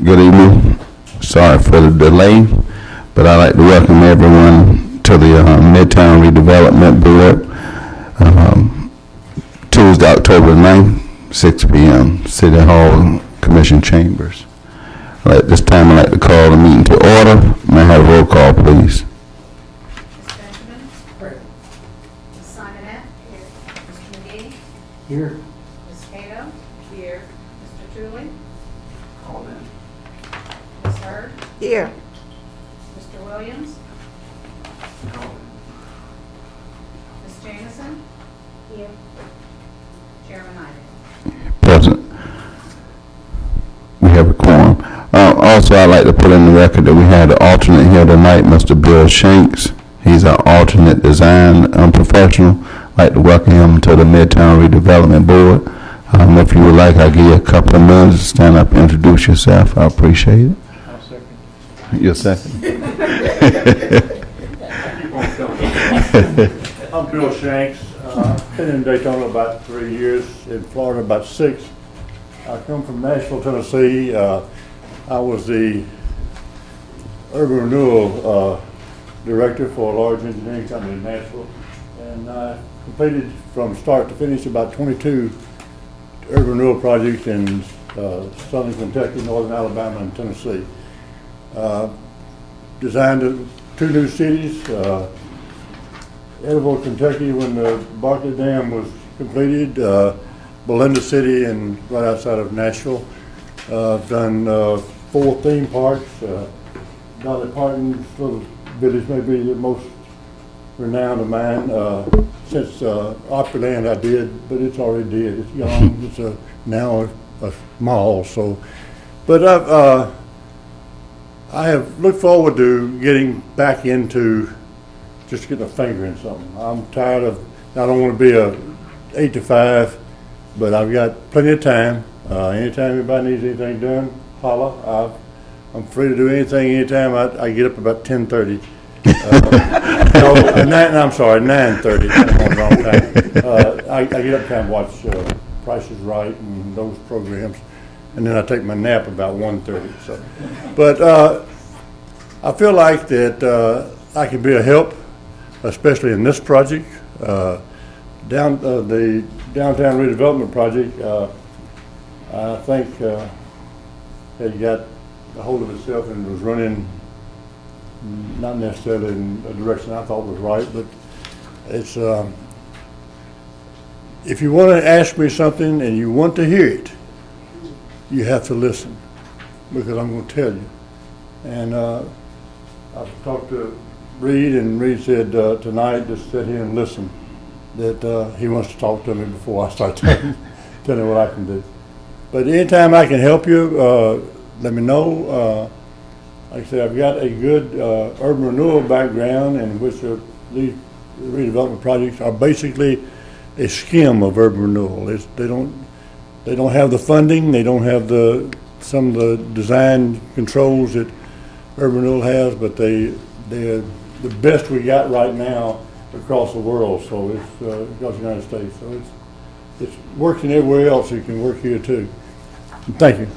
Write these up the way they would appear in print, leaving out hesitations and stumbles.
Good evening. Sorry for the delay, but I'd like to welcome everyone to the Midtown Redevelopment Board, Tuesday, October 9th, 6 p.m., City Hall Commission Chambers. At this time, I'd like to call the meeting to order. May I have a roll call, please? Ms. Benjamin? Here. Ms. Simonette? Here. Mr. McGee? Here. Ms. Cato? Here. Mr. Tooley? Call in. Ms. Hurd? Here. Mr. Williams? Call in. Ms. Jameson? Here. Chairman Ivey? Present. We have a quorum. Also, I'd like to put in the record that we had an alternate here tonight, Mr. Bill Shanks. He's our alternate design professional. I'd like to welcome him to the Midtown Redevelopment Board. If you would like, I'll give you a couple of minutes to stand up and introduce yourself. I appreciate it. I'll second. Your second. I'm Bill Shanks. Been in Daytona about 3 years, in Florida about 6. I come from Nashville, Tennessee. I was the urban renewal director for a large engineering company in Nashville, and I completed from start to finish about 22 urban renewal projects in southern Kentucky, northern Alabama, and Tennessee. Designed 2 new cities. Edinburgh, Kentucky, when the Barkley Dam was completed, Belinda City, and right outside of Nashville. I've done 4 theme parks. Dolly Parton's little village may be the most renowned of mine. Since Opryland I did, but it's already dead. It's gone. It's now a mall. So, but I have looked forward to getting back into just getting a finger in something. I'm tired of, I don't want to be a 8 to 5, but I've got plenty of time. Anytime anybody needs anything done, holla. I'm free to do anything anytime. I get up about 10:30. I'm sorry, 9:30. I'm on the wrong time. I get up time to watch Price is Right and those programs, and then I take my nap about 1:30. So, but I feel like that I can be a help, especially in this project. The downtown redevelopment project, I think had got a hold of itself and was running not necessarily in a direction I thought was right, but it's if you want to ask me something and you want to hear it, you have to listen, because I'm going to tell you. And I've talked to Reed, and Reed said tonight, just sit here and listen, that he wants to talk to me before I start telling him what I can do. But anytime I can help you, let me know. Like I said, I've got a good urban renewal background, in which these redevelopment projects are basically a skim of urban renewal. They don't have the funding, they don't have some of the design controls that urban renewal has, but they're the best we got right now across the world. So it's across the United States. So it's working everywhere else. It can work here too. Thank you.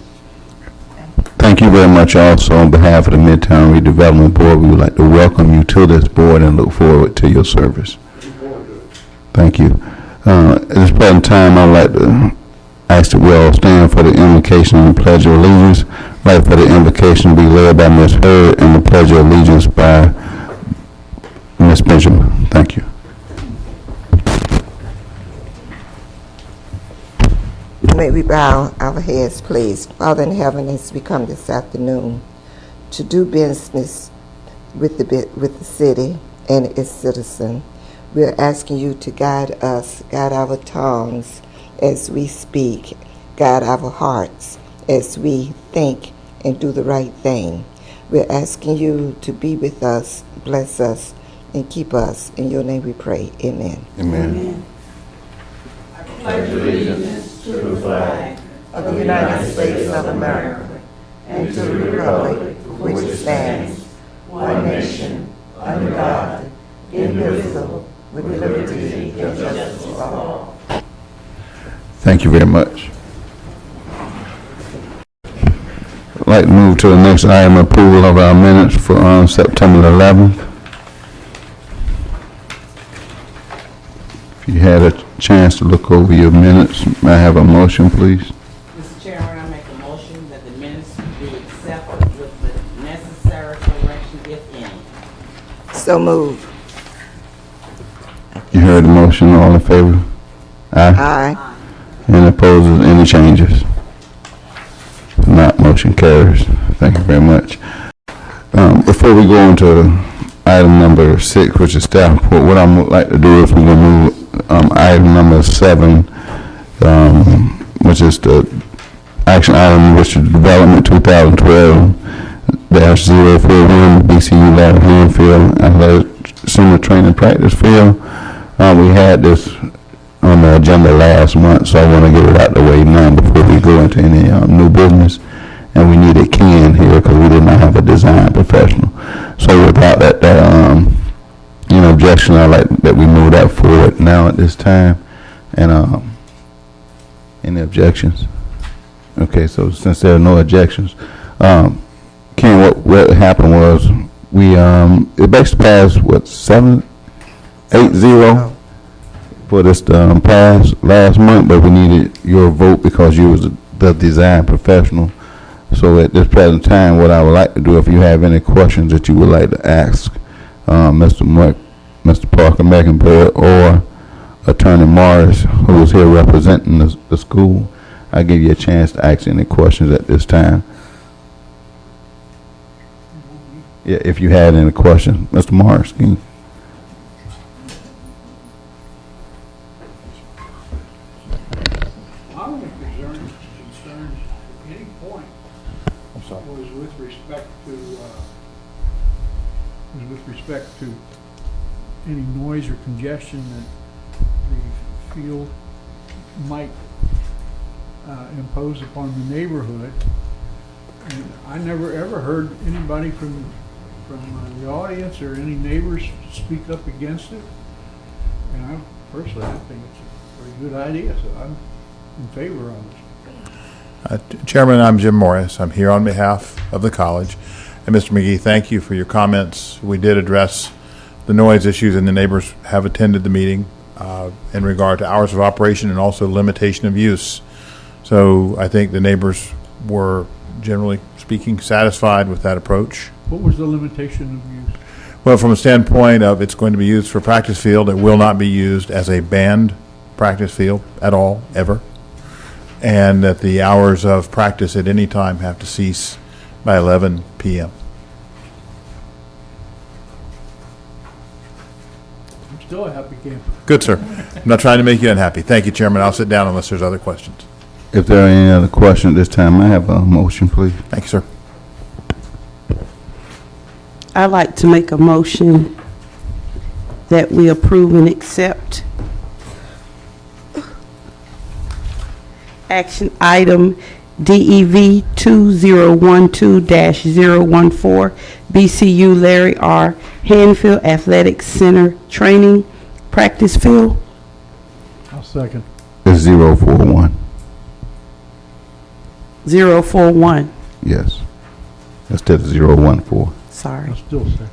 Thank you very much. Also, on behalf of the Midtown Redevelopment Board, we would like to welcome you to this board and look forward to your service. Thank you. At this present time, I'd like to ask that we all stand for the invocation and the Pledge of Allegiance. I'd like for the invocation to be led by Ms. Hurd and the Pledge of Allegiance by Ms. Benjamin. Thank you. May we bow our heads, please. Father in heaven, as we come this afternoon to do business with the city and its citizen, we're asking you to guide us, guide our tongues as we speak, guide our hearts as we think and do the right thing. We're asking you to be with us, bless us, and keep us. In your name we pray. Amen. Amen. Amen. I pledge allegiance to the flag Of the United States of America and to the republic for which it stands, one nation, under God, indivisible, with liberty and justice for all. Thank you very much. like to move to the next item, approval of our minutes for September 11th. If you had a chance to look over your minutes, may I have a motion, please? Mr. Chairman, I make a motion that the minutes be accepted with the necessary correction, if any. So move. You heard the motion, all in favor? Aye. Aye. Any opposed, any changes? If not, motion carries. Thank you very much. Before we go into item number 6, which is staff report, what I would like to do is we're going to move item number 7, which is the action item, which is Development 2012-041, BCU Larry Hanfield Athletic Center Training Practice Field. We had this on the agenda last month, so I want to get it out the way now before we go into any new business. And we needed Ken here because we did not have a design professional. So without that, objection, I like that we move that forward now at this time. And any objections? Okay, so since there are no objections, Ken, what happened was we it basically passed 7-8-0 for this pass last month, but we needed your vote because you was the design professional. So at this present time, what I would like to do, if you have any questions that you would like to ask Mr. Parker Mecklenburg or Attorney Morris, who is here representing the school, I'll give you a chance to ask any questions at this time. Yeah, if you had any questions. Mr. Morris, can you? My only concerns at any point was with respect to any noise or congestion that the field might impose upon the neighborhood. And I never ever heard anybody from the audience or any neighbors speak up against it. And I personally, I think it's a very good idea, so I'm in favor of it. Chairman, I'm Jim Morris. I'm here on behalf of the college. And Mr. McGee, thank you for your comments. We did address the noise issues, and the neighbors have attended the meeting in regard to hours of operation and also limitation of use. So I think the neighbors were, generally speaking, satisfied with that approach. What was the limitation of use? Well, from a standpoint of it's going to be used for practice field, it will not be used as a band practice field at all, ever. And that the hours of practice at any time have to cease by 11 p.m. I'm still a happy camper. Good, sir. I'm not trying to make you unhappy. Thank you, Chairman. I'll sit down unless there's other questions. If there are any other questions at this time, I have a motion, please. Thank you, sir. I'd like to make a motion that we approve and accept action item DEV 2012-014 BCU Larry R. Hanfield Athletic Center Training Practice Field. I'll second. It's 041. 041. Yes. Instead of 014. Sorry. I'll still second.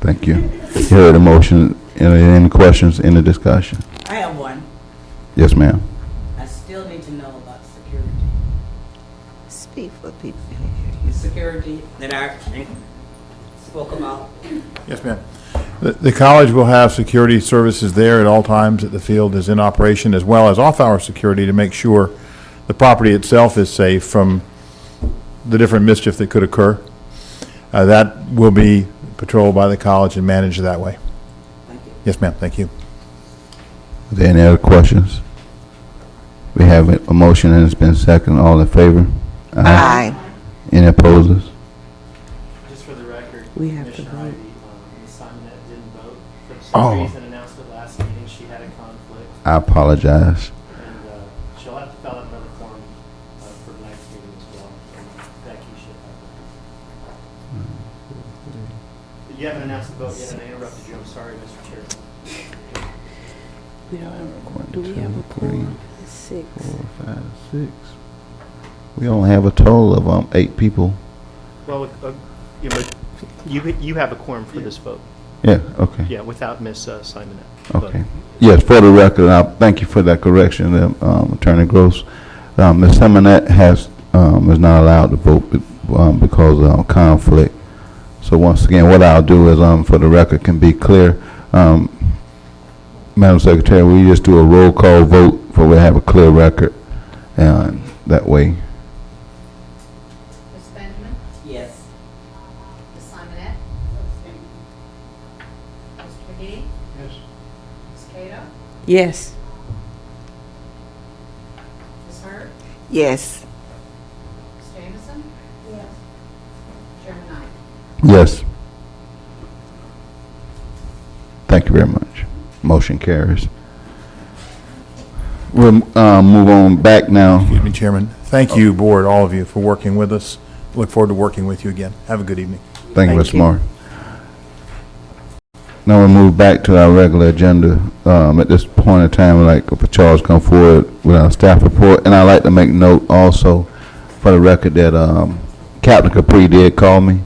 Thank you. You heard the motion. Any questions in the discussion? I have one. Yes, ma'am. I still need to know about security. Speak for people. The security that I spoke about. Yes, ma'am. The college will have security services there at all times that the field is in operation, as well as off-hour security to make sure the property itself is safe from the different mischief that could occur. That will be patrolled by the college and managed that way. Thank you. Yes, ma'am. Thank you. Are there any other questions? We have a motion and it's been seconded. All in favor? Aye. Any opposers? Just for the record, We have to Commissioner vote. Ivy, Ms. Simonette didn't vote for Oh. some reason, announced it last meeting. She had a conflict, I apologize. and she'll have to fill out another form for the next meeting as well. And Becky should have that. You haven't announced the vote yet, and I interrupted you. I'm sorry, Mr. Chair. Do we have a quorum? 6. 4, 5, 6. We only have a total of 8 people. Well, you know, you have a quorum for this vote. Yeah, okay. Yeah, without Ms. Simonette. But- Okay. Yes, for the record, I thank you for that correction, Attorney Gross. Ms. Simonette is not allowed to vote because of conflict. So once again, what I'll do is, for the record can be clear, Madam Secretary, we just do a roll call vote for we have a clear record, and that way. Ms. Benjamin? Yes. Ms. Simonette? Mr. McGee? Yes. Ms. Cato? Yes. Ms. Hurd? Yes. Ms. Jameson? Yes. Chairman Knight? Yes. Thank you very much. Motion carries. We'll move on back now. Excuse me, Chairman. Thank you, Board, all of you, for working with us. Look forward to working with you again. Have a good evening. Thank you, Thank Mr. you. Moore. Now we'll move back to our regular agenda. At this point in time, I'd like for Charles to come forward with our staff report. And I'd like to make note also for the record that Captain Capri did call me,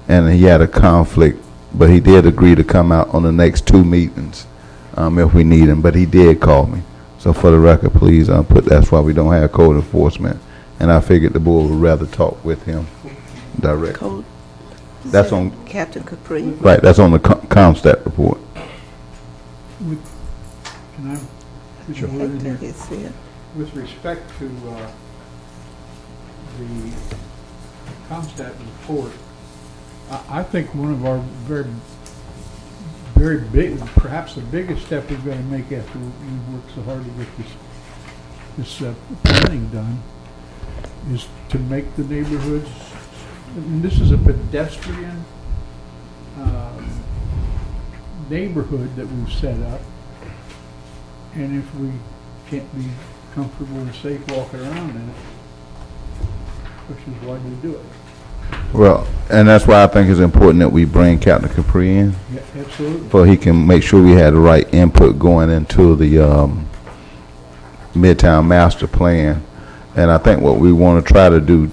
and he had a conflict, but he did agree to come out on the next 2 meetings if we need him, but he did call me. So for the record, please that's why we don't have code enforcement. And I figured the board would rather talk with him direct. Code. That's on, Captain Capri. right, that's on the ComStat report. Can I put your word in here? It's here. With respect to the ComStat report, I think one of our very big, perhaps the biggest step we've got to make after we work so hard to get this planning done is to make the neighborhoods, and this is a pedestrian neighborhood that we've set up, and if we can't be comfortable and safe walking around in it, which is why we do it. Well, and that's why I think it's important that we bring Captain Capri in, Yeah, absolutely. for he can make sure we had the right input going into the Midtown Master Plan. And I think what we want to try to do,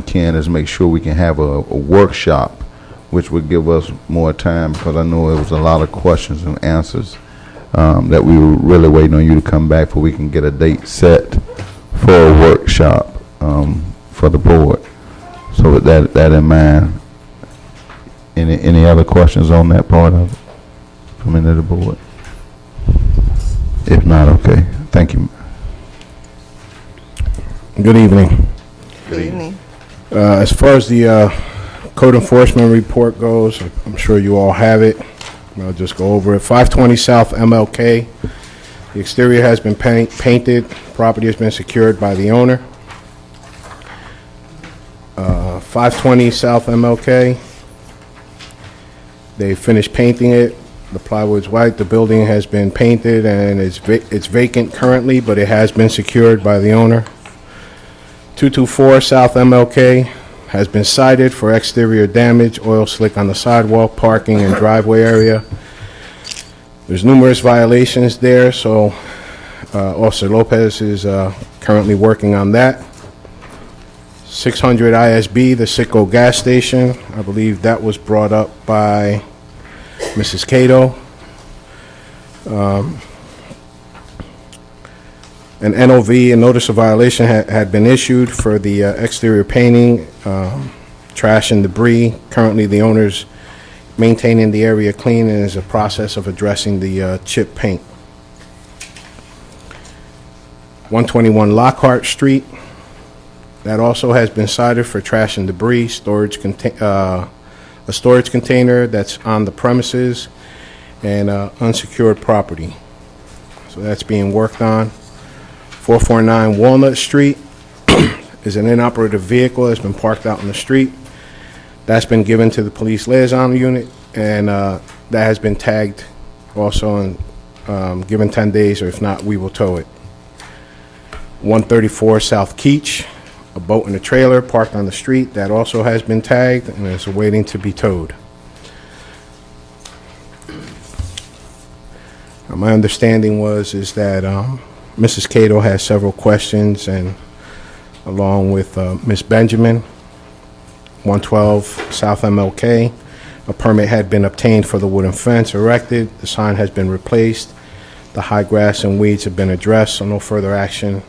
Ken, is make sure we can have a workshop, which would give us more time, because I know it was a lot of questions and answers that we were really waiting on you to come back for we can get a date set for a workshop for the board. So with that in mind, any other questions on that part of it from any of the board? If not, okay. Thank you. Good evening. Good evening. As far as the code enforcement report goes, I'm sure you all have it. I'll just go over it. 520 South MLK. The exterior has been painted. Property has been secured by the owner. 520 South MLK. They finished painting it. The plywood's white. The building has been painted and it's vacant currently, but it has been secured by the owner. 224 South MLK has been cited for exterior damage, oil slick on the sidewalk, parking, and driveway area. There's numerous violations there, so Officer Lopez is currently working on that. 600 ISB, the Citgo gas station. I believe that was brought up by Mrs. Cato. An NOV, a notice of violation, had been issued for the exterior painting, trash and debris. Currently, the owner's maintaining the area clean and is a process of addressing the chip paint. 121 Lockhart Street. That also has been cited for trash and debris, a storage container that's on the premises, and unsecured property. So that's being worked on. 449 Walnut Street is an inoperative vehicle that's been parked out in the street. That's been given to the police liaison unit, and that has been tagged also and given 10 days, or if not, we will tow it. 134 South Keach, a boat and a trailer parked on the street. That also has been tagged and is waiting to be towed. My understanding is that Mrs. Cato has several questions, and along with Miss Benjamin, 112 South MLK. A permit had been obtained for the wooden fence erected. The sign has been replaced. The high grass and weeds have been addressed, so no further action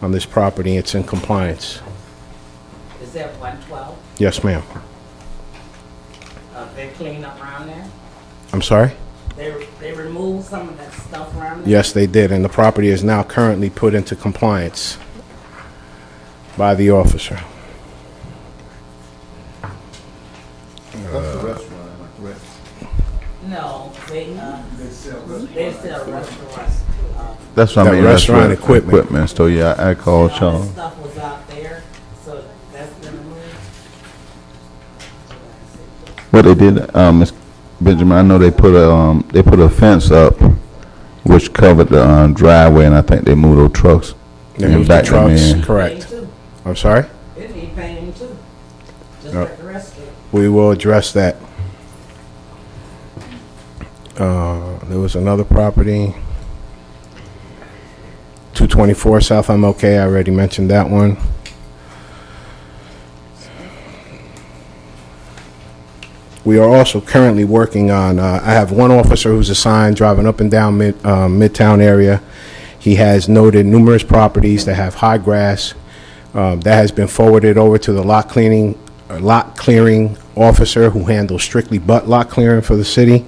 on this property. It's in compliance. Is that 112? Yes, ma'am. They clean up around there? I'm sorry? They removed some of that stuff around there? Yes, they did, and the property is now currently put into compliance by the officer. No, they sell restaurants. That's what I That mean. restaurant that's equipment. So yeah, I called All Charles. this stuff was out there, so that's been removed. What they did, Ms. Benjamin, I know they put a fence up which covered the driveway, and I think they moved those trucks. They and moved the backed them trucks, in. correct. Painting too. I'm sorry? It need painting too, just No. like the rest of it. We will address that. There was another property, 224 South MLK, I already mentioned that one. We are also currently working on, I have one officer who's assigned driving up and down Midtown area. He has noted numerous properties that have high grass. That has been forwarded over to the lot clearing officer who handles strictly butt lot clearing for the city.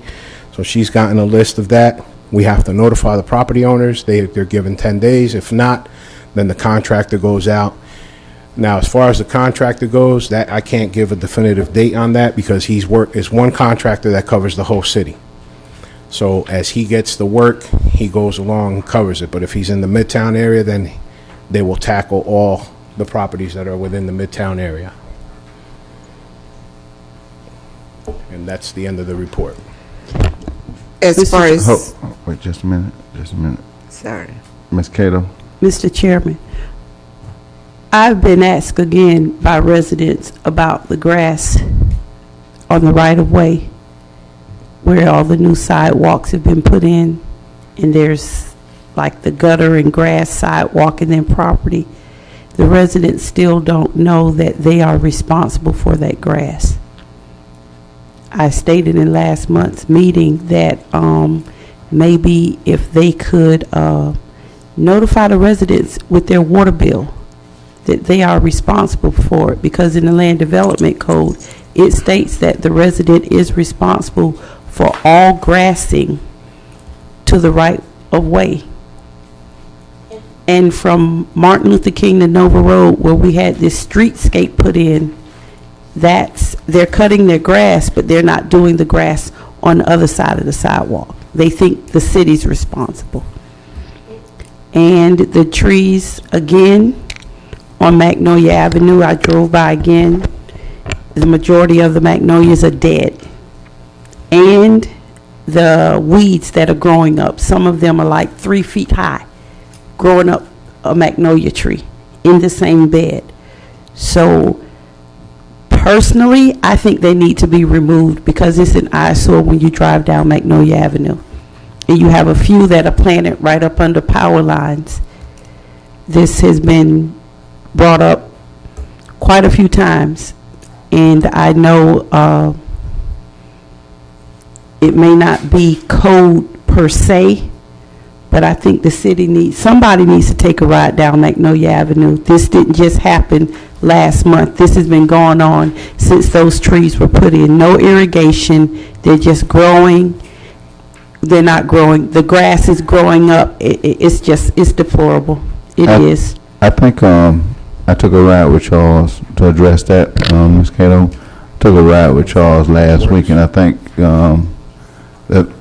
So she's gotten a list of that. We have to notify the property owners. They're given 10 days. If not, then the contractor goes out. Now, as far as the contractor goes, that I can't give a definitive date on that because it's one contractor that covers the whole city. So as he gets the work, he goes along and covers it. But if he's in the Midtown area, then they will tackle all the properties that are within the Midtown area. And that's the end of the report. As far as, Wait, just a minute. sorry. Ms. Cato. Mr. Chairman, I've been asked again by residents about the grass on the right-of-way where all the new sidewalks have been put in, and there's like the gutter and grass sidewalk in their property. The residents still don't know that they are responsible for that grass. I stated in last month's meeting that maybe if they could notify the residents with their water bill that they are responsible for it, because in the land development code it states that the resident is responsible for all grassing to the right of way. And from Martin Luther King to Nova Road, where we had this streetscape put in, they're cutting their grass, but they're not doing the grass on the other side of the sidewalk. They think the city's responsible. And the trees, again, on Magnolia Avenue, I drove by again. The majority of the magnolias are dead. And the weeds that are growing up, some of them are like 3 feet high, growing up a magnolia tree in the same bed. So personally, I think they need to be removed because it's an eyesore when you drive down Magnolia Avenue. And you have a few that are planted right up under power lines. This has been brought up quite a few times, and I know it may not be code per se, but I think the city somebody needs to take a ride down Magnolia Avenue. This didn't just happen last month. This has been going on since those trees were put in. No irrigation. They're just growing. They're not growing. The grass is growing up. It's deplorable. It is. I think I took a ride with Charles to address that, Ms. Cato. Took a ride with Charles last week, and I think that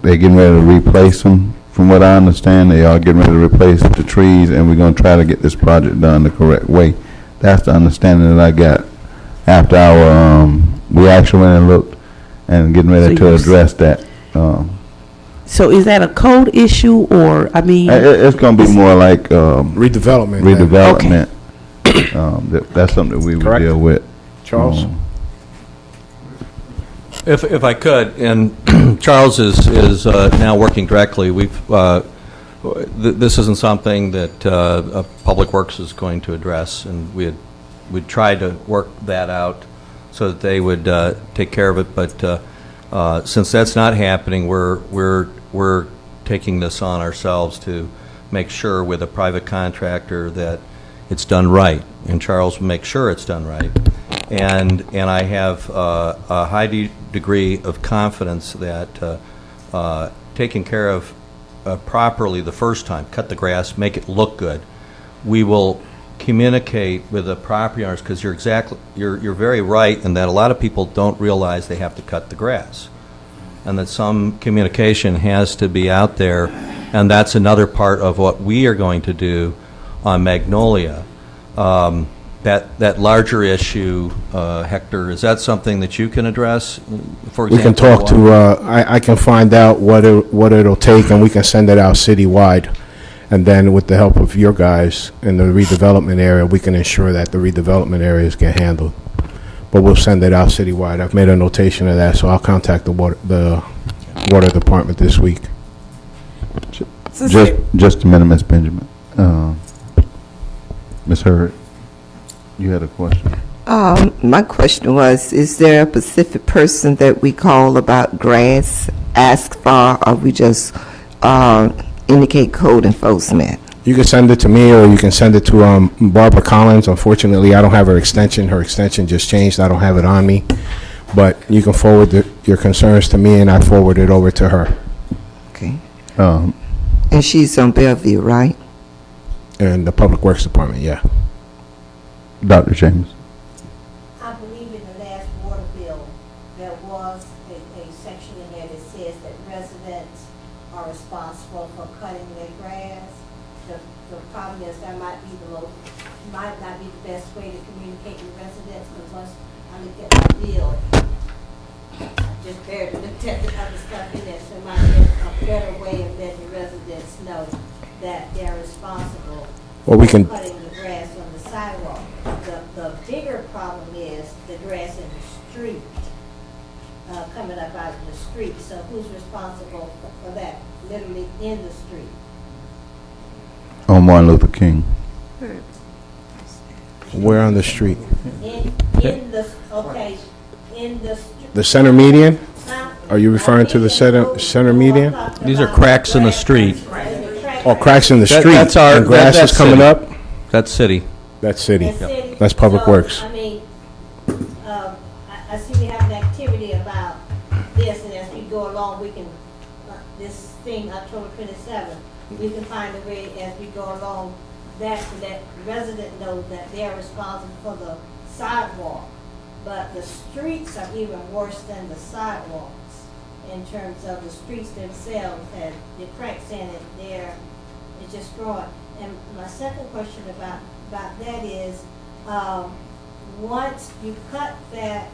they're getting ready to replace them. From what I understand, they are getting ready to replace the trees, and we're going to try to get this project done the correct way. That's the understanding that I got after our, we actually went and looked and getting ready to address that. So is that a code issue, or, I mean? It's going to be more like Redevelopment. redevelopment. That's something that we would Correct. deal with. Charles? If I could, and Charles is now working directly. We've This isn't something that Public Works is going to address, and we'd try to work that out so that they would take care of it. But since that's not happening, we're taking this on ourselves to make sure with a private contractor that it's done right, and Charles will make sure it's done right. And I have a high degree of confidence that taking care of properly the first time, cut the grass, make it look good, we will communicate with the property owners, because you're very right in that a lot of people don't realize they have to cut the grass, and that some communication has to be out there, and that's another part of what we are going to do on Magnolia. That larger issue, Hector, is that something that you can address? For example, We can talk to, I can find out what it'll take, and we can send it out citywide. And then with the help of your guys in the redevelopment area, we can ensure that the redevelopment areas get handled. But we'll send it out citywide. I've made a notation of that, so I'll contact the water department this week. Just a minute, Ms. Benjamin. Ms. Hurd, you had a question? My question was, is there a specific person that we call about grass, ask for, or we just indicate code enforcement? You can send it to me, or you can send it to Barbara Collins. Unfortunately, I don't have her extension. Her extension just changed. I don't have it on me. But you can forward your concerns to me, and I forward it over to her. Okay. And she's on Bellevue, right? And the Public Works Department, yeah. Dr. James. I believe in the last water bill, there was a section in there that says that residents are responsible for cutting their grass. The problem is that might not be the best way to communicate with residents, because once I look at my bill, I just barely looked at the other stuff in there, so it might be a better way of letting residents know that they're responsible Well, we for can. cutting the grass on the sidewalk. The bigger problem is the grass in the street, coming up out of the street. So who's responsible for that, literally in the street? On Martin Luther King. Where on the street? In the street. The center median? Are you referring to the center median? these are cracks in the street. Oh, cracks in the street. That's our- and grass that's is coming city. up? That's city. That's city. City. That's Public So, Works. I mean, I see we have an activity about this, and as we go along, we can, this thing, October 27th, we can find a way as we go along that to let residents know that they're responsible for the sidewalk. But the streets are even worse than the sidewalks in terms of the streets themselves, and the cracks in it, it's just growing. And my second question about that is, once you cut that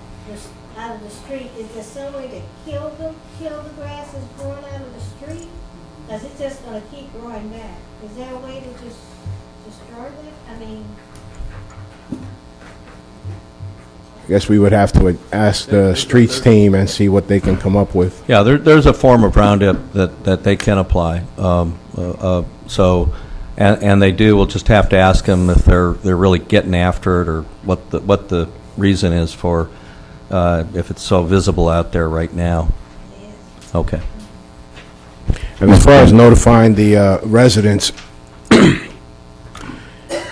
out of the street, is there some way to kill the grass that's growing out of the street? Because it's just going to keep growing back. Is there a way to just destroy that? I mean, I guess we would have to ask the streets team and see what they can come up with. Yeah, there's a form of Roundup that they can apply. So, and they do. We'll just have to ask them if they're really getting after it, or what the reason is for if it's so visible out there right now. Okay. And as far as notifying the residents,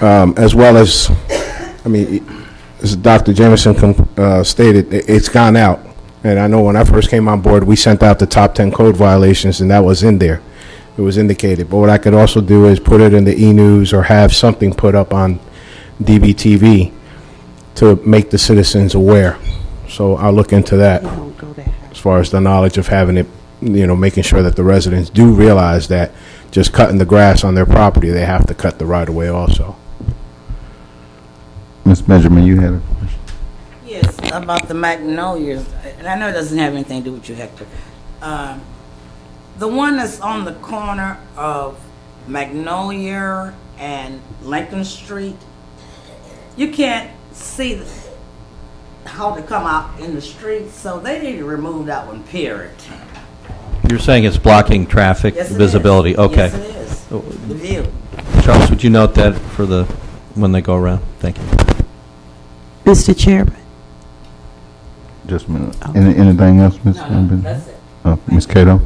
as well as, I mean, as Dr. Jameson stated, it's gone out. And I know when I first came on board, we sent out the top 10 code violations, and that was in there. It was indicated. But what I could also do is put it in the e-news or have something put up on DBTV to make the citizens aware. So I'll look into that as far as the knowledge of having it, making sure that the residents do realize that just cutting the grass on their property, they have to cut the right-of-way also. Ms. Benjamin, you had a question? Yes, about the magnolias, and I know it doesn't have anything to do with you, Hector. The one that's on the corner of Magnolia and Lincoln Street, you can't see how to come out in the street, so they need to remove that one, period. You're saying it's blocking traffic Yes, it visibility? is. Okay. Yes, it is. The view. Charles, would you note that for the, when they go around? Thank you. Mr. Chairman. Just a minute. Anything else, Ms.? That's it. Ms. Cato?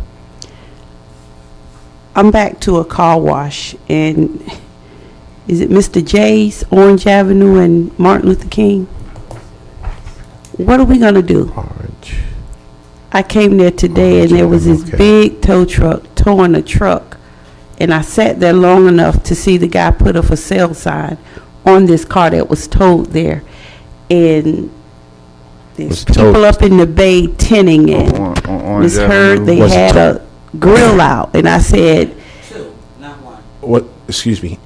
I'm back to a car wash, and is it Mr. J's, Orange Avenue and Martin Luther King? What are we gonna do? Orange. I came there today and there was this big tow truck towing a truck, and I sat there long enough to see the guy put a for sale sign on this car that was towed there, and there's people up in the bay tinning it. Ms. Heard, they had a grill out, and I said, Two, not one. What, excuse me,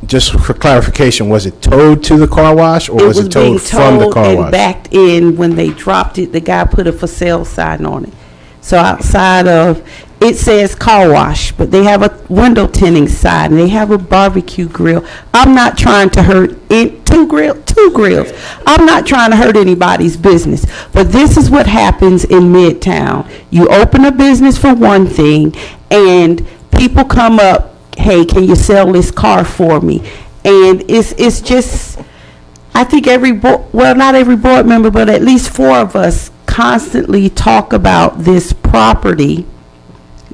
just for clarification, was it towed to the car wash or was it towed from the car and wash? backed in. When they dropped it, the guy put a for sale sign on it. So outside of, it says car wash, but they have a window tinting sign, and they have a barbecue grill. I'm not trying to hurt two grills. I'm not trying to hurt anybody's business, but this is what happens in Midtown. You open a business for one thing, and people come up, hey, can you sell this car for me? And it's just, I think not every board member, but at least 4 of us constantly talk about this property.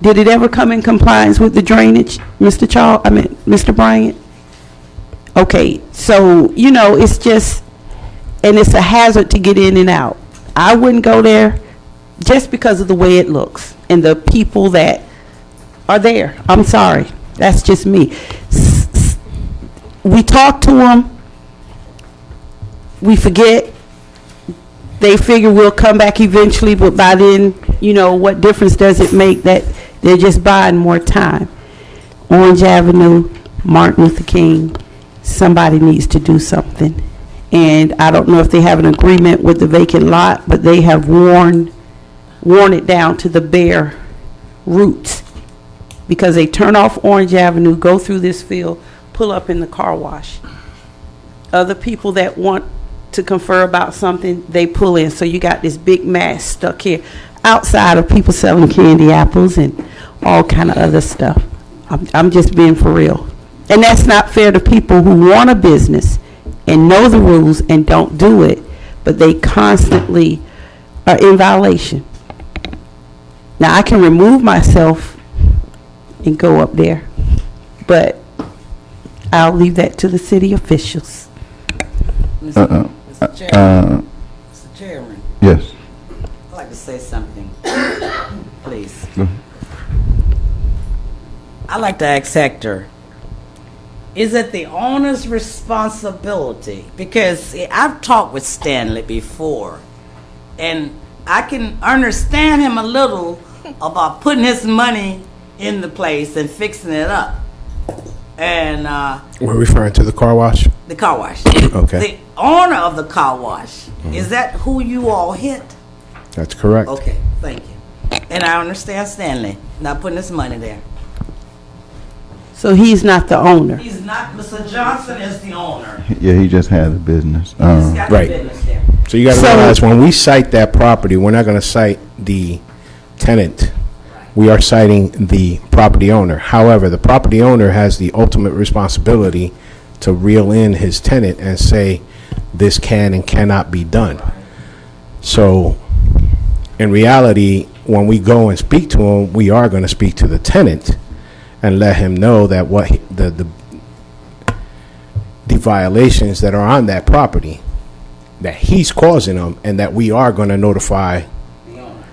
Did it ever come in compliance with the drainage, Mr. Bryant? Okay, so, it's just, and it's a hazard to get in and out. I wouldn't go there just because of the way it looks and the people that are there. I'm sorry. That's just me. We talk to them. We forget. They figure we'll come back eventually, but by then, what difference does it make that they're just buying more time? Orange Avenue, Martin Luther King, somebody needs to do something. And I don't know if they have an agreement with the vacant lot, but they have worn it down to the bare roots, because they turn off Orange Avenue, go through this field, pull up in the car wash. Other people that want to confer about something, they pull in. So you got this big mass stuck here outside of people selling candy apples and all kind of other stuff. I'm just being for real. And that's not fair to people who want a business and know the rules and don't do it, but they constantly are in violation. Now, I can remove myself and go up there, but I'll leave that to the city officials. Mr. Chairman. Mr. Chairman, Yes. I'd like to say something, please. I'd like to ask Hector, is it the owner's responsibility? Because I've talked with Stanley before, and I can understand him a little about putting his money in the place and fixing it up. And We're referring to the car wash? the car wash. Okay. The owner of the car wash, is that who you all hit? That's correct. Okay, thank you. And I understand Stanley not putting his money there. So he's not the owner. He's not, Mr. Johnson is the owner. Yeah, he just had a business. He's got the Right. business there. So you got to realize, when we cite that property, we're not going to cite the tenant. We are citing the property owner. However, the property owner has the ultimate responsibility to reel in his tenant and say, this can and cannot be done. So, in reality, when we go and speak to him, we are going to speak to the tenant and let him know that the violations that are on that property, that he's causing them, and that we are going to notify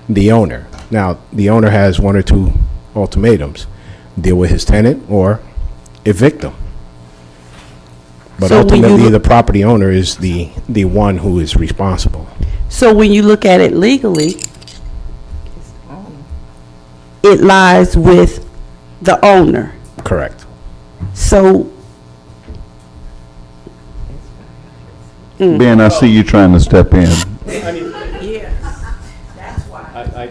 the owner. Now, the owner has 1 or 2 ultimatums: deal with his tenant or evict him. But So when you ultimately, look- the property owner is the one who is responsible. So when you look at it legally, it lies with the owner. Correct. So, Ben, I see you trying to step in. I mean, Yes, that's why.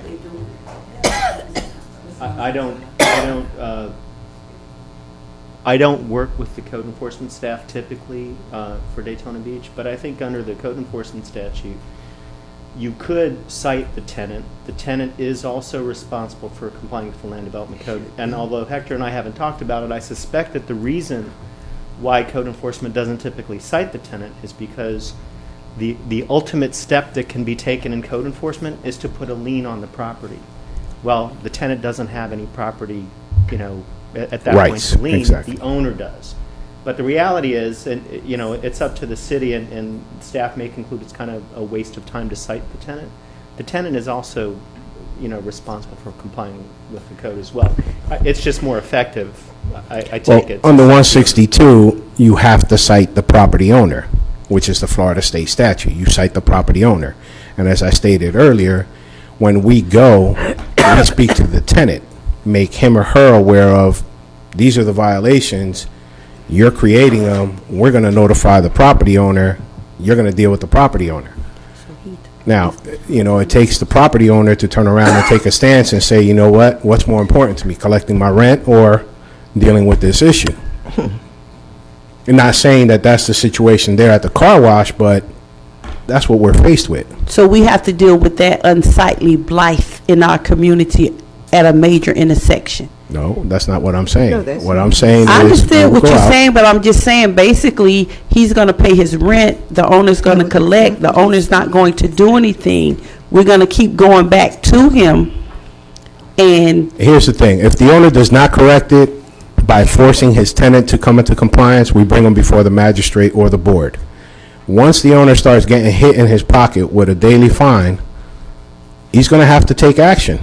I don't work with the code enforcement staff typically for Daytona Beach, but I think under the code enforcement statute, You could cite the tenant. The tenant is also responsible for complying with the land development code. And although Hector and I haven't talked about it, I suspect that the reason why code enforcement doesn't typically cite the tenant is because the ultimate step that can be taken in code enforcement is to put a lien on the property. Well, the tenant doesn't have any property, at that point to lien. Exactly. The owner does. But the reality is, and it's up to the city, and staff may conclude it's kind of a waste of time to cite the tenant. The tenant is also, responsible for complying with the code as well. It's just more effective, I take it. Under 162, you have to cite the property owner, which is the Florida state statute. You cite the property owner. And as I stated earlier, when we go, we speak to the tenant, make him or her aware of, these are the violations, you're creating them, we're going to notify the property owner, you're going to deal with the property owner. Now, it takes the property owner to turn around and take a stance and say, you know what's more important to me, collecting my rent or dealing with this issue? I'm not saying that that's the situation there at the car wash, but that's what we're faced with. So we have to deal with that unsightly blight in our community at a major intersection. No, that's not what I'm saying. No, that's What I'm saying is, I understand what we'll you're go out. saying, but I'm just saying, basically, he's going to pay his rent, the owner's going to collect, the owner's not going to do anything. We're going to keep going back to him, and Here's the thing. If the owner does not correct it by forcing his tenant to come into compliance, we bring him before the magistrate or the board. Once the owner starts getting hit in his pocket with a daily fine, he's going to have to take action.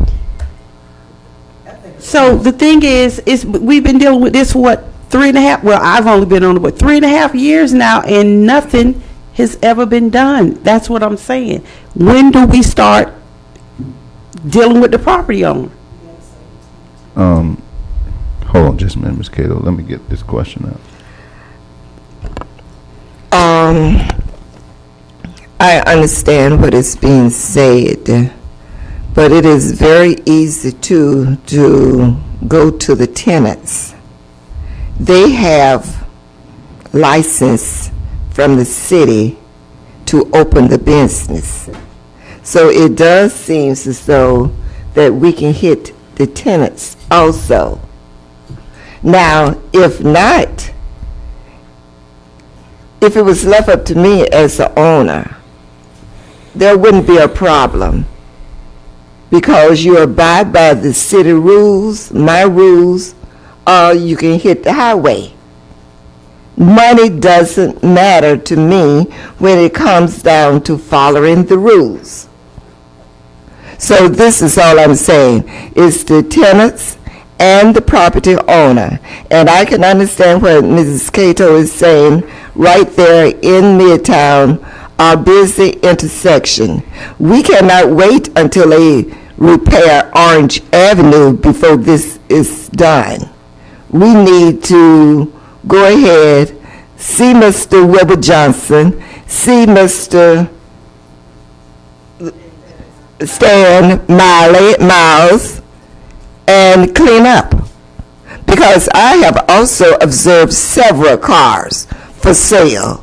so the thing is we've been dealing with this for 3.5, well, I've only been on it, 3.5 years now, and nothing has ever been done. That's what I'm saying. When do we start dealing with the property owner? Hold on just a minute, Ms. Cato. Let me get this question out. I understand what is being said, but it is very easy to go to the tenants. They have license from the city to open the business. So it does seem as though that we can hit the tenants also. Now, if not, if it was left up to me as the owner, there wouldn't be a problem because you abide by the city rules, my rules, or you can hit the highway. Money doesn't matter to me when it comes down to following the rules. So this is all I'm saying, is the tenants and the property owner. And I can understand what Mrs. Cato is saying right there in Midtown, our busy intersection. We cannot wait until they repair Orange Avenue before this is done. We need to go ahead, see Mr. Weber Johnson, see Mr. Stan Miles, and clean up. Because I have also observed several cars for sale.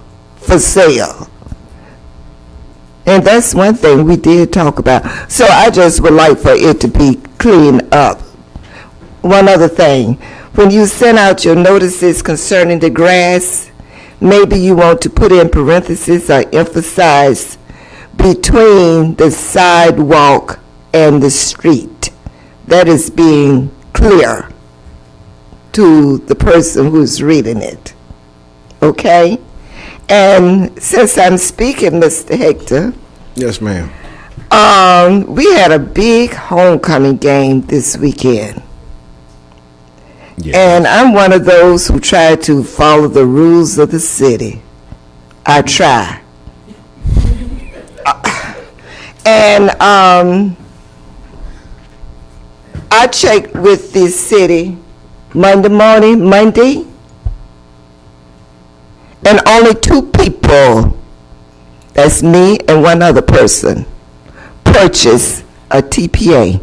And that's one thing we did talk about. So I just would like for it to be cleaned up. One other thing, when you send out your notices concerning the grass, maybe you want to put in parentheses or emphasize between the sidewalk and the street. That is being clear to the person who's reading it. Okay? And since I'm speaking, Mr. Hector, Yes, ma'am. we had a big homecoming game this weekend. Yeah. And I'm one of those who try to follow the rules of the city. I try. And I checked with the city Monday, and only 2 people, that's me and one other person, purchased a TPA.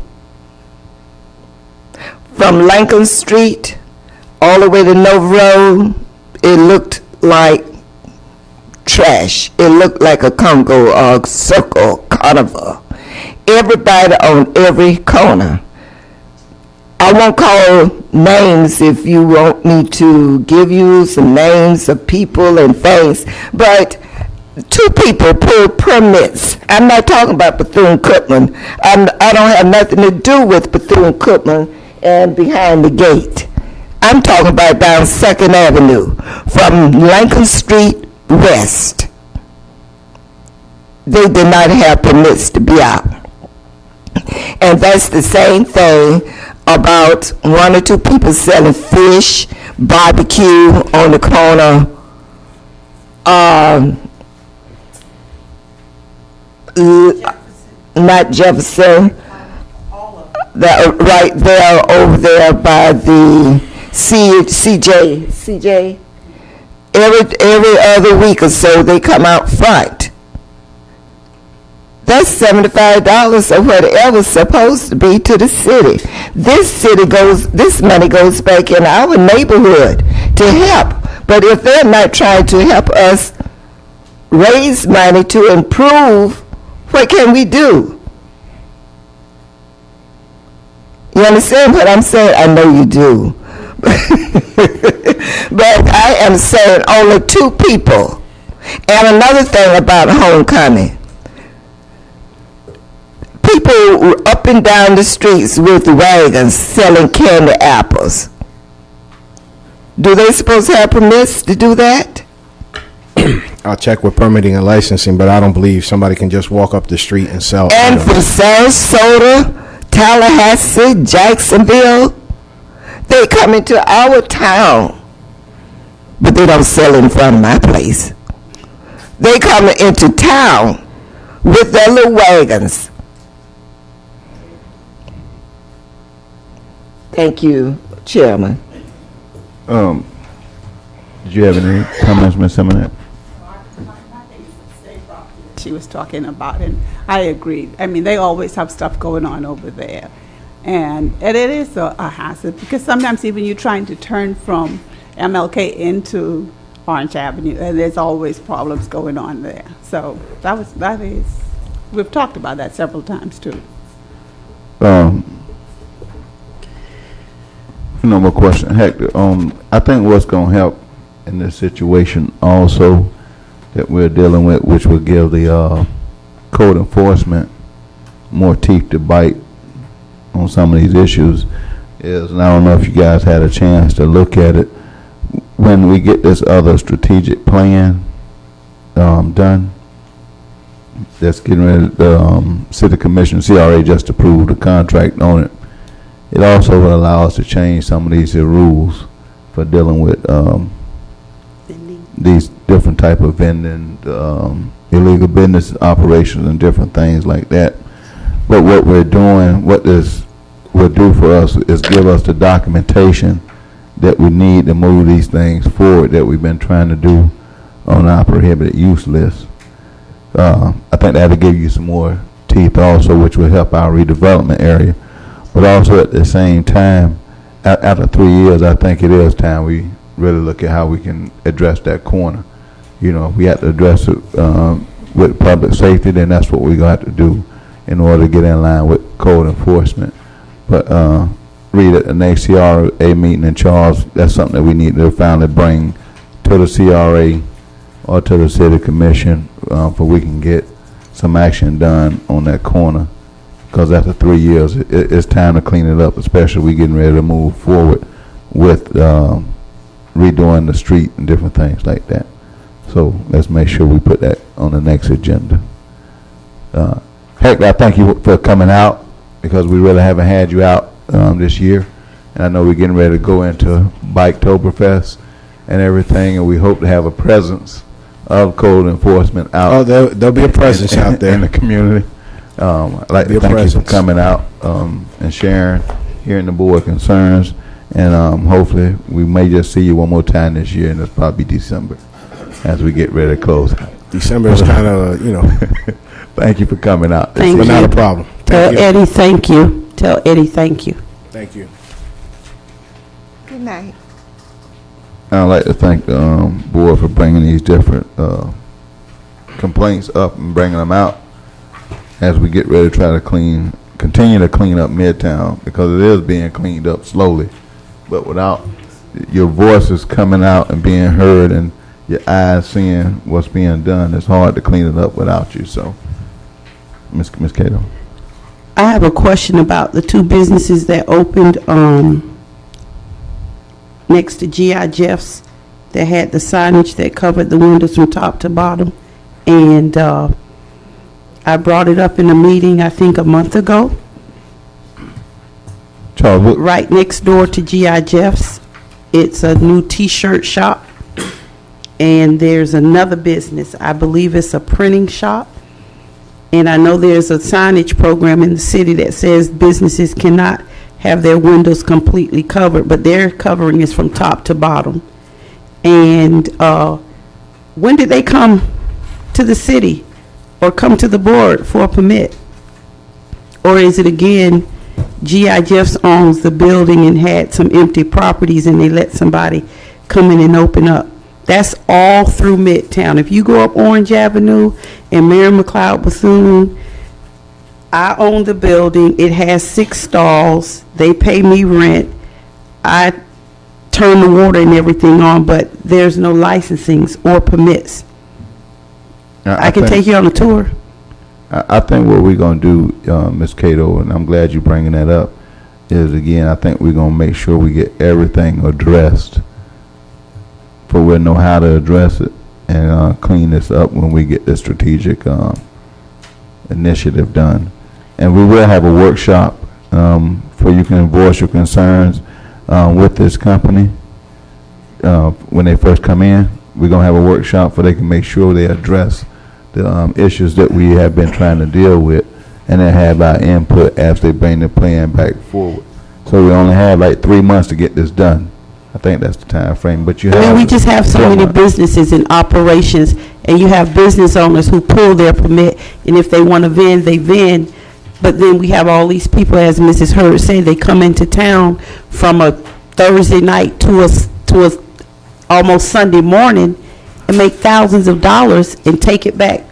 From Lincoln Street all the way to Nova Road, it looked like trash. It looked like a Congo, carnival. Everybody on every corner. I won't call names if you want me to give you some names of people and things, but 2 people pulled permits. I'm not talking about Bethune-Cookman. I don't have nothing to do with Bethune-Cookman and behind the gate. I'm talking about down 2nd Avenue from Lincoln Street west. They did not have permits to be out. And that's the same thing about 1 or 2 people selling fish, barbecue on the corner. Not Jefferson. That right there over there by the CJ. Every other week or so they come out front. That's $75 or whatever's supposed to be to the city. This money goes back in our neighborhood to help. But if they're not trying to help us raise money to improve, what can we do? You understand what I'm saying? I know you do. But I am saying only 2 people. And another thing about homecoming. People up and down the streets with wagons selling candy apples. Do they supposed to have permits to do that? I'll check with permitting and licensing, but I don't believe somebody can just walk up the street and sell. And from Sarasota, Tallahassee, Jacksonville, they come into our town, but they don't sell in front of my place. They come into town with their little wagons. Thank you, Chairman. Did you have any comments, Ms. Simonette? She was talking about, and I agree. I mean, they always have stuff going on over there. And it is a hazard, because sometimes even you're trying to turn from MLK into Orange Avenue, and there's always problems going on there. So that is, we've talked about that several times too. No more question, Hector. I think what's going to help in this situation also that we're dealing with, which will give the code enforcement more teeth to bite on some of these issues, is, and I don't know if you guys had a chance to look at it, when we get this other strategic plan done, that's getting ready, the City Commission, CRA just approved the contract on it. It also will allow us to change some of these rules for dealing with these different type of vending, illegal business operations and different things like that. But what we're doing, what this will do for us is give us the documentation that we need to move these things forward that we've been trying to do on our prohibited use list. I think that'll give you some more teeth also, which will help our redevelopment area. But also at the same time, after 3 years, I think it is time we really look at how we can address that corner. You know, if we have to address it with public safety, then that's what we're going to have to do in order to get in line with code enforcement. But read at the next CRA meeting in Charles, that's something that we need to finally bring to the CRA or to the City Commission for we can get some action done on that corner. Because after 3 years, it's time to clean it up, especially we getting ready to move forward with redoing the street and different things like that. So let's make sure we put that on the next agenda. Heck, I thank you for coming out, because we really haven't had you out this year. And I know we're getting ready to go into Biketoberfest and everything, and we hope to have a presence of code enforcement out. Oh, there'll be a presence out there in the community. I'd like to thank you for coming out and sharing, hearing the board concerns, and hopefully we may just see you one more time this year, and it's probably December as we get ready to close. December is kind of, Thank you for coming out. Thank but you. not a problem. Tell Eddie thank you. Tell Eddie thank you. Thank you. Good night. I'd like to thank the board for bringing these different complaints up and bringing them out. as we get ready to try to continue to clean up Midtown, because it is being cleaned up slowly. But without your voices coming out and being heard and your eyes seeing what's being done, it's hard to clean it up without you. So, Ms. Cato. I have a question about the two businesses that opened next to G.I. Jeff's that had the signage that covered the windows from top to bottom. And I brought it up in a meeting, I think, a month ago. Charles, right next door to G.I. Jeff's. It's a new T-shirt shop. And there's another business, I believe it's a printing shop. And I know there's a signage program in the city that says businesses cannot have their windows completely covered, but their covering is from top to bottom. And when did they come to the city or come to the board for a permit? Or is it again, G.I. Jeff's owns the building and had some empty properties and they let somebody come in and open up? That's all through Midtown. If you go up Orange Avenue and Mary McLeod Bethune, I own the building. It has 6 stalls. They pay me rent. I turn the water and everything on, but there's no licensings or permits. I can take you on a tour. I think what we're going to do, Ms. Cato, and I'm glad you're bringing that up, is, again, I think we're going to make sure we get everything addressed, for we'll know how to address it and clean this up when we get the strategic initiative done. And we will have a workshop for you can voice your concerns with this company when they first come in. We're going to have a workshop so they can make sure they address the issues that we have been trying to deal with, and then have our input as they bring the plan back forward. So we only have like 3 months to get this done. I think that's the time frame. But you have, we just have so many businesses and operations, and you have business owners who pull their permit, and if they want to vend, they vend. But then we have all these people, as Mrs. Hurd said, they come into town from a Thursday night to a almost Sunday morning and make thousands of dollars and take it back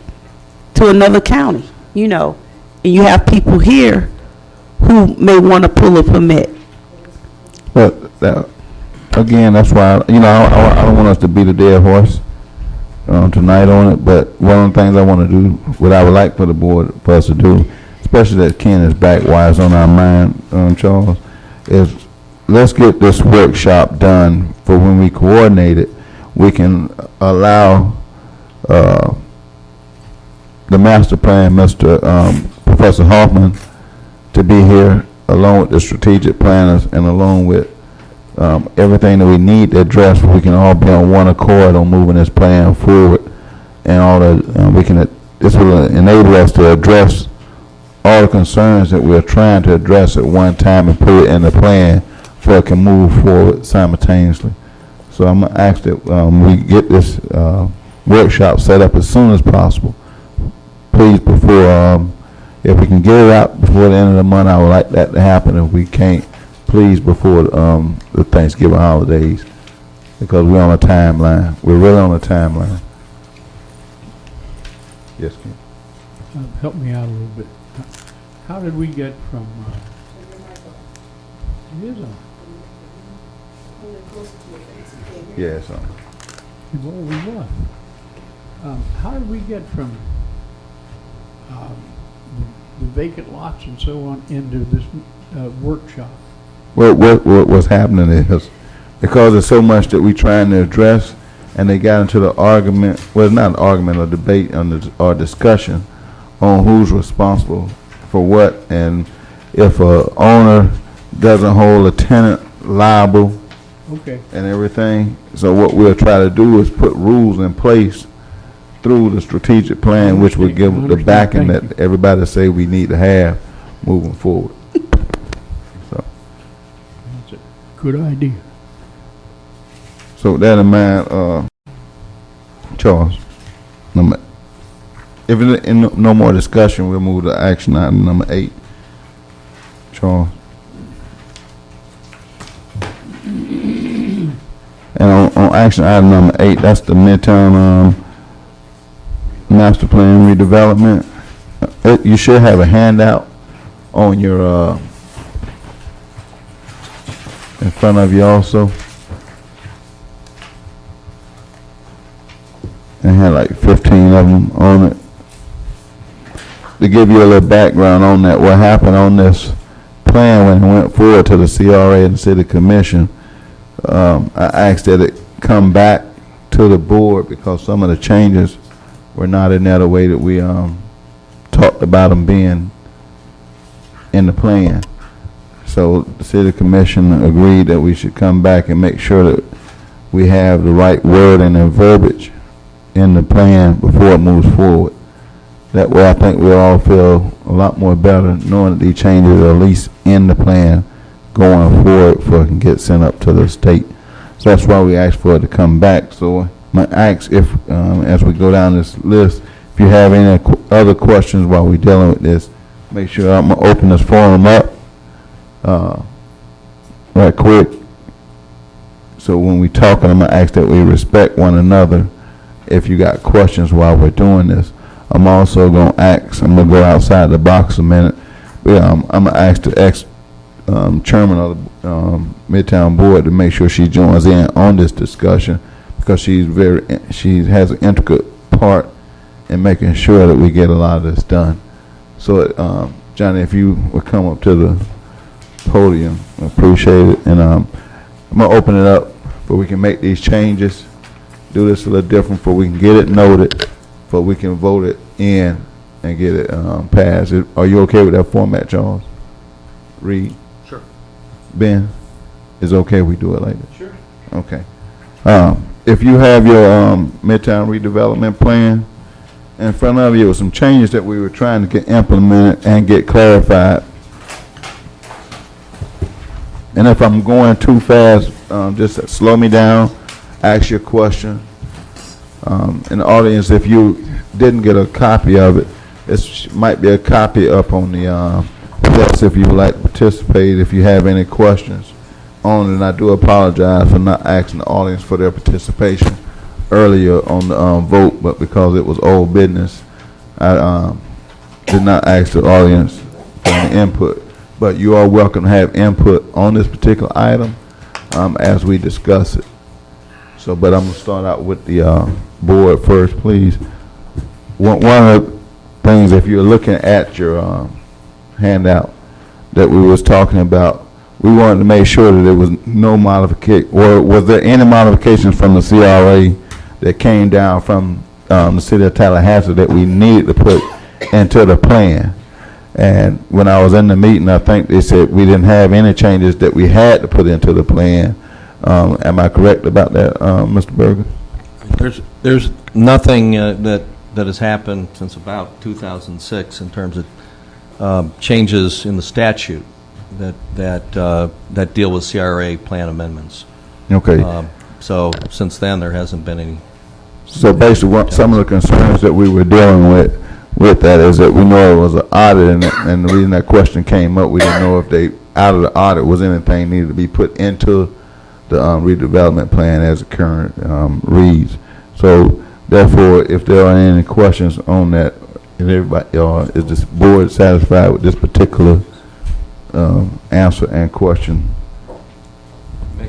to another county, you know. And you have people here who may want to pull a permit. But again, that's why, you know, I don't want us to beat a dead horse tonight on it, but one of the things I want to do, what I would like for the board, for us to do, especially that Ken is back, why it's on our mind, Charles, is let's get this workshop done for when we coordinate it. We can allow the master plan, Mr. Professor Hoffman, to be here along with the strategic planners and along with everything that we need to address. We can all be on one accord on moving this plan forward, and all the this will enable us to address all the concerns that we're trying to address at one time and put it in the plan so it can move forward simultaneously. So I'm going to ask that we get this workshop set up as soon as possible. Please, before, if we can get it out before the end of the month, I would like that to happen. If we can't, please before the Thanksgiving holidays, because we're on a timeline. We're really on a timeline. Yes, Ken. Help me out a little bit. How did we get from, it is on. Yes, Well, we was. How did we get from the vacant lots and so on into this workshop? What's happening is, because there's so much that we're trying to address, and they got into the argument, well, it's not an argument or debate or discussion on who's responsible for what, and if a owner doesn't hold a tenant liable, okay, and everything. So what we'll try to do is put rules in place through the strategic plan, which will give the backing that everybody say we need to have moving forward. So that's a good idea. So with that in mind, Charles, if there's no more discussion, we'll move to action item number 8. Charles. And on action item number 8, that's the Midtown master plan redevelopment. You should have a handout on your, in front of you also. And had like 15 of them on it. To give you a little background on that, what happened on this plan when it went forward to the CRA and the City Commission, I asked that it come back to the board because some of the changes were not in that way that we talked about them being in the plan. So the City Commission agreed that we should come back and make sure that we have the right wording and verbiage in the plan before it moves forward. That way I think we all feel a lot more better knowing that these changes are at least in the plan going forward before it can get sent up to the state. So that's why we asked for it to come back. So I'm going to ask if, as we go down this list, if you have any other questions while we're dealing with this, make sure I'm going to open this forum up right quick. So when we're talking, I'm going to ask that we respect one another if you got questions while we're doing this. I'm also going to ask, I'm going to go outside the box a minute. I'm going to ask the chairman of the Midtown board to make sure she joins in on this discussion because she has an intricate part in making sure that we get a lot of this done. So, Johnny, if you would come up to the podium, I appreciate it. And I'm going to open it up where we can make these changes, do this a little different, for we can get it noted, for we can vote it in and get it passed. Are you okay with that format, Charles? Reed? Sure. Ben? Is it okay we do it like that? Sure. Okay. If you have your Midtown redevelopment plan in front of you with some changes that we were trying to get implemented and get clarified. And if I'm going too fast, just slow me down, ask your question. In the audience, if you didn't get a copy of it, it might be a copy up on the desk if you would like to participate, if you have any questions on it. And I do apologize for not asking the audience for their participation earlier on the vote, but because it was old business, I did not ask the audience for any input. But you are welcome to have input on this particular item as we discuss it. So, but I'm going to start out with the board first, please. One of the things, if you're looking at your handout that we was talking about, we wanted to make sure that there was no modification, or was there any modifications from the CRA that came down from the city of Tallahassee that we needed to put into the plan. And when I was in the meeting, I think they said we didn't have any changes that we had to put into the plan. Am I correct about that, Mr. Berger? There's nothing that has happened since about 2006 in terms of changes in the statute that deal with CRA plan amendments. Okay. So since then, there hasn't been any. So basically, some of the concerns that we were dealing with that is that we know it was an audit, and the reason that question came up, we didn't know if they, out of the audit, was anything needed to be put into the redevelopment plan as it current reads. So therefore, if there are any questions on that, is everybody, is this board satisfied with this particular answer and question?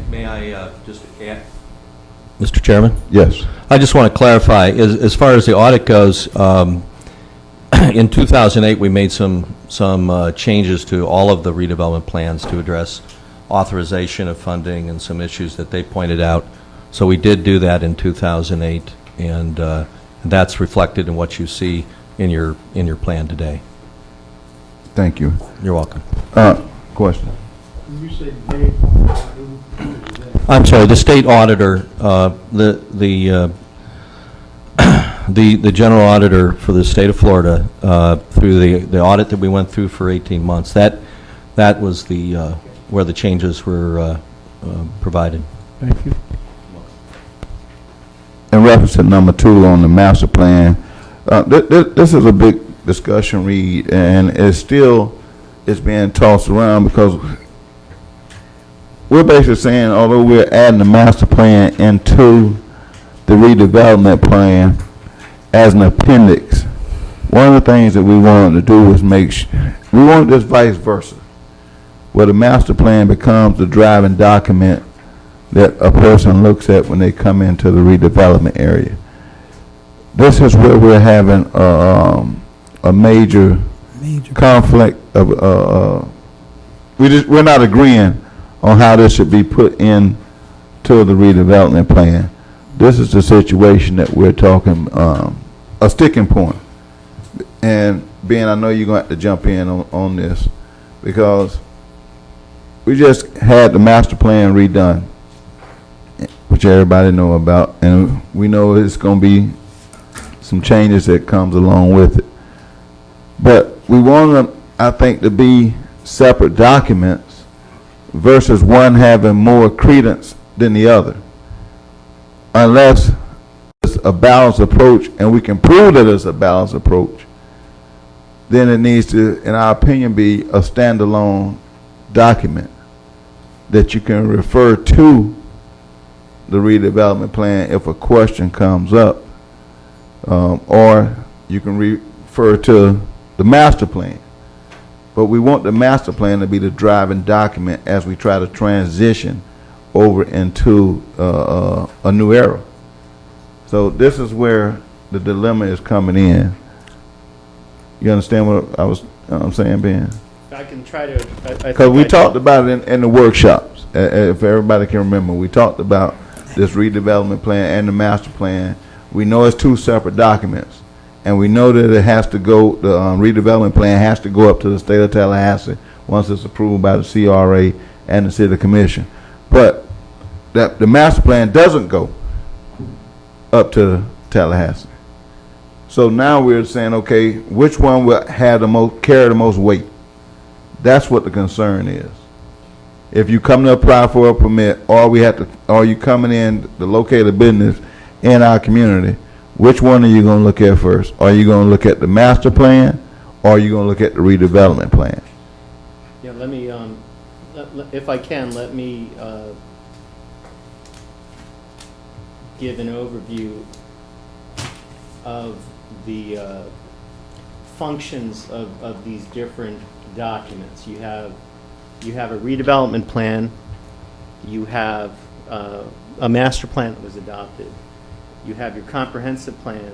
May I just add, Mr. Chairman? Yes. I just want to clarify, as far as the audit goes, in 2008 we made some changes to all of the redevelopment plans to address authorization of funding and some issues that they pointed out. So we did do that in 2008, and that's reflected in what you see in your plan today. Thank you. You're welcome. Question. When you say they, who is that? I'm sorry, the state auditor, the general auditor for the state of Florida, through the audit that we went through for 18 months, that was the where the changes were provided. Thank you. In reference to number 2 on the master plan, this is a big discussion, Reed, and it's being tossed around because we're basically saying, although we're adding the master plan into the redevelopment plan as an appendix, one of the things that we wanted to do was we want this vice versa, where the master plan becomes the driving document that a person looks at when they come into the redevelopment area. This is where we're having a major conflict of we're not agreeing on how this should be put in to the redevelopment plan. This is the situation that we're talking a sticking point. And Ben, I know you're going to have to jump in on this, because we just had the master plan redone, which everybody know about, and we know it's going to be some changes that comes along with it. But we want them, I think, to be separate documents versus one having more credence than the other. Unless it's a balanced approach, and we can prove that it's a balanced approach, then it needs to, in our opinion, be a standalone document that you can refer to the redevelopment plan if a question comes up, or you can refer to the master plan. But we want the master plan to be the driving document as we try to transition over into a new era. So this is where the dilemma is coming in. You understand what I'm saying, Ben? I can try to. Because we talked about it in the workshops. If everybody can remember, we talked about this redevelopment plan and the master plan. We know it's two separate documents, and we know that it has to go. The redevelopment plan has to go up to the state of Tallahassee once it's approved by the CRA and the city commission. But that the master plan doesn't go up to Tallahassee. So now we're saying, okay, which one will have carry the most weight? That's what the concern is. If you come to apply for a permit, or you coming in to locate a business in our community, which one are you going to look at first? Are you going to look at the master plan, or are you going to look at the redevelopment plan? Yeah, let me, if I can, let me give an overview of the functions of these different documents. You have a redevelopment plan, you have a master plan that was adopted, you have your comprehensive plan,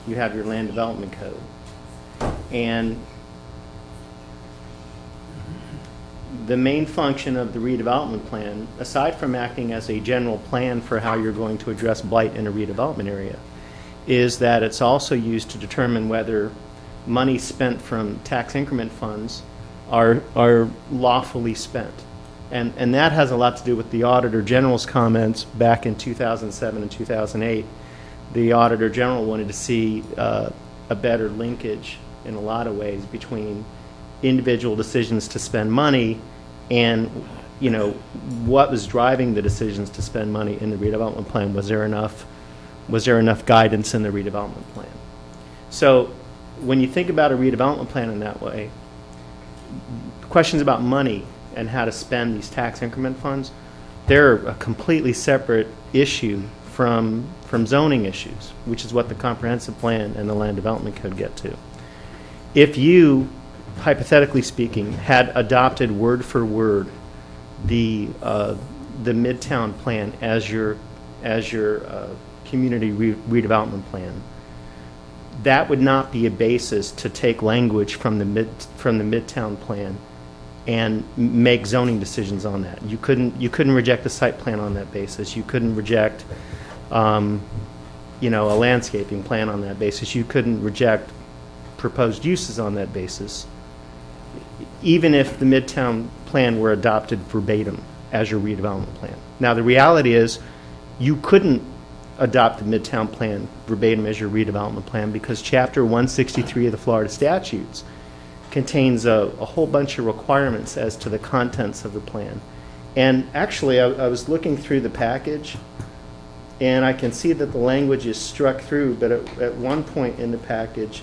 you have your land development code. And the main function of the redevelopment plan, aside from acting as a general plan for how you're going to address blight in a redevelopment area, is that it's also used to determine whether money spent from tax increment funds are lawfully spent. And that has a lot to do with the Auditor General's comments back in 2007 and 2008. The Auditor General wanted to see a better linkage in a lot of ways between individual decisions to spend money and, you know, what was driving the decisions to spend money in the redevelopment plan. Was there enough guidance in the redevelopment plan? So when you think about a redevelopment plan in that way, questions about money and how to spend these tax increment funds, they're a completely separate issue from zoning issues, which is what the comprehensive plan and the land development code get to. If you, hypothetically speaking, had adopted word for word the Midtown plan as your community redevelopment plan, that would not be a basis to take language from the Midtown plan and make zoning decisions on that. You couldn't reject the site plan on that basis. You couldn't reject a landscaping plan on that basis. You couldn't reject proposed uses on that basis, even if the Midtown plan were adopted verbatim as your redevelopment plan. Now, the reality is you couldn't adopt the Midtown plan verbatim as your redevelopment plan because Chapter 163 of the Florida statutes contains a whole bunch of requirements as to the contents of the plan. And actually, I was looking through the package, and I can see that the language is struck through, but at one point in the package,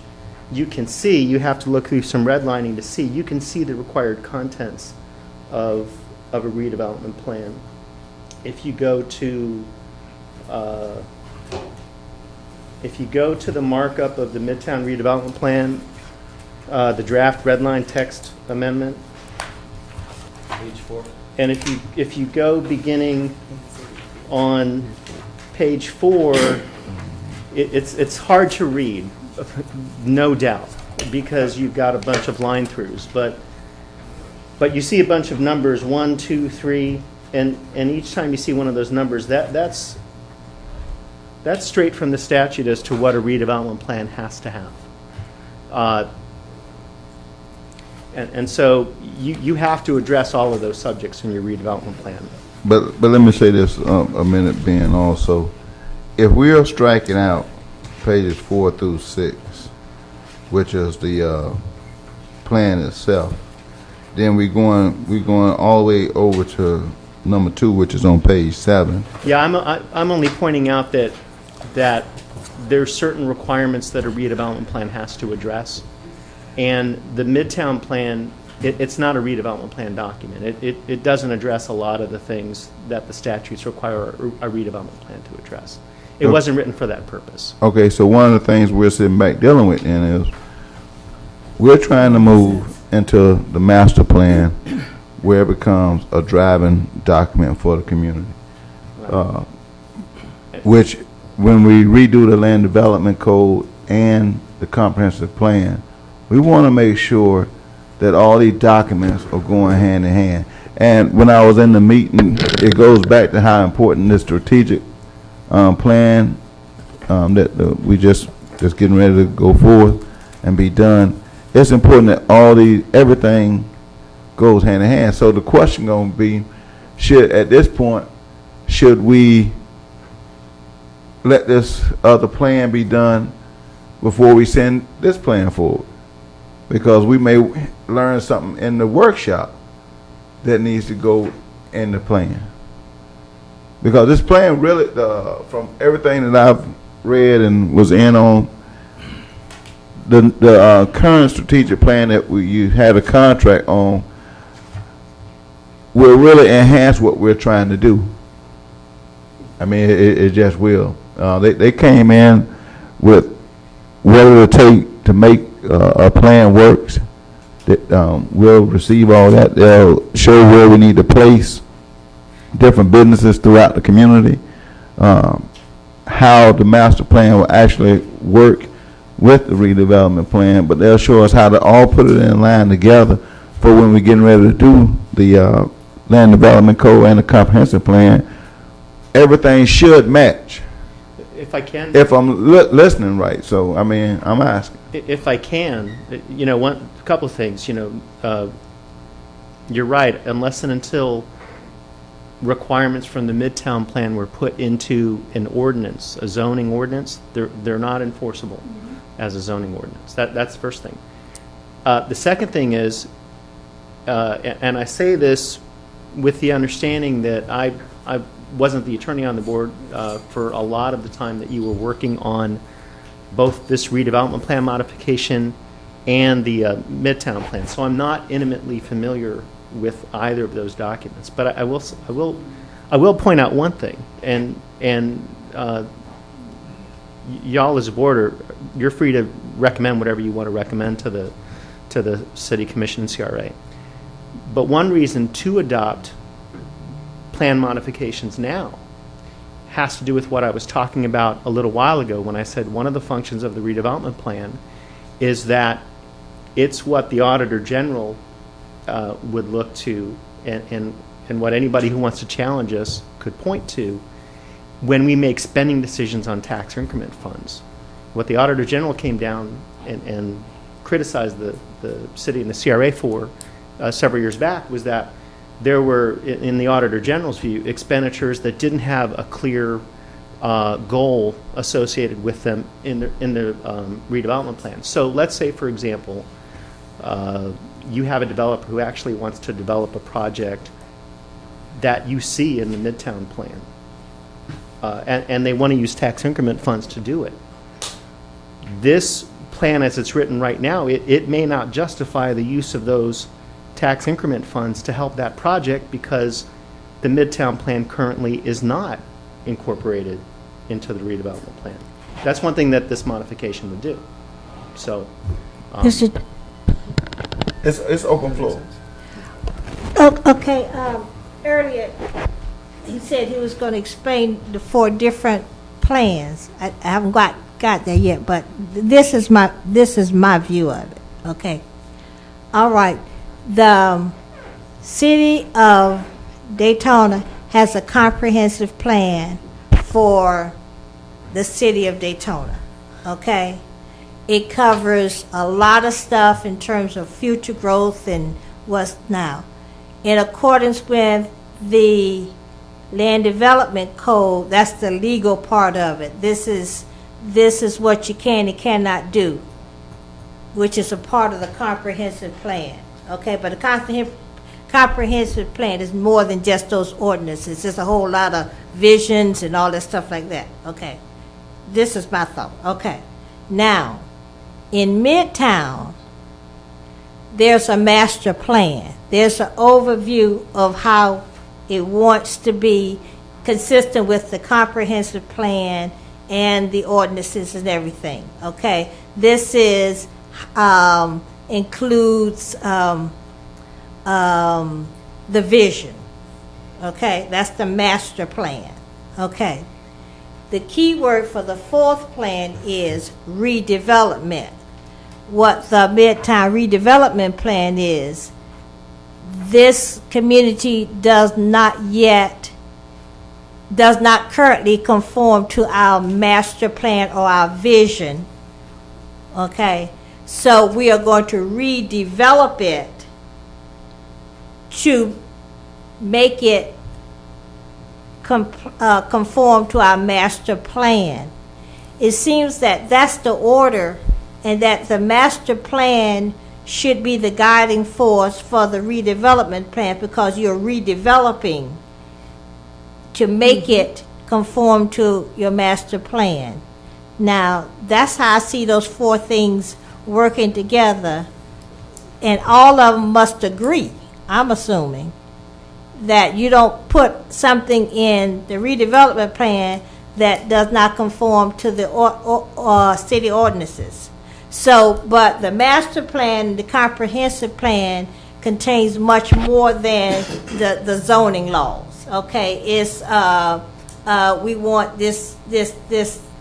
you can see, you have to look through some redlining to see, you can see the required contents of a redevelopment plan. If you go to If you go to the markup of the Midtown redevelopment plan, the draft red line text amendment, Page 4. and if you go beginning on page 4, it's hard to read, no doubt, because you've got a bunch of line throughs, but you see a bunch of numbers, 1, 2, 3, and each time you see one of those numbers, that's straight from the statute as to what a redevelopment plan has to have. And so you have to address all of those subjects in your redevelopment plan. But let me say this a minute, Ben, also. If we are striking out pages 4 through 6, which is the plan itself, then we're going all the way over to number 2, which is on page 7. Yeah, I'm only pointing out that there's certain requirements that a redevelopment plan has to address, and the Midtown plan, it's not a redevelopment plan document. It doesn't address a lot of the things that the statutes require a redevelopment plan to address. It wasn't written for that purpose. Okay, so one of the things we're sitting back dealing with then is we're trying to move into the master plan where it becomes a driving document for the community. Which, when we redo the land development code and the comprehensive plan, we want to make sure that all these documents are going hand in hand. And when I was in the meeting, it goes back to how important this strategic plan that we just getting ready to go forth and be done. It's important that everything goes hand in hand. So the question going to be, at this point, should we let this other plan be done before we send this plan forward? Because we may learn something in the workshop that needs to go in the plan. Because this plan really, from everything that I've read and was in on, the current strategic plan that you had a contract on will really enhance what we're trying to do. I mean, it just will. They came in with what it'll take to make a plan works. That we'll receive all that. They'll show where we need to place different businesses throughout the community, how the master plan will actually work with the redevelopment plan, but they'll show us how to all put it in line together for when we're getting ready to do the land development code and the comprehensive plan. Everything should match. If I can. If I'm listening right, so I mean, I'm asking. If I can, a couple of things. You're right. Unless and until requirements from the Midtown plan were put into an ordinance, a zoning ordinance, they're not enforceable as a zoning ordinance. That's the first thing. The second thing is, and I say this with the understanding that I wasn't the attorney on the board for a lot of the time that you were working on both this redevelopment plan modification and the Midtown plan. So I'm not intimately familiar with either of those documents. But I will point out one thing, and y'all as a board you're free to recommend whatever you want to recommend to the City Commission and CRA. But one reason to adopt plan modifications now has to do with what I was talking about a little while ago when I said one of the functions of the redevelopment plan is that it's what the Auditor General would look to and what anybody who wants to challenge us could point to when we make spending decisions on tax increment funds. What the Auditor General came down and criticized the city and the CRA for several years back was that there were, in the Auditor General's view, expenditures that didn't have a clear goal associated with them in the redevelopment plan. So let's say, for example, you have a developer who actually wants to develop a project that you see in the Midtown plan, and they want to use tax increment funds to do it. This plan, as it's written right now, it may not justify the use of those tax increment funds to help that project because the Midtown plan currently is not incorporated into the redevelopment plan. That's one thing that this modification would do. So, Mr. It's open floor. Okay, earlier, he said he was going to explain the 4 different plans. I haven't got there yet, but this is my view of it, okay? All right, the city of Daytona has a comprehensive plan for the city of Daytona, okay? It covers a lot of stuff in terms of future growth and what's now. In accordance with the land development code, that's the legal part of it. This is what you can and cannot do, which is a part of the comprehensive plan. Okay, but the comprehensive plan is more than just those ordinances. There's a whole lot of visions and all that stuff like that. Okay, this is my thought. Okay, now in Midtown, there's a master plan. There's an overview of how it wants to be consistent with the comprehensive plan and the ordinances and everything. Okay, this is includes the vision. Okay, that's the master plan. Okay, the key word for the 4th plan is redevelopment. What the Midtown redevelopment plan is, this community does not currently conform to our master plan or our vision. Okay, so we are going to redevelop it to make it conform to our master plan. It seems that that's the order, and that the master plan should be the guiding force for the redevelopment plan, because you're redeveloping to make it conform to your master plan. Now, that's how I see those 4 things working together, and all of them must agree, I'm assuming, that you don't put something in the redevelopment plan that does not conform to the city ordinances. So, but the master plan, the comprehensive plan, contains much more than the zoning laws. Okay, it's we want this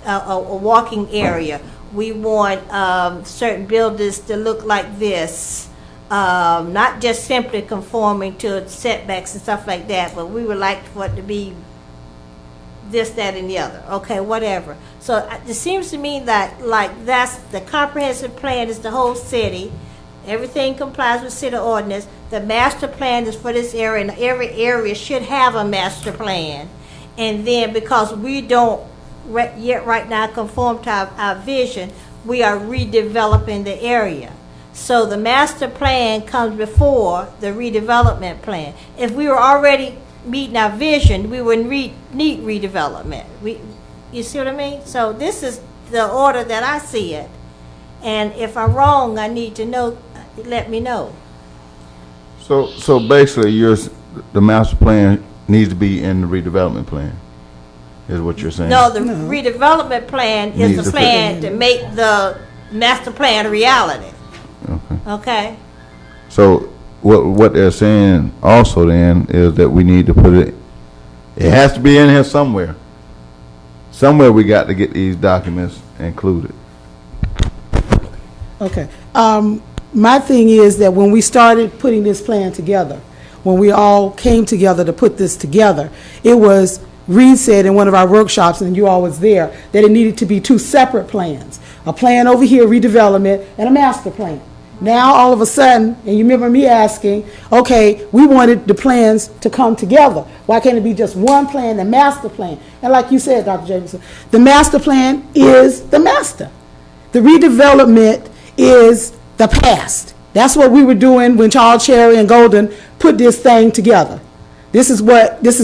a walking area. We want certain buildings to look like this, not just simply conforming to setbacks and stuff like that, but we would like for it to be this, that, and the other. Okay, whatever. So it seems to me that that's the comprehensive plan is the whole city. Everything complies with city ordinance. The master plan is for this area, and every area should have a master plan. And then because we don't yet right now conform to our vision, we are redeveloping the area. So the master plan comes before the redevelopment plan. If we were already meeting our vision, we wouldn't need redevelopment. You see what I mean? So this is the order that I see it. And if I'm wrong, I need to know, let me know. So basically, the master plan needs to be in the redevelopment plan, is what you're saying? No, the redevelopment plan is the plan to make the master plan a reality. Okay? So what they're saying also then is that we need to put it has to be in here somewhere. Somewhere we got to get these documents included. Okay. My thing is that when we started putting this plan together, when we all came together to put this together, it was, Reed said in one of our workshops, and you all was there, that it needed to be 2 separate plans. A plan over here, redevelopment, and a master plan. Now, all of a sudden, and you remember me asking, okay, we wanted the plans to come together. Why can't it be just one plan, the master plan? And like you said, Dr. Jameson, the master plan is the master. The redevelopment is the past. That's what we were doing when Charles Cherry and Golden put this thing together. This is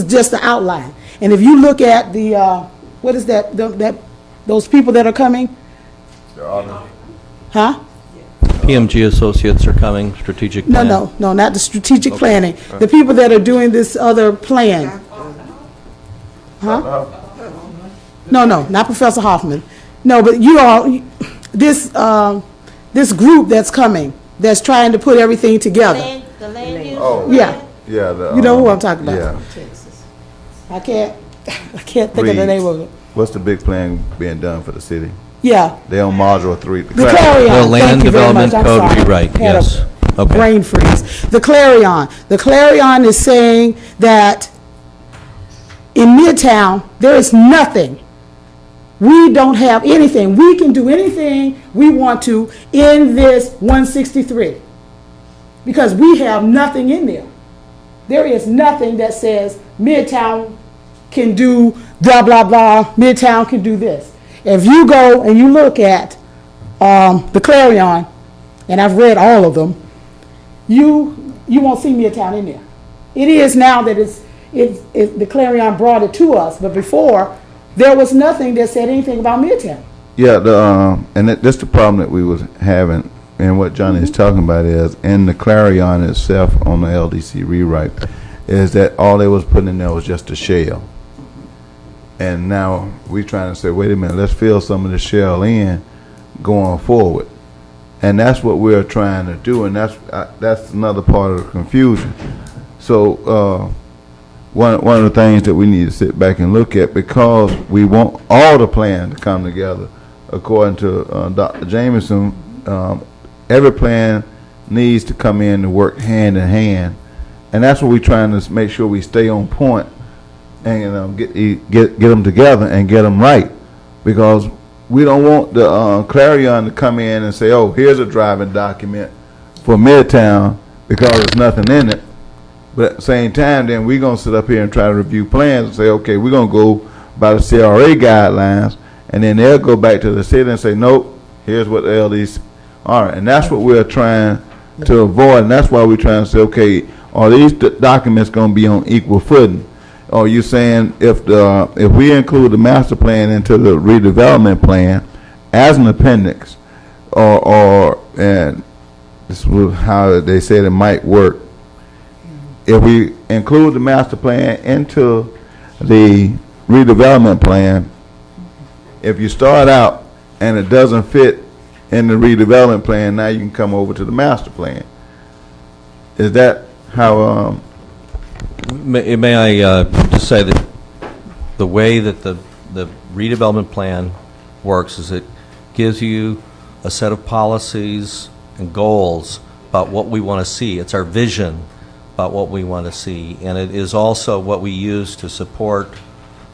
just the outline. And if you look at the, what is that, those people that are coming? Huh? PMG Associates are coming, strategic plan. No, not the strategic planning. The people that are doing this other plan. Huh? No, not Professor Hoffman. No, but you all, this group that's coming, that's trying to put everything together. The land use. Oh. Yeah. Yeah. You know who I'm talking about? Yeah. I can't think of the name of it. What's the big plan being done for the city? Yeah. They on module 3. The Clarion. The Land Thank you very Development much. I'm Code sorry. rewrite, Had yes. a Okay. brain freeze. The Clarion. The Clarion is saying that in Midtown, there is nothing. We don't have anything. We can do anything we want to in this 163 because we have nothing in there. There is nothing that says Midtown can do blah, blah, blah. Midtown can do this. If you go and you look at the Clarion, and I've read all of them, you won't see Midtown in there. It is now that the Clarion brought it to us, but before, there was nothing that said anything about Midtown. Yeah, and that's the problem that we was having, and what Johnny is talking about is, in the Clarion itself on the LDC rewrite, is that all they was putting in there was just a shell. And now we trying to say, wait a minute, let's fill some of the shell in going forward. And that's what we're trying to do, and that's another part of the confusion. So one of the things that we need to sit back and look at, because we want all the plan to come together, according to Dr. Jameson, every plan needs to come in and work hand in hand. And that's what we're trying to make sure we stay on point and get them together and get them right, because we don't want the Clarion to come in and say, oh, here's a driving document for Midtown because there's nothing in it. But at the same time, then we're going to sit up here and try to review plans and say, okay, we're going to go by the CRA guidelines, and then they'll go back to the city and say, nope, here's what the LDC. All right, and that's what we're trying to avoid, and that's why we're trying to say, okay, are these documents going to be on equal footing? Or you saying if we include the master plan into the redevelopment plan as an appendix, and this is how they said it might work. If we include the master plan into the redevelopment plan, if you start out and it doesn't fit in the redevelopment plan, now you can come over to the master plan. Is that how? May I just say that the way that the redevelopment plan works is it gives you a set of policies and goals about what we want to see. It's our vision about what we want to see, and it is also what we use to support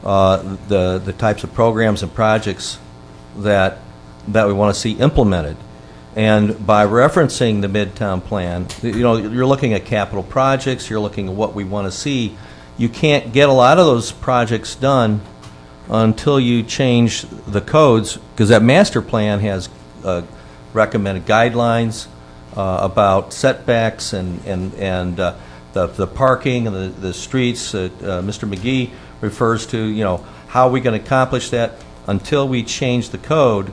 the types of programs and projects that we want to see implemented. And by referencing the Midtown plan, you're looking at capital projects, you're looking at what we want to see. You can't get a lot of those projects done until you change the codes, because that master plan has recommended guidelines about setbacks and the parking and the streets. Mr. McGee refers to, how are we going to accomplish that until we change the code.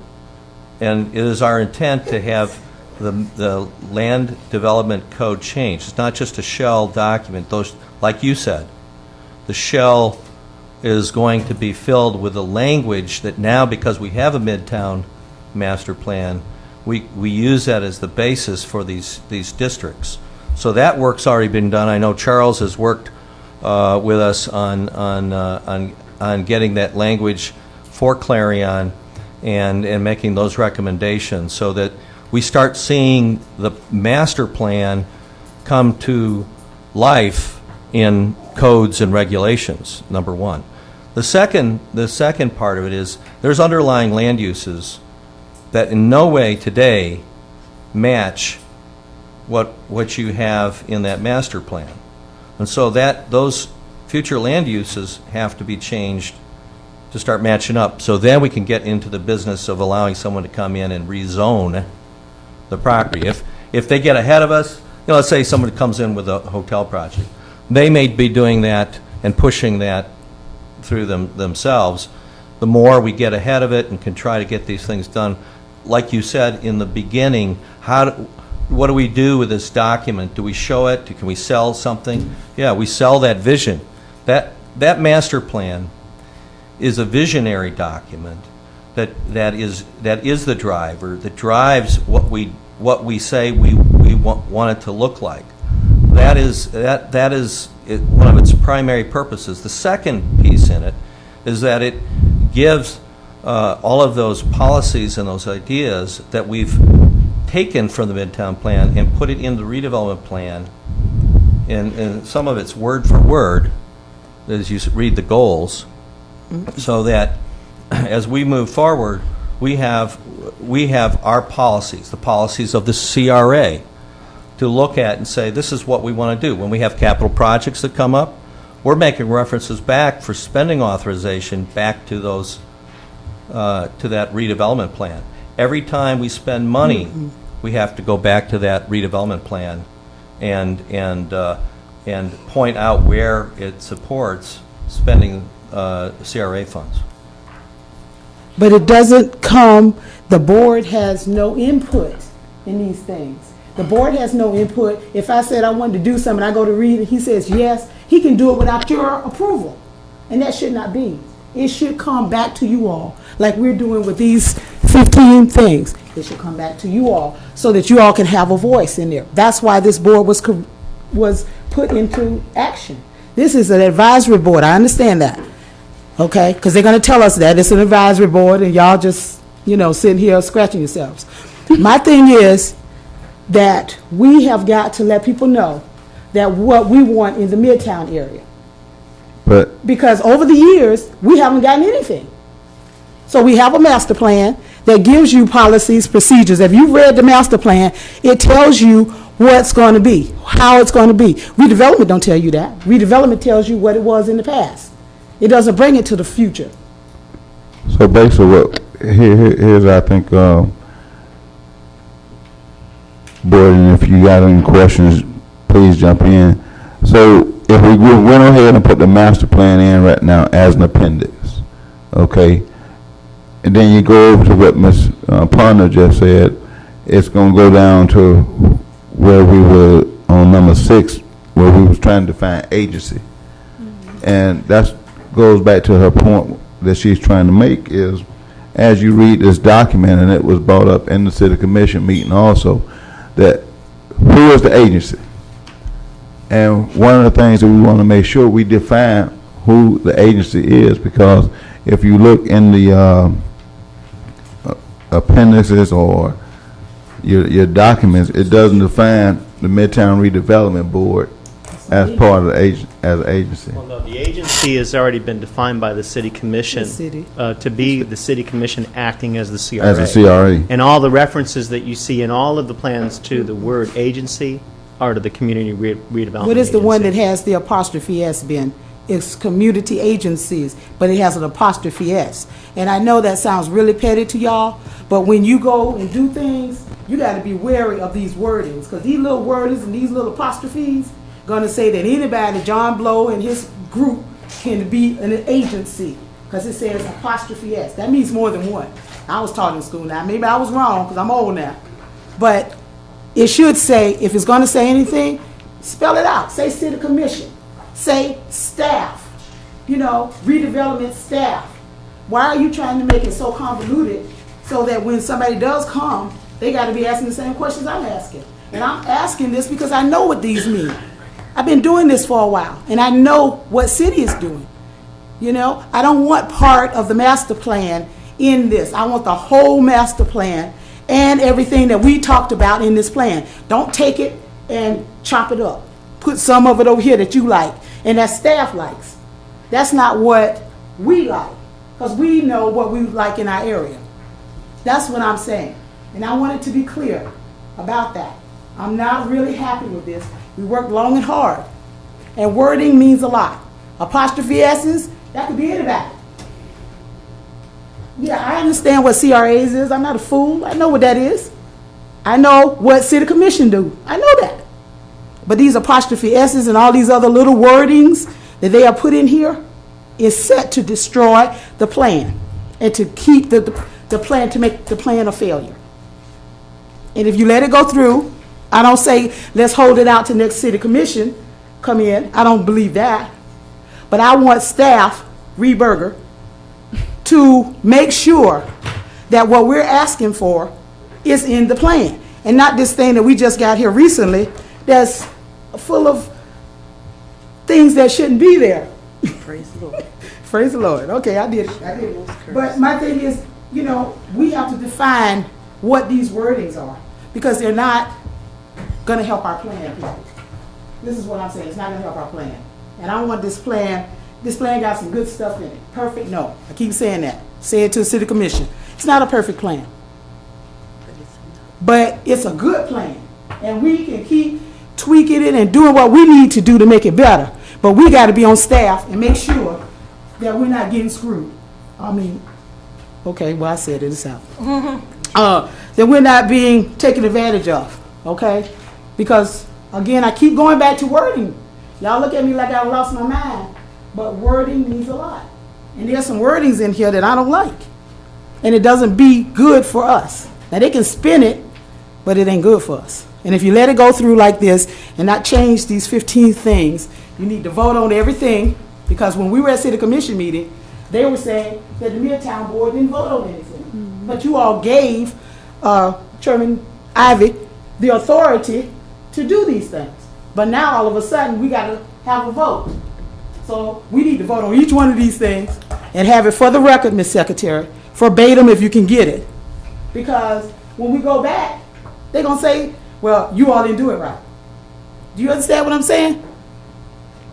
And it is our intent to have the land development code changed. It's not just a shell document. Those, like you said, the shell is going to be filled with the language that now, because we have a Midtown master plan, we use that as the basis for these districts. So that work's already been done. I know Charles has worked with us on getting that language for Clarion and making those recommendations so that we start seeing the master plan come to life in codes and regulations, number one. The second part of it is there's underlying land uses that in no way today match what you have in that master plan. And so those future land uses have to be changed to start matching up. So then we can get into the business of allowing someone to come in and rezone the property. If they get ahead of us, let's say someone comes in with a hotel project. They may be doing that and pushing that through themselves. The more we get ahead of it and can try to get these things done, like you said in the beginning, what do we do with this document? Do we show it? Can we sell something? Yeah, we sell that vision. That master plan is a visionary document that is the driver, that drives what we say we want it to look like. That is one of its primary purposes. The second piece in it is that it gives all of those policies and those ideas that we've taken from the Midtown plan and put it in the redevelopment plan, and some of it's word for word as you read the goals, so that as we move forward, we have our policies, the policies of the CRA, to look at and say, this is what we want to do. When we have capital projects that come up, we're making references back for spending authorization back to those, to that redevelopment plan. Every time we spend money, we have to go back to that redevelopment plan and point out where it supports spending CRA funds. But it doesn't come, the board has no input in these things. The board has no input. If I said I wanted to do something, I go to Reed and he says yes, he can do it without your approval. And that should not be. It should come back to you all, like we're doing with these 15 things. It should come back to you all so that you all can have a voice in there. That's why this board was put into action. This is an advisory board. I understand that. Okay? Because they're going to tell us that it's an advisory board and y'all just, sitting here scratching yourselves. My thing is that we have got to let people know that what we want in the Midtown area. Because over the years, we haven't gotten anything. So we have a master plan that gives you policies, procedures. If you've read the master plan, it tells you what's going to be, how it's going to be. Redevelopment don't tell you that. Redevelopment tells you what it was in the past. It doesn't bring it to the future. So basically, here's I think, board, and if you got any questions, please jump in. So if we went ahead and put the master plan in right now as an appendix, okay, and then you go over to what Ms. Parner just said, it's going to go down to where we were on number 6, where we was trying to define agency. And that goes back to her point that she's trying to make is, as you read this document, and it was brought up in the city commission meeting also, that who is the agency? And one of the things that we want to make sure we define who the agency is, because if you look in the appendices or your documents, it doesn't define the Midtown Redevelopment Board as part of the agency. Well, no, the agency has already been defined by the city commission to be the city commission acting as the CRA. As a CRA. And all the references that you see in all of the plans to the word agency are to the community redevelopment. What is the agency. one that has the apostrophe S, Ben? It's community agencies, but it has an apostrophe S. And I know that sounds really petty to y'all, but when you go and do things, you got to be wary of these wordings, because these little wordings and these little apostrophes going to say that anybody, John Blow and his group, can be an agency, because it says apostrophe S. That means more than one. I was taught in school now. Maybe I was wrong, because I'm old now. But it should say, if it's going to say anything, spell it out. Say city commission. Say staff. Redevelopment staff. Why are you trying to make it so convoluted so that when somebody does come, they got to be asking the same questions I'm asking? And I'm asking this because I know what these mean. I've been doing this for a while, and I know what city is doing. I don't want part of the master plan in this. I want the whole master plan and everything that we talked about in this plan. Don't take it and chop it up. Put some of it over here that you like and that staff likes. That's not what we like, because we know what we like in our area. That's what I'm saying. And I want it to be clear about that. I'm not really happy with this. We worked long and hard. And wording means a lot. Apostrophe S's, that could be anybody. Yeah, I understand what CRAs is. I'm not a fool. I know what that is. I know what city commission do. I know that. But these apostrophe S's and all these other little wordings that they are put in here is set to destroy the plan and to keep the plan, to make the plan a failure. And if you let it go through, I don't say let's hold it out to next city commission come in. I don't believe that. But I want staff, Reed Berger, to make sure that what we're asking for is in the plan, and not this thing that we just got here recently that's full of things that shouldn't be there. Praise the Lord. Praise the Lord. Okay, I did it. But my thing is, you know, we have to define what these wordings are, because they're not going to help our plan, people. This is what I'm saying. It's not going to help our plan. And I want this plan got some good stuff in it. Perfect? No. I keep saying that. Say it to the city commission. It's not a perfect plan. But it's a good plan. And we can keep tweaking it and doing what we need to do to make it better. But we got to be on staff and make sure that we're not getting screwed. I mean, okay, well, I said it, it's out. That we're not being taken advantage of, okay? Because, again, I keep going back to wording. Y'all look at me like I lost my mind, but wording means a lot. And there's some wordings in here that I don't like. And it doesn't be good for us. Now, they can spin it, but it ain't good for us. And if you let it go through like this and not change these 15 things, you need to vote on everything, because when we were at city commission meeting, they were saying that the Midtown board didn't vote on anything. Mm-hmm. But you all gave Chairman Ivy the authority to do these things. But now all of a sudden we got to have a vote. So we need to vote on each one of these things and have it for the record, Ms. Secretary, verbatim if you can get it. Because when we go back, they're going to say, well, you all didn't do it right. Do you understand what I'm saying?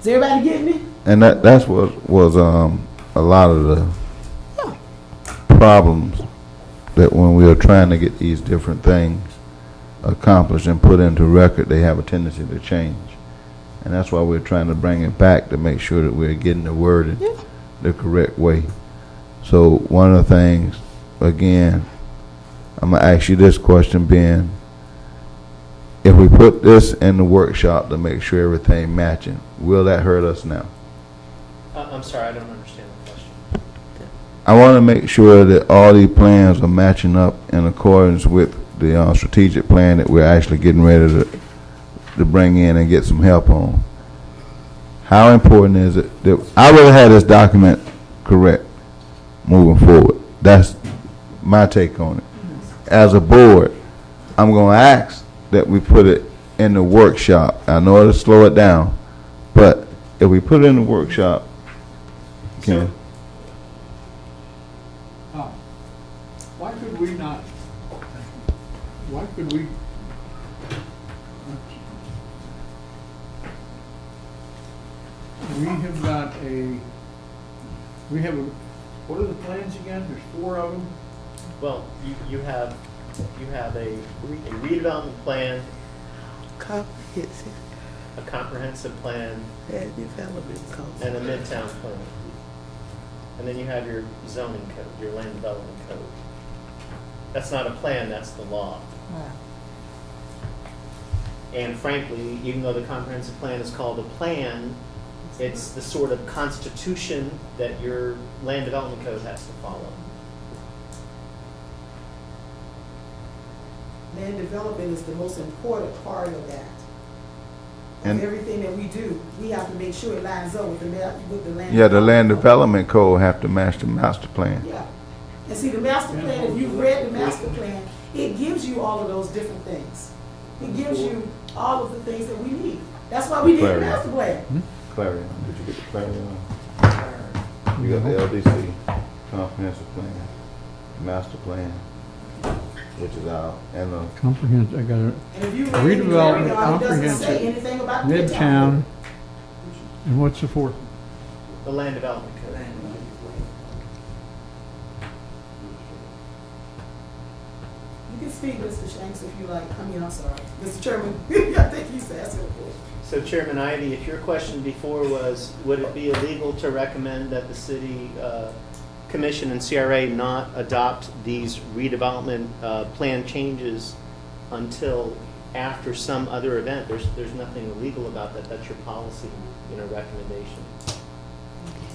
Is everybody getting me? And that's what was a lot of the problems, that when we are trying to get these different things accomplished and put into record, they have a tendency to change. And that's why we're trying to bring it back to make sure that we're getting the wording the correct way. So one of the things, again, I'm going to ask you this question, Ben. If we put this in the workshop to make sure everything matching, will that hurt us now? I'm sorry, I don't understand the question. I want to make sure that all these plans are matching up in accordance with the strategic plan that we're actually getting ready to bring in and get some help on. How important is it that I would have had this document correct moving forward? That's my take on it. As a board, I'm going to ask that we put it in the workshop. I know it'll slow it down, but if we put it in the workshop, okay. Why could we not, why could we, what are the plans again? There's 4 of them? Well, you have a redevelopment plan, Comprehensive a comprehensive plan, development code. and a Midtown plan. And then you have your zoning code, your land development code. That's not a plan, that's the law. Wow. And frankly, even though the comprehensive plan is called a plan, it's the sort of constitution that your land development code has to follow. Land development is the most important part of that. And everything that we do, we have to make sure it lines up with the land. Yeah, the land development code have to match the master plan. Yeah. And see, the master plan, if you've read the master plan, it gives you all of those different things. It gives you all of the things that we need. That's why we need the master plan. Clarion, did you get the Clarion? You got the LDC, comprehensive plan, master plan, which is out, and the Comprehensive, I got And if you read redevelopment, it doesn't say anything about Midtown, and what's the 4th? The land development code. You can speak, Mr. Shanks, if you like. I mean, I'm sorry. Mr. Chairman, I think he's asking a question. So Chairman Ivy, if your question before was, would it be illegal to recommend that the city commission and CRA not adopt these redevelopment plan changes until after some other event? There's nothing illegal about that. That's your policy, recommendation.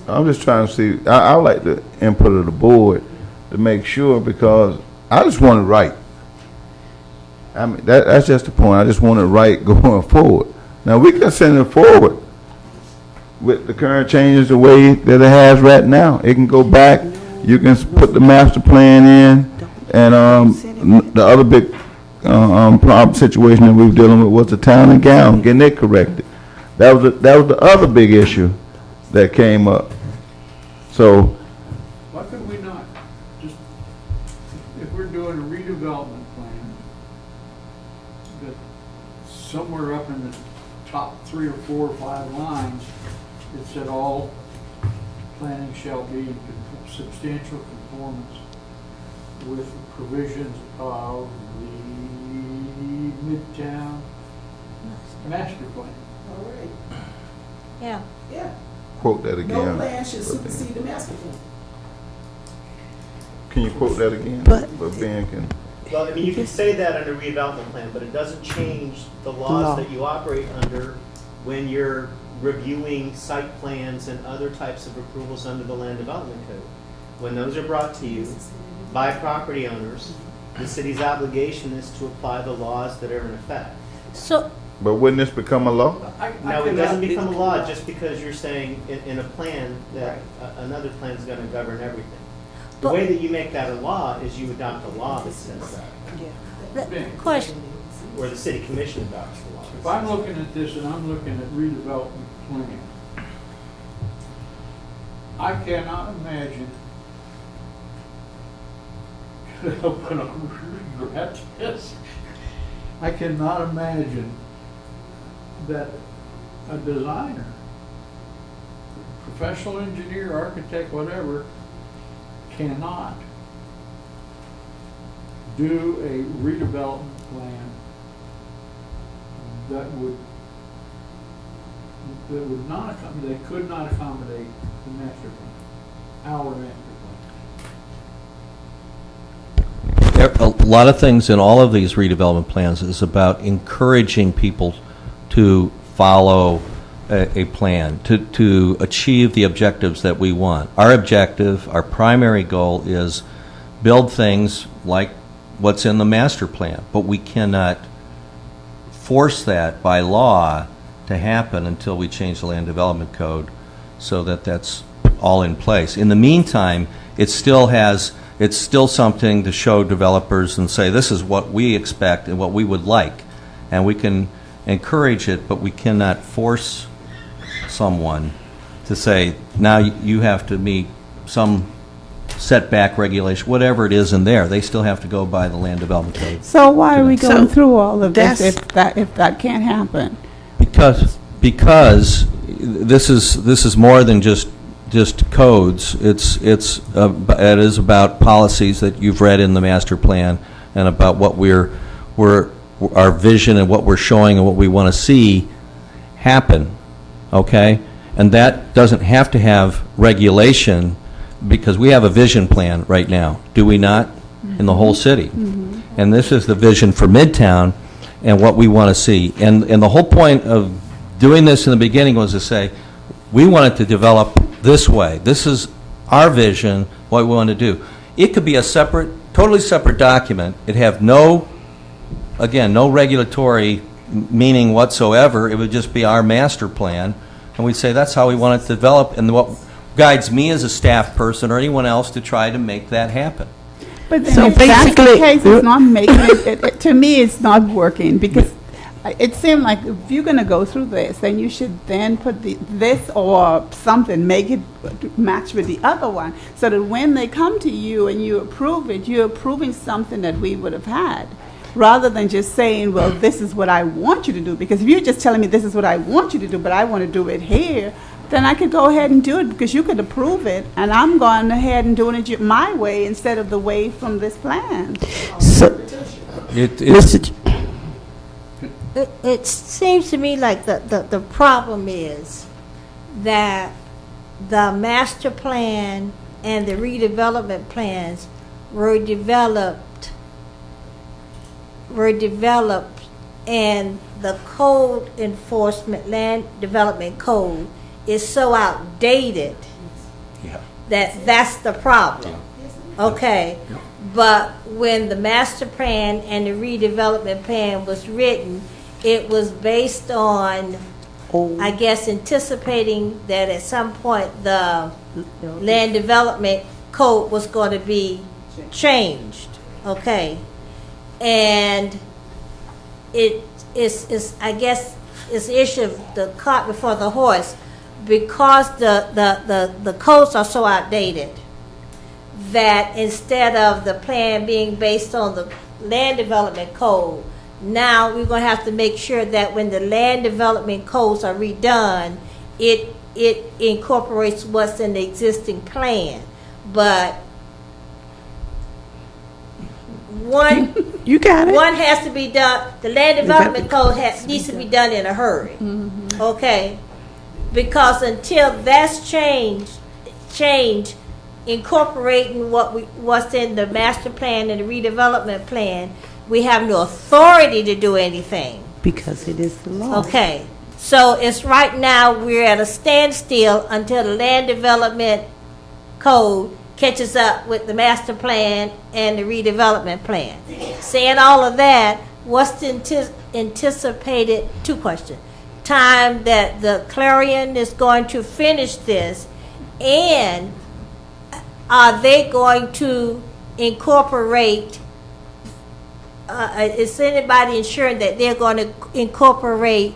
I'm just trying to see, I like the input of the board to make sure, because I just want it right. I mean, that's just the point. I just want it right going forward. Now, we can send it forward with the current changes the way that it has right now. It can go back. You can put the master plan in And the other big problem situation that we were dealing with was the town and gown, getting it corrected. That was the other big issue that came up. So, Why could we not just, if we're doing a redevelopment plan, that somewhere up in the top 3 or 4 or 5 lines, it said all planning shall be in substantial conformance with the provisions of the Midtown master plan. All right. Yeah. Yeah. quote that again. No plan should supersede the master plan. Can you quote that again? But- Ben can. Well, I mean, you can say that under redevelopment plan, but it doesn't change the laws Law. that you operate under when you're reviewing site plans and other types of approvals under the land development code. When those are brought to you by property owners, the city's obligation is to apply the laws that are in effect. So, But wouldn't this become a law? Now, it doesn't become a law just because you're saying in a plan that another plan is going to govern everything. The way that you make that a law is you adopt a law that says that, question. or the city commission adopts the law. If I'm looking at this and I'm looking at redevelopment plan, I cannot imagine when I'm regret this. I cannot imagine that a designer, professional engineer, architect, whatever, cannot do a redevelopment plan that would not accommodate, that could not accommodate the master plan, our master plan. A lot of things in all of these redevelopment plans is about encouraging people to follow a plan, to achieve the objectives that we want. Our objective, our primary goal is build things like what's in the master plan, but we cannot force that by law to happen until we change the land development code so that that's all in place. In the meantime, it's still something to show developers and say, this is what we expect and what we would like. And we can encourage it, but we cannot force someone to say, now you have to meet some setback regulation, whatever it is in there. They still have to go by the land development code. So why are we going So through all of this that's- if that can't happen? Because this is more than just codes. It is about policies that you've read in the master plan and about what our vision and what we're showing and what we want to see happen. Okay? And that doesn't have to have regulation because we have a vision plan right now, do we not? In the whole city. And this is the vision for Midtown and what we want to see. And the whole point of doing this in the beginning was to say, we want it to develop this way. This is our vision, what we want to do. It could be a totally separate document. It have no regulatory meaning whatsoever. It would just be our master plan. And we'd say that's how we want it to develop and what guides me as a staff person or anyone else to try to make that happen. But then So if that's the basically- case, it's not making it, to me, it's not working because it seemed like if you're going to go through this, then you should then put this or something, make it match with the other one so that when they come to you and you approve it, you're approving something that we would have had rather than just saying, well, this is what I want you to do. Because if you're just telling me this is what I want you to do, but I want to do it here, then I could go ahead and do it because you could approve it, and I'm going ahead and doing it my way instead of the way from this plan. So, Mr. It seems to me like the problem is that the master plan and the redevelopment plans were developed and the code enforcement, land development code, is so outdated that's the problem. Okay. But when the master plan and the redevelopment plan was written, it was based on, I guess, anticipating that at some point the land development code was going to be changed. okay? And it's I guess it's the issue of the cart before the horse, because the codes are so outdated that instead of the plan being based on the land development code, now we're going to have to make sure that when the land development codes are redone, it incorporates what's in the existing plan. But one You got it. one has to be done. The land development code needs to be done in a hurry. Okay, because until that's changed, incorporating what's in the master plan and the redevelopment plan, we have no authority to do anything. Because it is the law. Okay, so it's right now we're at a standstill until the land development code catches up with the master plan and the redevelopment plan. Saying all of that, what's the anticipated, two questions, time that the Clarion is going to finish this, and are they going to incorporate, is anybody ensuring that they're going to incorporate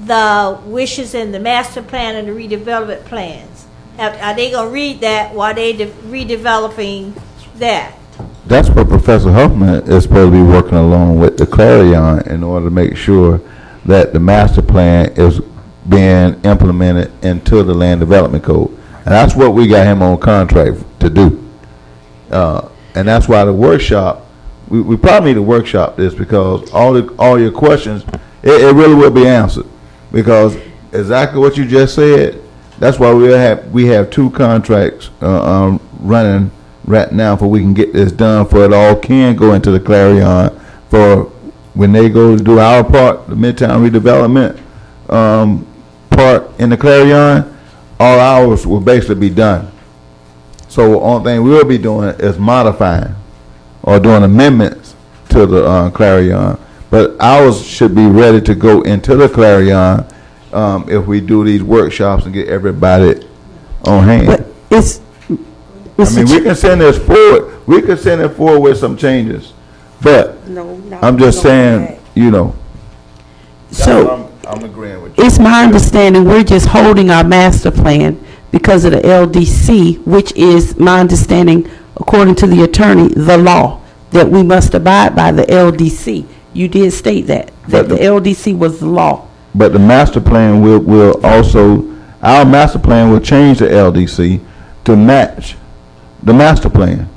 the wishes in the master plan and the redevelopment plans? Are they going to read that while they redeveloping that? That's what Professor Huffman is supposed to be working along with the Clarion in order to make sure that the master plan is being implemented into the land development code. And that's what we got him on contract to do. And that's why the workshop, we probably need to workshop this, because all your questions, it really will be answered. Because exactly what you just said, that's why we have two contracts running right now, for we can get this done, for it all can go into the Clarion, for when they go to do our part, the Midtown redevelopment part in the Clarion, all ours will basically be done. So the only thing we'll be doing is modifying or doing amendments to the Clarion. But ours should be ready to go into the Clarion if we do these workshops and get everybody on hand. But I mean, we can send this forward. We can send it forward with some changes. But I'm just saying, you know. So I'm agreeing with you. it's my understanding we're just holding our master plan because of the LDC, which is my understanding, according to the attorney, the law, that we must abide by the LDC. You did state that the LDC was the law. But the master plan will also, our master plan will change the LDC to match the master plan.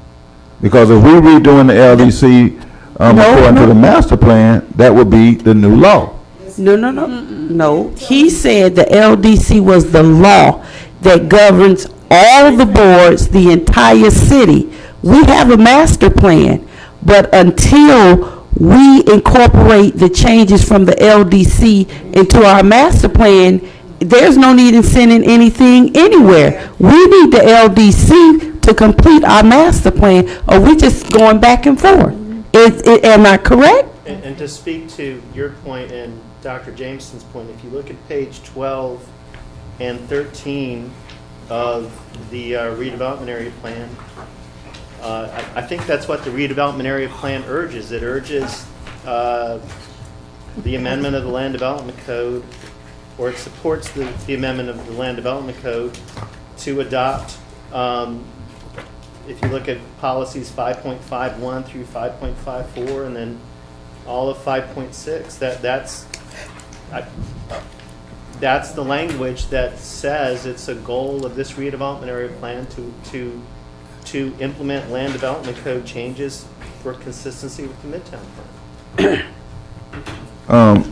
Because if we're redoing the LDC according to the master plan, that would be the new law. No. He said the LDC was the law that governs all the boards, the entire city. We have a master plan, but until we incorporate the changes from the LDC into our master plan, there's no need in sending anything anywhere. We need the LDC to complete our master plan, or we're just going back and forth. Am I correct? And to speak to your point and Dr. Jameson's point, if you look at page 12 and 13 of the redevelopment area plan, I think that's what the redevelopment area plan urges. It urges the amendment of the land development code, or it supports the amendment of the land development code to adopt, if you look at policies 5.51 through 5.54 and then all of 5.6, that's the language that says it's a goal of this redevelopment area plan to implement land development code changes for consistency with the Midtown plan.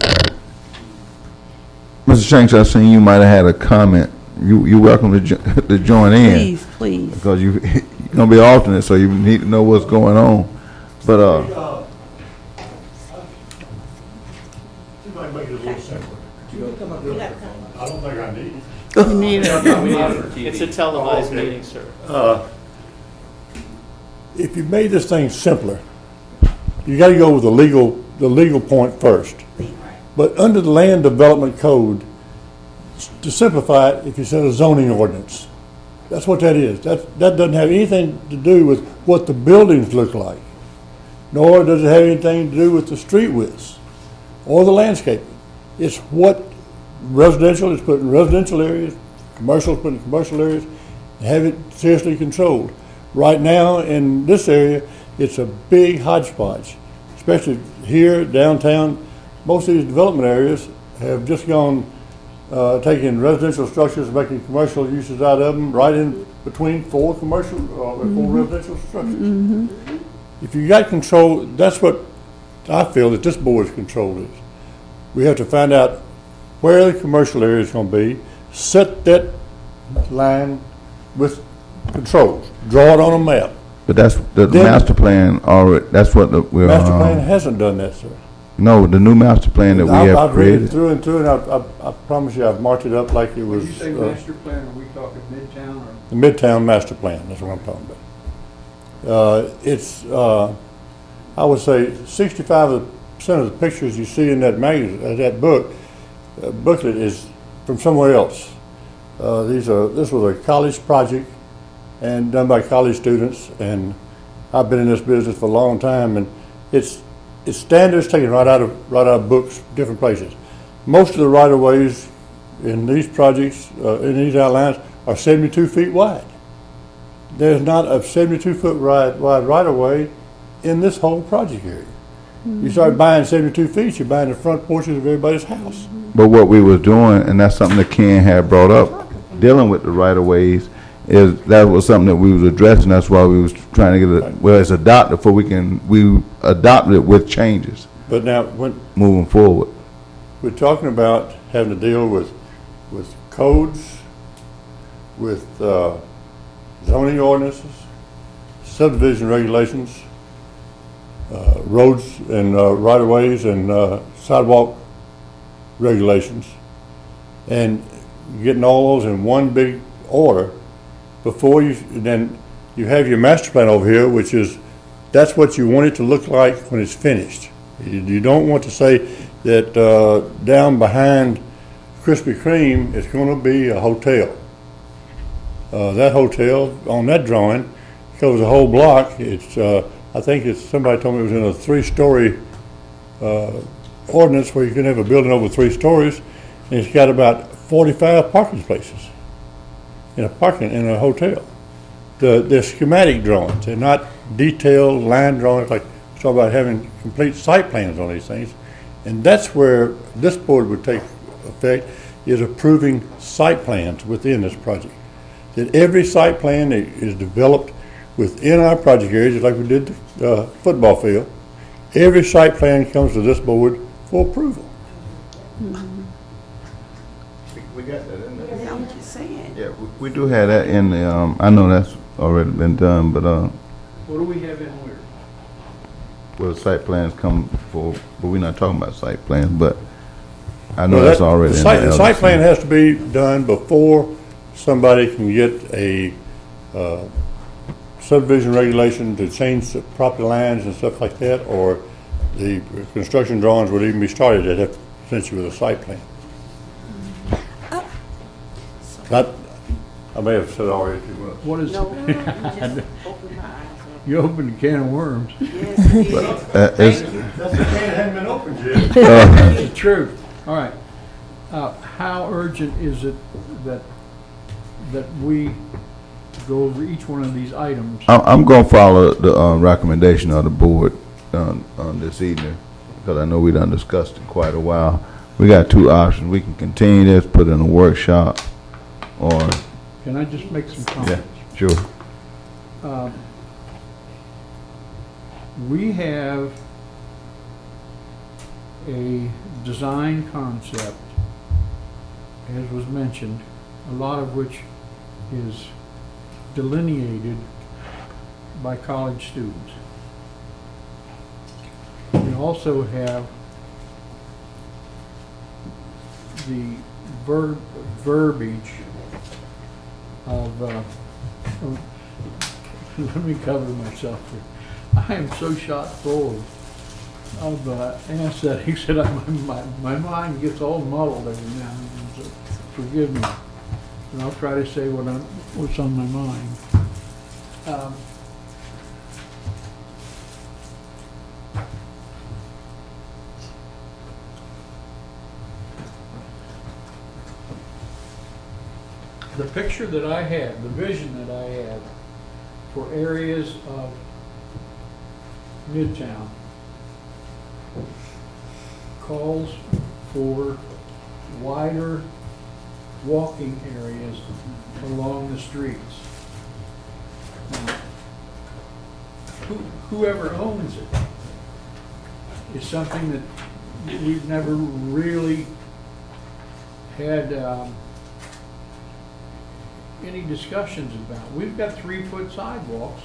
Mr. Shanks, I seen you might have had a comment. You're welcome to join in. Please. Because you're going to be alternate, so you need to know what's going on. But you might make it a little simpler. I don't think I need it. It's a televised meeting, sir. If you made this thing simpler, you got to go with the legal point first. But under the land development code, to simplify it, if you said a zoning ordinance, that's what that is. That doesn't have anything to do with what the buildings look like. nor does it have anything to do with the street widths or the landscaping. It's what residential is put in residential areas, commercial is put in commercial areas, and have it seriously controlled. Right now in this area, it's a big hodgepodge, especially here downtown. Most of these development areas have just gone taking residential structures, making commercial uses out of them, right in between four commercial or four residential structures. If you got control, that's what I feel that this board's control is. We have to find out where the commercial area is going to be, set that line with controls, draw it on a map. But that's the master plan already. That's what we're. Master plan hasn't done that, sir. No, the new master plan that we have I've read created. it through and through, and I promise you, I've marked it up like it was. When you say master plan, are we talking Midtown or? The Midtown master plan, that's what I'm talking about. It's, I would say 65% of the pictures you see in that magazine, that booklet is from somewhere else. This was a college project and done by college students, and I've been in this business for a long time, and it's standards taken right out of books, different places. Most of the right-of-ways in these projects, in these outlines, are 72 feet wide. There's not a 72-foot wide right-of-way in this whole project area. You start buying 72 feet, you're buying the front porches of everybody's house. But what we was doing, and that's something that Ken had brought up, dealing with the right-of-ways, is that was something that we was addressing. That's why we was trying to get it, well, it's adopted before we adopted it with changes. But now, when moving forward, we're talking about having to deal with codes, with zoning ordinances, subdivision regulations, roads and right-of-ways and sidewalk regulations, and getting all those in one big order before then you have your master plan over here, which is, that's what you want it to look like when it's finished. You don't want to say that down behind Krispy Kreme is going to be a hotel. That hotel on that drawing covers a whole block. It's I think it's, somebody told me it was in a 3-story ordinance where you can have a building over 3 stories, and it's got about 45 parking places in a hotel. The schematic drawings, they're not detailed line drawings like we talk about having complete site plans on these things, and that's where this board would take effect, is approving site plans within this project. That every site plan that is developed within our project area, just like we did the football field, every site plan comes to this board for approval. We got that in there. I'm just saying. Yeah, we do have that in the. I know that's already been done, but What do we have in where? well, site plans come for. But we're not talking about site plans, but I know that's already in The site plan has to be done before somebody can get a subdivision regulation to change the property lines and stuff like that, or the construction drawings would even be started. They'd have to present you with a site plan. I may have said already too much. What is? No, you just opened my eyes. You opened a can of worms. Yes, it is. That's the can hadn't been opened yet. It's true. All right. How urgent is it that we go over each one of these items? I'm going to follow the recommendation of the board on this evening, because I know we done discussed it quite a while. We got 2 options. We can continue this, put it in a workshop, or Can I just make some comments? yeah, sure. We have a design concept, as was mentioned, a lot of which is delineated by college students. We also have the verbiage of, let me cover myself here. I am so shot full of anesthetics that my mind gets all muddled every now and then, so forgive me. And I'll try to say what's on my mind. the picture that I had, the vision that I had for areas of Midtown calls for wider walking areas along the streets. Now, whoever owns it is something that we've never really had any discussions about. We've got 3-foot sidewalks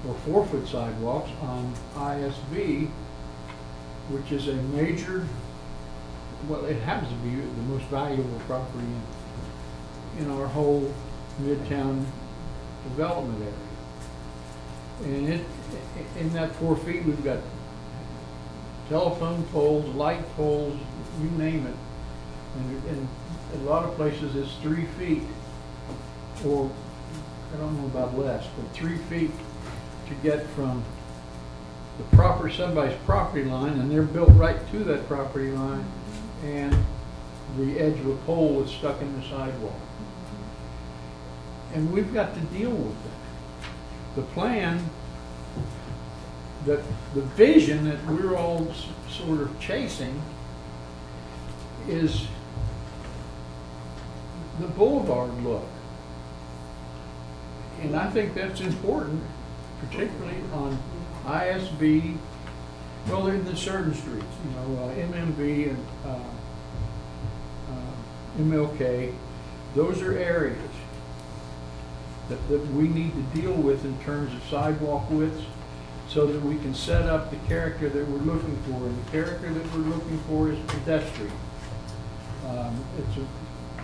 or 4-foot sidewalks on ISB, which is a major, well, it happens to be the most valuable property in our whole Midtown development area. And in that 4 feet, we've got telephone poles, light poles, you name it. And a lot of places it's 3 feet, or I don't know about less, but 3 feet to get from somebody's property line, and they're built right to that property line, and the edge of a pole is stuck in the sidewalk. And we've got to deal with that. The plan, the vision that we're all sort of chasing is the boulevard look. And I think that's important, particularly on ISB, well, in the certain streets, you know, MMB and MLK. Those are areas that we need to deal with in terms of sidewalk widths, so that we can set up the character that we're looking for. And the character that we're looking for is pedestrian. It's a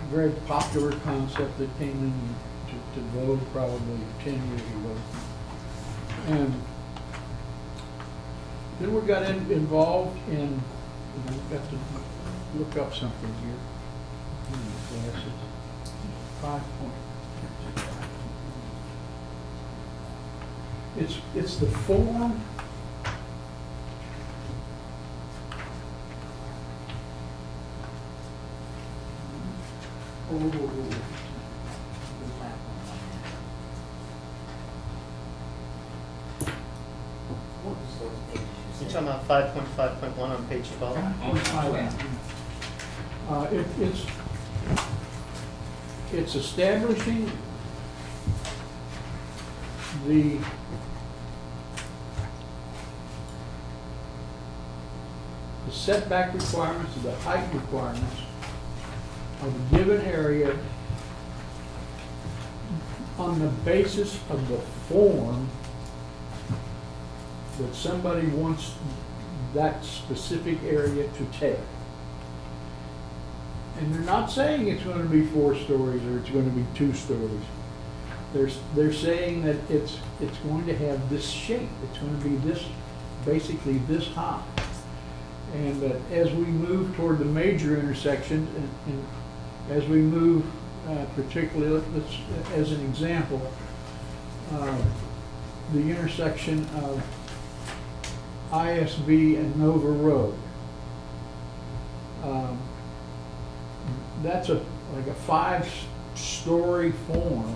very popular concept that came into vogue probably 10 years ago. And then we got involved in, we've got to look up something here. 5 point. It's the form. You're talking about 5.5.1 on page 12? It's establishing the setback requirements, the height requirements of a given area on the basis of the form that somebody wants that specific area to take. And they're not saying it's going to be 4 stories or it's going to be 2 stories. They're saying that it's going to have this shape. It's going to be this, basically this high. And that as we move toward the major intersections, and as we move, particularly, as an example, the intersection of ISB and Nova Road. That's like a 5-story form,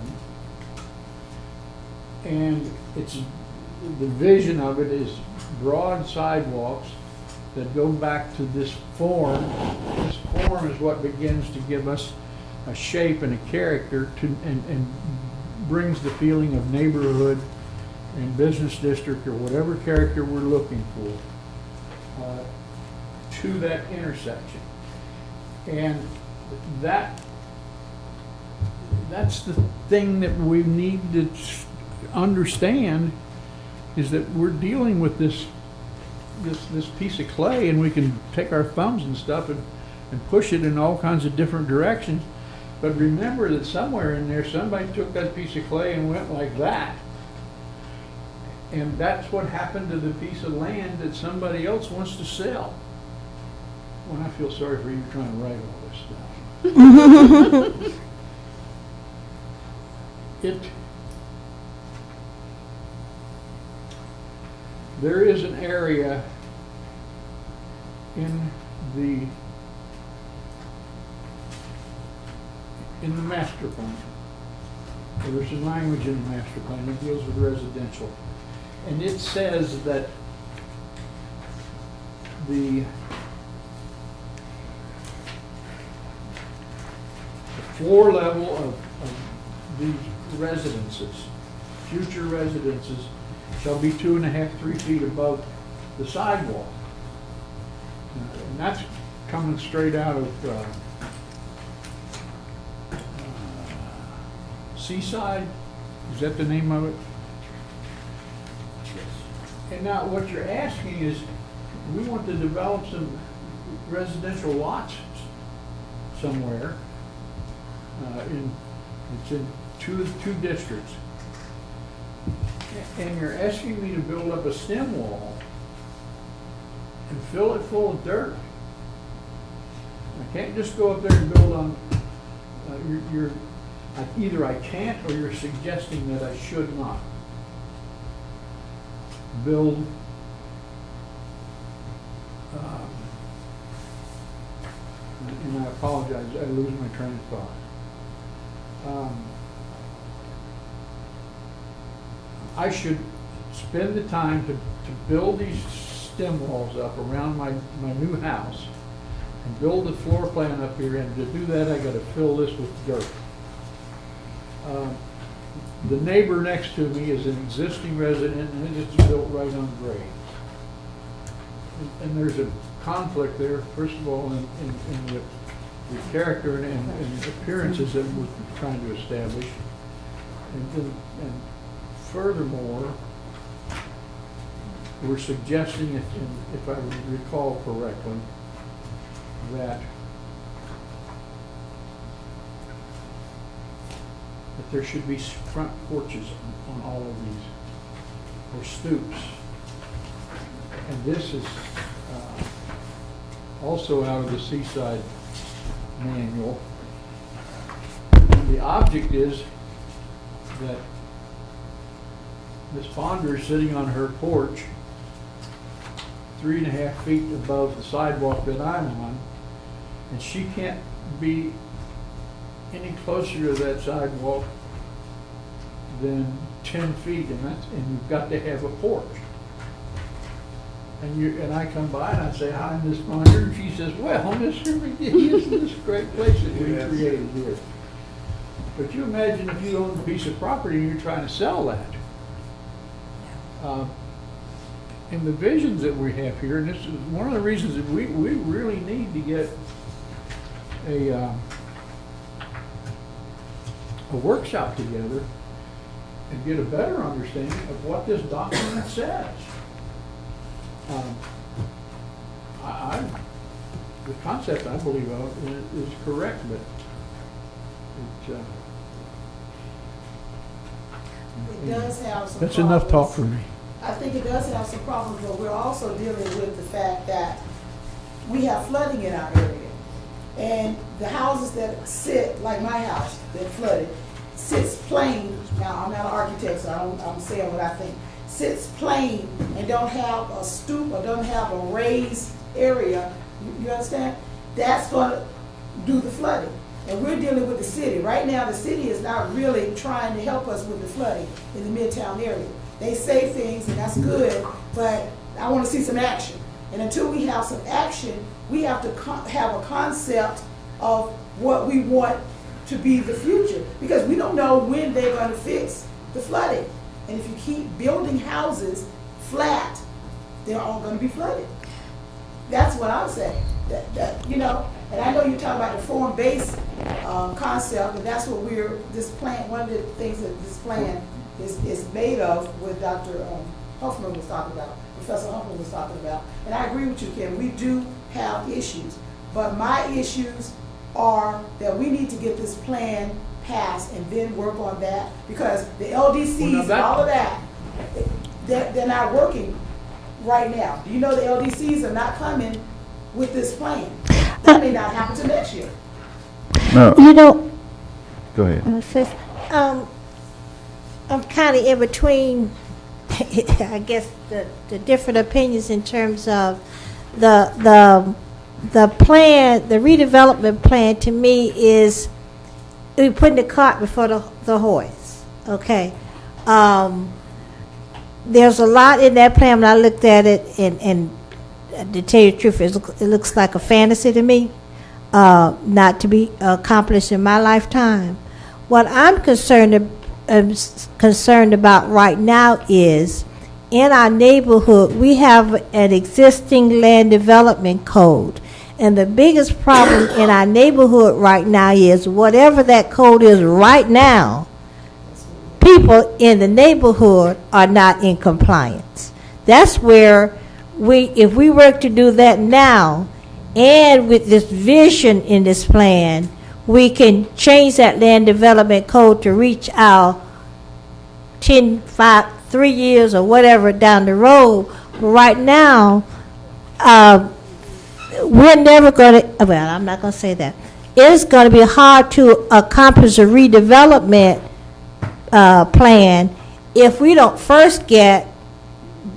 and the vision of it is broad sidewalks that go back to this form. This form is what begins to give us a shape and a character and brings the feeling of neighborhood and business district or whatever character we're looking for to that intersection. And that's the thing that we need to understand, is that we're dealing with this piece of clay, and we can take our thumbs and stuff and push it in all kinds of different directions. But remember that somewhere in there, somebody took that piece of clay and went like that. And that's what happened to the piece of land that somebody else wants to sell. Well, I feel sorry for you trying to write all this stuff. There is an area in in the master plan, or there's some language in the master plan that deals with residential. And it says that the floor level of these residences, future residences, shall be 2.5, 3 feet above the sidewalk. And that's coming straight out of Seaside. Is that the name of it? Yes. And now what you're asking is, we want to develop some residential lots somewhere. It's in two districts. And you're asking me to build up a stem wall and fill it full of dirt. I can't just go up there and build on, either I can't, or you're suggesting that I should not build and I apologize, I lose my train of thought. I should spend the time to build these stem walls up around my new house and build the floor plan up here, and to do that I got to fill this with dirt. The neighbor next to me is an existing resident, and it's built right on grade. And there's a conflict there, first of all, in the character and appearances that we're trying to establish. And furthermore, we're suggesting, if I recall correctly, that there should be front porches on all of these, or stoops. And this is also out of the Seaside manual. And the object is that Miss Ponder is sitting on her porch 3.5 feet above the sidewalk that I'm on, and she can't be any closer to that sidewalk than 10 feet, and you've got to have a porch. And I come by and I say, "Hi, Miss Ponder," and she says, "Well, Mr. McGee, isn't this a great place that we created here?" But you imagine if you own a piece of property and you're trying to sell that. And the visions that we have here, and this is one of the reasons that we really need to get a workshop together and get a better understanding of what this document says. The concept, I believe, is correct, but it does have some that's problems. enough talk for me. I think it does have some problems, but we're also dealing with the fact that we have flooding in our area. And the houses that sit, like my house that flooded, sits plain. Now, I'm not an architect, so I'm saying what I think. Sits plain and don't have a stoop or don't have a raised area. You understand? That's going to do the flooding. And we're dealing with the city. Right now, the city is not really trying to help us with the flooding in the Midtown area. They say things, and that's good, but I want to see some action. And until we have some action, we have to have a concept of what we want to be the future, because we don't know when they're going to fix the flooding. And if you keep building houses flat, they're all going to be flooded. That's what I'm saying. That, you know, and I know you're talking about the form-based concept, and that's what this plan, one of the things that this plan is made of, what Dr. Huffman was talking about, Professor Huffman was talking about. And I agree with you, Kim, we do have issues. But my issues are that we need to get this plan passed and then work on that, because the LDCs and all of that, they're not working right now. Do you know the LDCs are not coming with this plan? That may not happen till next year. No. You know, Go ahead. I'm kind of in between, I guess, the different opinions in terms of the plan, the redevelopment plan to me is we putting the cart before the horse, okay? There's a lot in that plan. When I looked at it, and to tell you the truth, it looks like a fantasy to me, not to be accomplished in my lifetime. What I'm concerned about right now is, in our neighborhood, we have an existing land development code. And the biggest problem in our neighborhood right now is whatever that code is right now, people in the neighborhood are not in compliance. That's where if we work to do that now, and with this vision in this plan, we can change that land development code to reach our 10, 5, 3 years or whatever down the road. But right now, we're never going to, well, I'm not going to say that. It's going to be hard to accomplish a redevelopment plan if we don't first get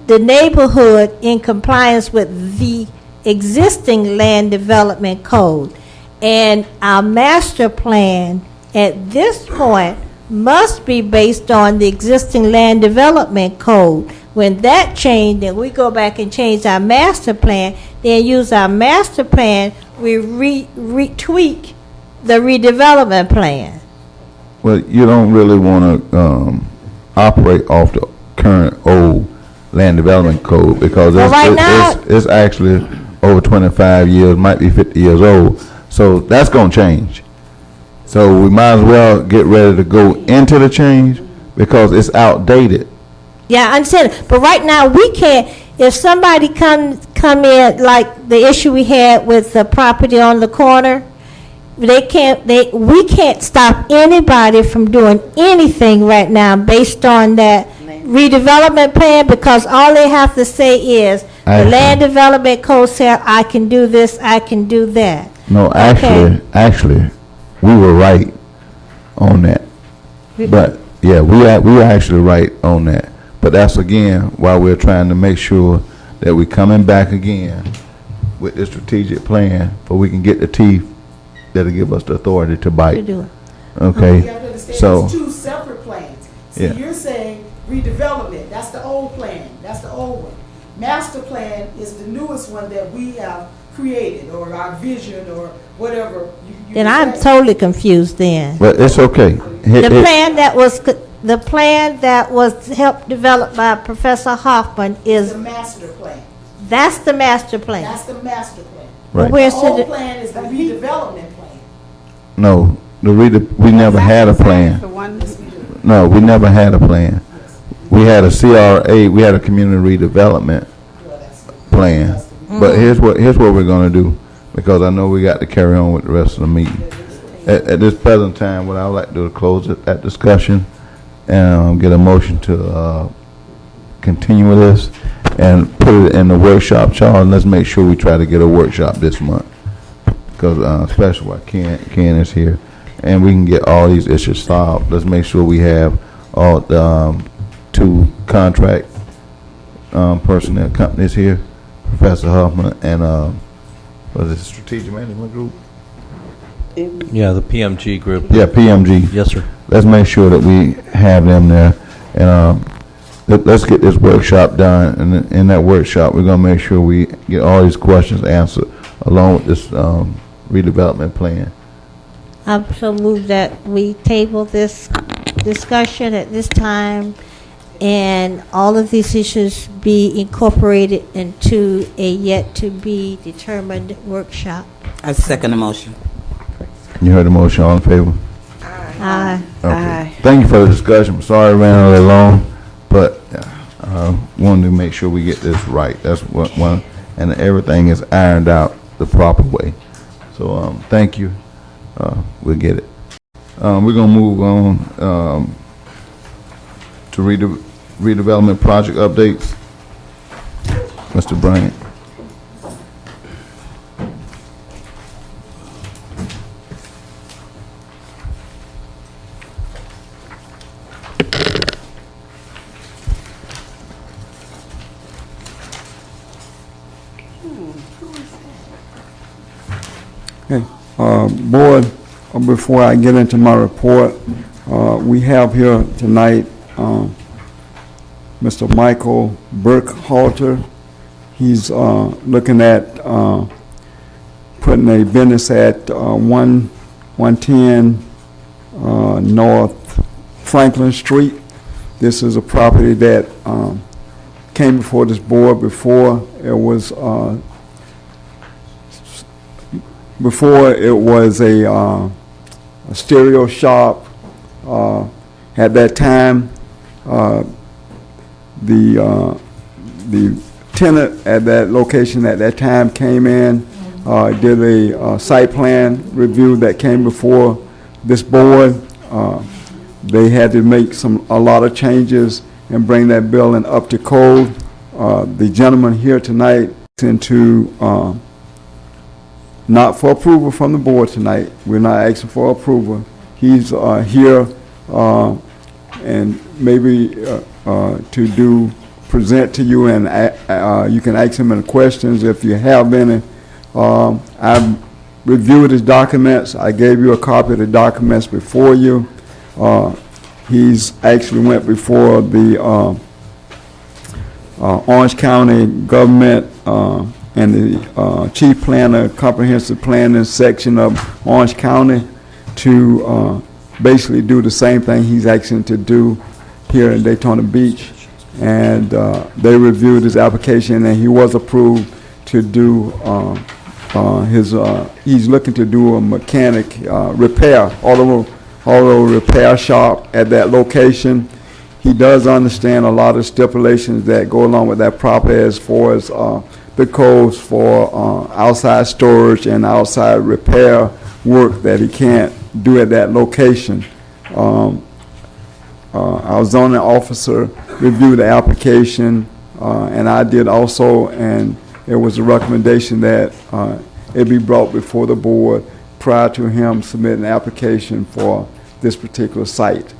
the neighborhood in compliance with the existing land development code. And our master plan at this point must be based on the existing land development code. When that changed, then we go back and change our master plan, then use our master plan, we retweak the redevelopment plan. Well, you don't really want to operate off the current old land development code because it's actually over 25 years, might be 50 years old. So that's going to change. So we might as well get ready to go into the change because it's outdated. Yeah, I understand. But right now we can't. If somebody come in like the issue we had with the property on the corner, we can't stop anybody from doing anything right now based on that redevelopment plan, because all they have to say is the land development code said I can do this, I can do that. No, actually, we were right on that. But yeah, we were actually right on that. But that's again why we're trying to make sure that we're coming back again with this strategic plan, so we can get the teeth that'll give us the authority to bite. To do it. Okay. You have to understand, So there's two separate plans. See, yeah. you're saying redevelopment, that's the old plan, that's the old one. Master plan is the newest one that we have created, or our vision, or whatever. Then I'm totally confused then. But it's okay. The plan that was helped develop by Professor Hoffman is the master plan. That's the master plan. That's the master plan. Right. The Where's old the plan is the redevelopment plan. No, we never had a plan. No, we never had a plan. We had a CRA, we had a community redevelopment plan. But here's what we're going to do, because I know we got to carry on with the rest of the meeting. At this present time, what I would like to do is close that discussion and get a motion to continue with this and put it in the workshop, Charles. Let's make sure we try to get a workshop this month, because especially while Ken is here, and we can get all these issues solved. Let's make sure we have all the two contract personnel companies here, Professor Huffman and what is it, Strategic Management Group? Yeah, the PMG group. Yeah, PMG. Yes, sir. Let's make sure that we have them there, and let's get this workshop done. And in that workshop, we're gonna make sure we get all these questions answered along with this redevelopment plan. I so move that we table this discussion at this time, and all of these issues be incorporated into a yet-to-be-determined workshop. I second the motion. You heard the motion. All in favor? Aye. Okay. Thank you for the discussion. I'm sorry it ran a little long, but wanted to make sure we get this right. That's what one, and everything is ironed out the proper way. So thank you. We'll get it. We're gonna move on to redevelopment project updates. Mr. Bryant. Board, before I get into my report, we have here tonight Mr. Michael Burkhalter. He's looking at putting a business at 110 North Franklin Street. This is a property that came before this board before. It was a stereo shop. At that time, the tenant at that location at that time came in, did a site plan review that came before this board. They had to make a lot of changes and bring that building up to code. The gentleman here tonight into not for approval from the board tonight. We're not asking for approval. He's here and maybe to present to you, and you can ask him any questions if you have any. I've reviewed his documents. I gave you a copy of the documents before you. He's actually went before the Orange County government and the chief planner, comprehensive planning section of Orange County to basically do the same thing he's asking to do here in Daytona Beach. And they reviewed his application, and he was approved to do he's looking to do a mechanic repair, auto repair shop at that location. He does understand a lot of stipulations that go along with that property as far as the codes for outside storage and outside repair work that he can't do at that location. Our zoning officer reviewed the application, and I did also, and it was a recommendation that it be brought before the board prior to him submitting an application for this particular site.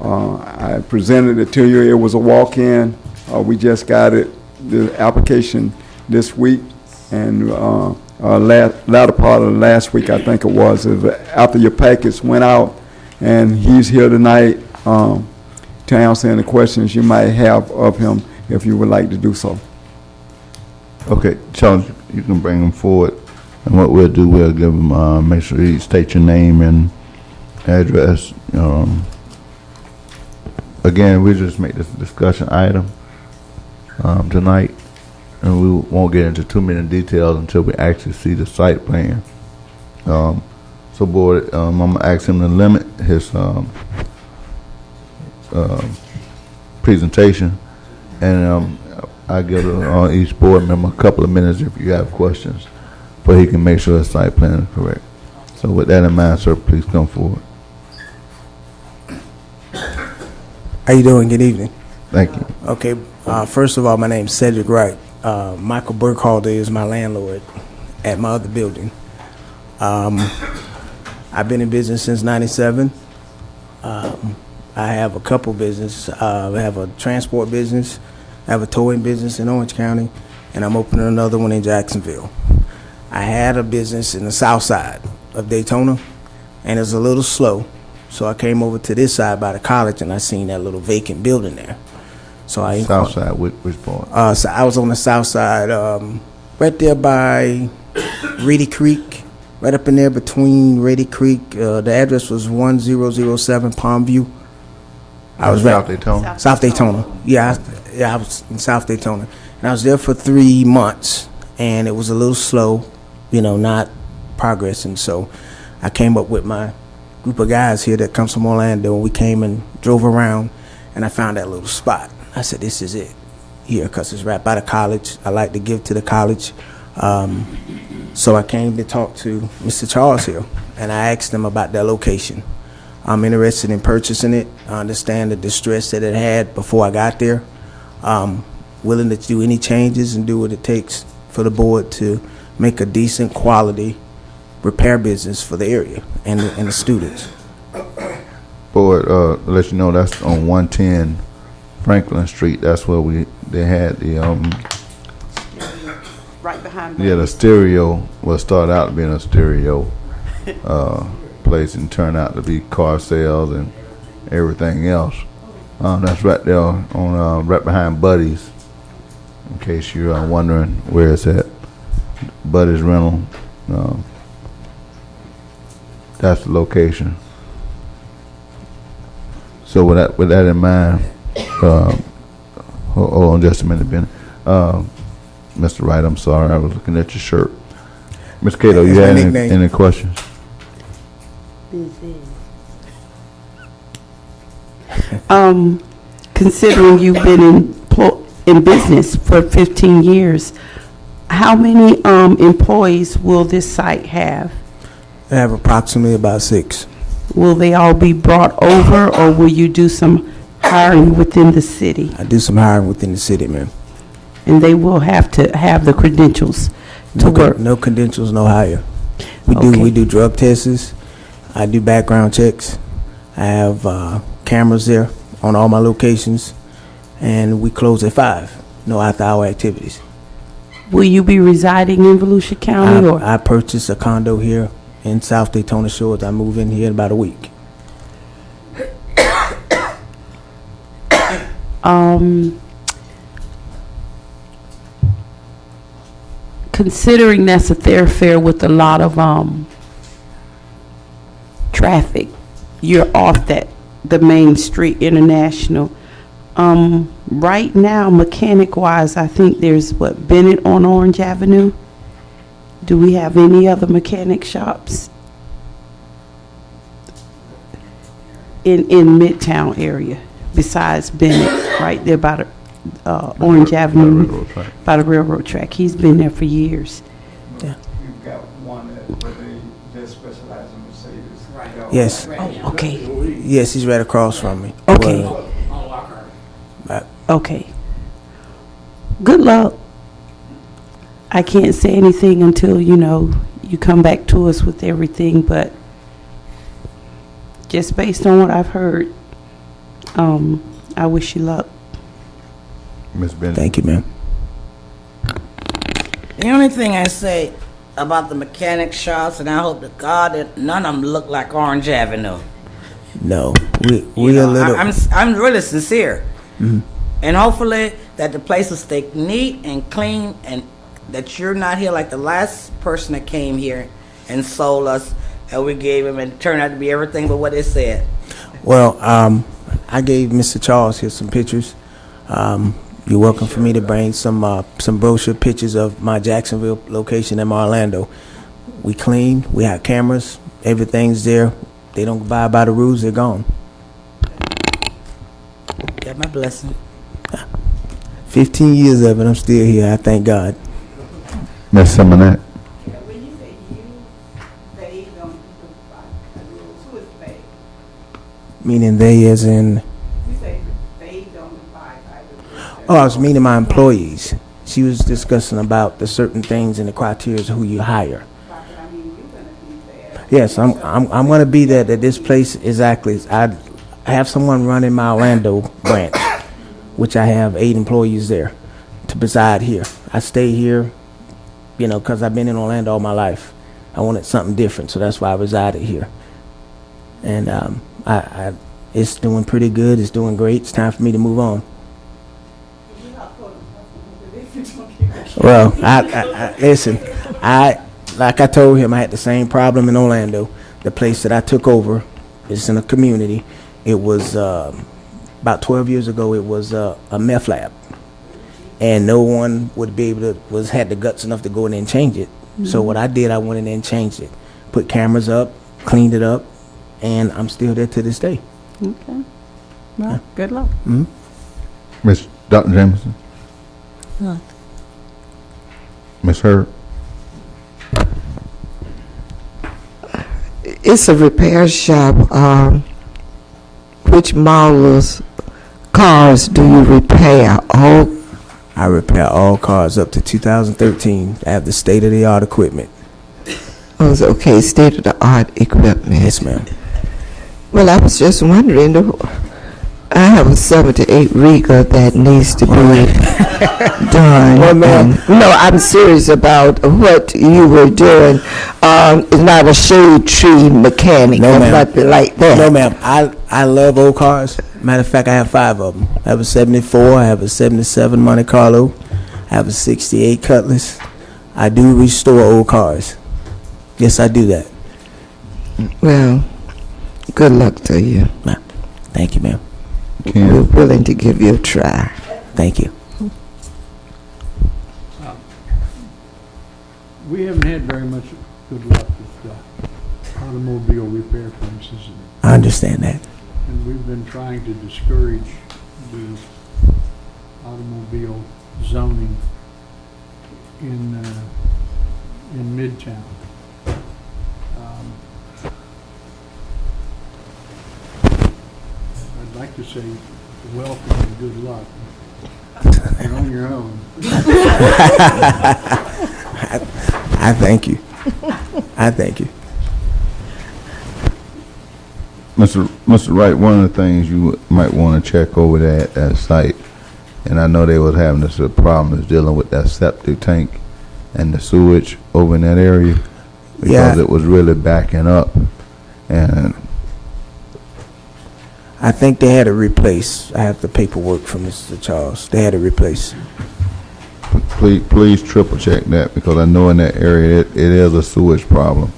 I presented it to you. It was a walk-in. We just got it, the application this week, and latter part of last week, I think it was after your packets went out, and he's here tonight to answer any questions you might have of him if you would like to do so. Okay, Charles, you can bring him forward, and what we'll do, we'll give him, make sure he state your name and address. Again, we'll just make this a discussion item tonight, and we won't get into too many details until we actually see the site plan. So, board, I'm gonna ask him to limit his presentation, and I give each board member a couple of minutes if you have questions, but he can make sure the site plan is correct. So, with that in mind, sir, please come forward. How you doing? Good evening. Thank you. Okay. First of all, my name's Cedric Wright. Michael Burkhalter is my landlord at my other building. I've been in business since '97. I have a couple businesses. I have a transport business. I have a towing business in Orange County, and I'm opening another one in Jacksonville. I had a business in the south side of Daytona, and it's a little slow. So I came over to this side by the college, and I seen that little vacant building there. So I south side, which part? So I was on the south side, right there by Reedy Creek, right up in there between Reedy Creek. The address was 1007 Palm View. I was South Daytona. South Daytona. Yeah, I was in South Daytona, and I was there for 3 months, and it was a little slow, not progressing. So I came up with my group of guys here that comes from Orlando, and we came and drove around, and I found that little spot. I said, this is it here, because it's right by the college. I like to give to the college. So I came to talk to Mr. Charles here, and I asked him about that location. I'm interested in purchasing it. I understand the distress that it had before I got there. Willing to do any changes and do what it takes for the board to make a decent quality repair business for the area and the students. Board, let you know that's on 110 Franklin Street. That's where they had the right behind. the stereo. Well, started out being a stereo place and turn out to be car sales and everything else. That's right there on right behind Buddy's. In case you're wondering where it's at, Buddy's Rental. That's the location. So with that in mind, hold on just a minute, Ben. Mr. Wright, I'm sorry, I was looking at your shirt. Ms. Cato, you had any questions? Considering you've been in business for 15 years, how many employees will this site have? I have approximately about 6. Will they all be brought over, or will you do some hiring within the city? I do some hiring within the city, ma'am. And they will have to have the credentials to work? No credentials, no hire. We do drug tests. I do background checks. I have cameras there on all my locations, and we close at 5. No after-hour activities. Will you be residing in Volusia County? I purchased a condo here in South Daytona Shores. I move in here in about a week. Considering that's a thoroughfare with a lot of traffic, you're off the main street, International. Right now, mechanic-wise, I think there's Bennett on Orange Avenue. Do we have any other mechanic shops in Midtown area besides Bennett, right there by the Orange Avenue, by the railroad track? He's been there for years. Yeah. You've got one where they just specialize in Mercedes. Right. Yes. Oh, okay. Yes, he's right across from me. Okay. Okay. Good luck. I can't say anything until, you come back to us with everything, but just based on what I've heard, I wish you luck. Ms. Bennett. Thank you, ma'am. The only thing I say about the mechanic shops, and I hope to God that none of them look like Orange Avenue. No, we a little. I'm really sincere, Mm-hmm. and hopefully that the place will stay neat and clean, and that you're not here like the last person that came here and sold us, and we gave him, and it turned out to be everything but what it said. Well, I gave Mr. Charles here some pictures. You're welcome for me to bring some brochure pictures of my Jacksonville location and my Orlando. We clean. We have cameras. Everything's there. They don't abide by the rules. They're gone. Got my blessing. 15 years of it. I'm still here. I thank God. Ms. Simonet. When you say you, they don't abide by the rules, who is they? Meaning they as in... You say they don't abide by the rules. Oh, I was meaning my employees. She was discussing about the certain things and the criteria of who you hire. Yes, I'm going to be there. That this place exactly. I have someone running my Orlando branch, which I have 8 employees there to preside here. I stay here, because I've been in Orlando all my life. I wanted something different, so that's why I resided here. And it's doing pretty good. It's doing great. It's time for me to move on. Well, I listen. Like I told him, I had the same problem in Orlando. The place that I took over is in a community. It was about 12 years ago. It was a meth lab, and no one would be able to had the guts enough to go in there and change it. Mm-hmm. So what I did, I went in there and changed it, put cameras up, cleaned it up, and I'm still there to this day. Okay. Well, good luck. Mm-hmm. Ms. Dr. Jameson. Ms. Hurd. It's a repair shop. Which models cars do you repair? I repair all cars up to 2013. I have the state-of-the-art equipment. Oh, okay, state-of-the-art equipment. Yes, ma'am. Well, I was just wondering, I have a 78 Riga that needs to be done. Well, ma'am. No, I'm serious about what you were doing. It's not a shade tree mechanic No, or ma'am. nothing like that. No, ma'am. I love old cars. Matter of fact, I have 5 of them. I have a 74, I have a 77 Monte Carlo, I have a 68 Cutlass. I do restore old cars. Yes, I do that. Well, good luck to you. Thank you, ma'am. We're willing to give you a try. Thank you. We haven't had very much good luck with automobile repair places, I understand that. and we've been trying to discourage the automobile zoning in Midtown. I'd like to say welcome and good luck. You're on your own. I thank you. I thank you. Mr. Wright, one of the things you might want to check over that site, and I know they was having this problem is dealing with that septic tank and the sewage over in that area because it was really backing up, and I think they had to replace. I have the paperwork from Mr. Charles. They had to replace. please triple check that because I know in that area it is a sewage problem.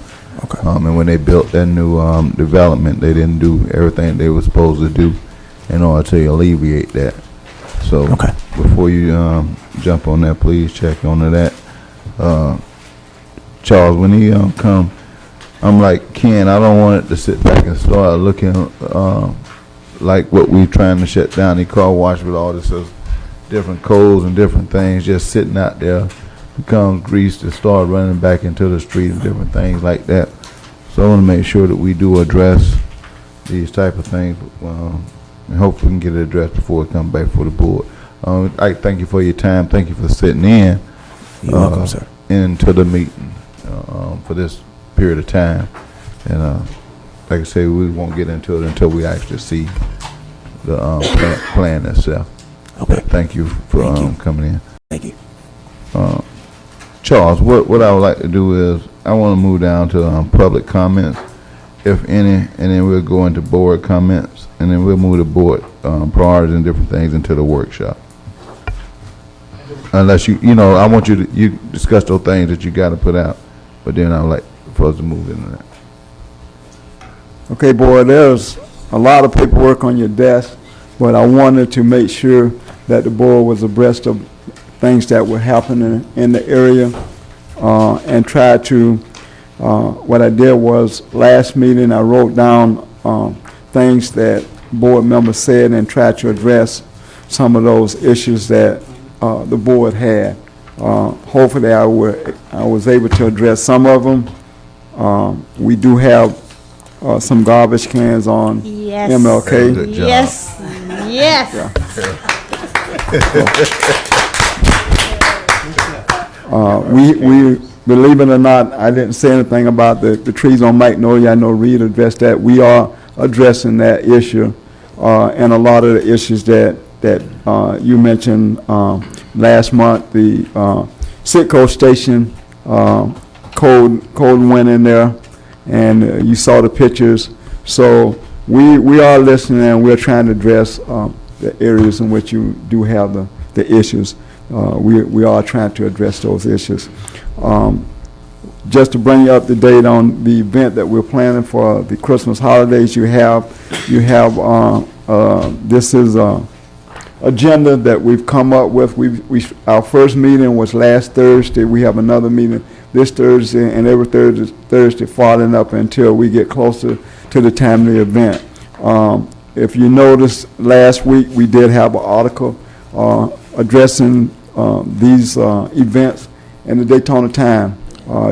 Okay. And when they built that new development, they didn't do everything they were supposed to do in order to alleviate that. So before you jump on that, please check onto that. Charles, when he come, I'm like, Ken, I don't want it to sit back and start looking like what we trying to shut down the car wash with all this different codes and different things just sitting out there becomes grease to start running back into the street and different things like that. So I want to make sure that we do address these type of things, and hopefully we can get it addressed before it comes back for the board. I thank you for your time. Thank you for sitting in. You're welcome, sir. Into the meeting for this period of time. And like I say, we won't get into it until we actually see the plan itself. Okay. Thank you for coming in. Thank you. Charles, what I would like to do is I want to move down to public comments, if any, and then we'll go into board comments, and then we'll move the board priorities and different things into the workshop. Unless I want you to discuss those things that you got to put out, but then I would like for us to move into that. Okay, board, there's a lot of paperwork on your desk, but I wanted to make sure that the board was abreast of things that were happening in the area, and try to, what I did was, last meeting I wrote down things that board members said and tried to address some of those issues that the board had. Hopefully I was able to address some of them. We do have some garbage cans on MLK. Good job. Yes. We believe it or not, I didn't say anything about the trees on Magnolia. I know Reed addressed that. We are addressing that issue, and a lot of the issues that you mentioned last month. The Sitco station cold went in there, and you saw the pictures. So we are listening, and we're trying to address the areas in which you do have the issues. We are trying to address those issues. Just to bring you up to date on the event that we're planning for the Christmas holidays, you have this is agenda that we've come up with. Our first meeting was last Thursday. We have another meeting this Thursday, and every Thursday following up until we get closer to the time of the event. If you noticed, last week we did have an article addressing these events in the Daytona Time.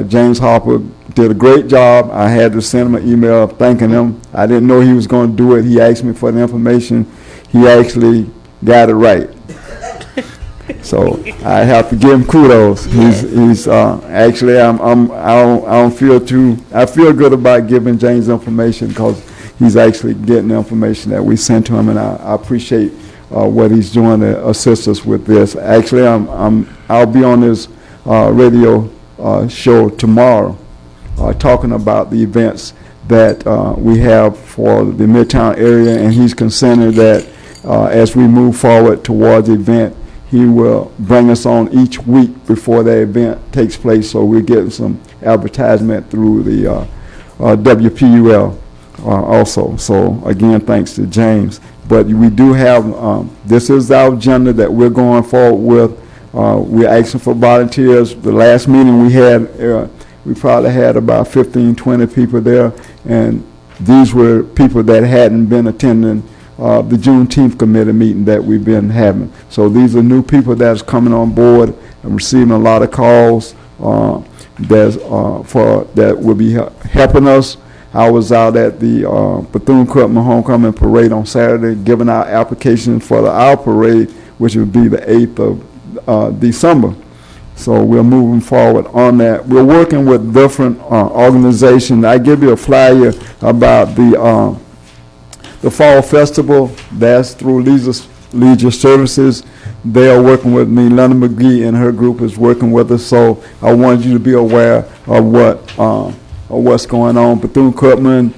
James Harper did a great job. I had to send him an email thanking him. I didn't know he was going to do it. He asked me for the information. He actually got it right. So I have to give him kudos. He's actually I don't feel I feel good about giving James information because he's actually getting the information that we sent to him, and I appreciate what he's doing to assist us with this. Actually, I'll be on this radio show tomorrow, talking about the events that we have for the Midtown area, and he's consented that as we move forward towards the event, he will bring us on each week before the event takes place, so we're getting some advertisement through the WPUL also. So again, thanks to James. But we do have, this is our agenda that we're going forward with. We're asking for volunteers. The last meeting we had, we probably had about 15, 20 people there, and these were people that hadn't been attending the Juneteenth committee meeting that we've been having. So these are new people that's coming on board and receiving a lot of calls that will be helping us. I was out at the Bethune-Cookman Homecoming Parade on Saturday giving out applications for our parade, which would be the 8th of December. So we're moving forward on that. We're working with different organizations. I give you a flyer about the Fall Festival. That's through Leisure Services. They are working with me. Lena McGee and her group is working with us. So I wanted you to be aware of what's going on. Bethune-Cookman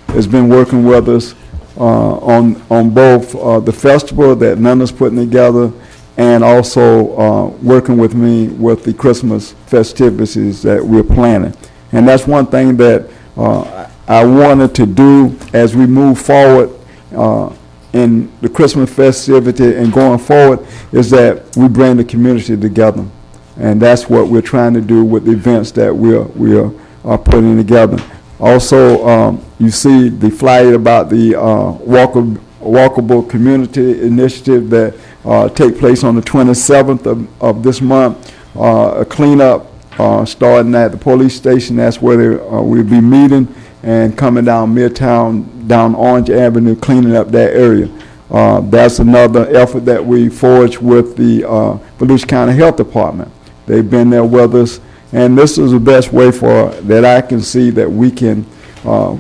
has been working with us on both the festival that Lena's putting together, and also working with me with the Christmas festivities that we're planning. And that's one thing that I wanted to do as we move forward in the Christmas festivity and going forward, is that we bring the community together. And that's what we're trying to do with the events that we're putting together. Also, you see the flyer about the Walkable Community Initiative that take place on the 27th of this month. A cleanup starting at the police station. That's where we'll be meeting, and coming down Midtown, down Orange Avenue, cleaning up that area. That's another effort that we forged with the Volusia County Health Department. They've been there with us, and this is the best way that I can see that we can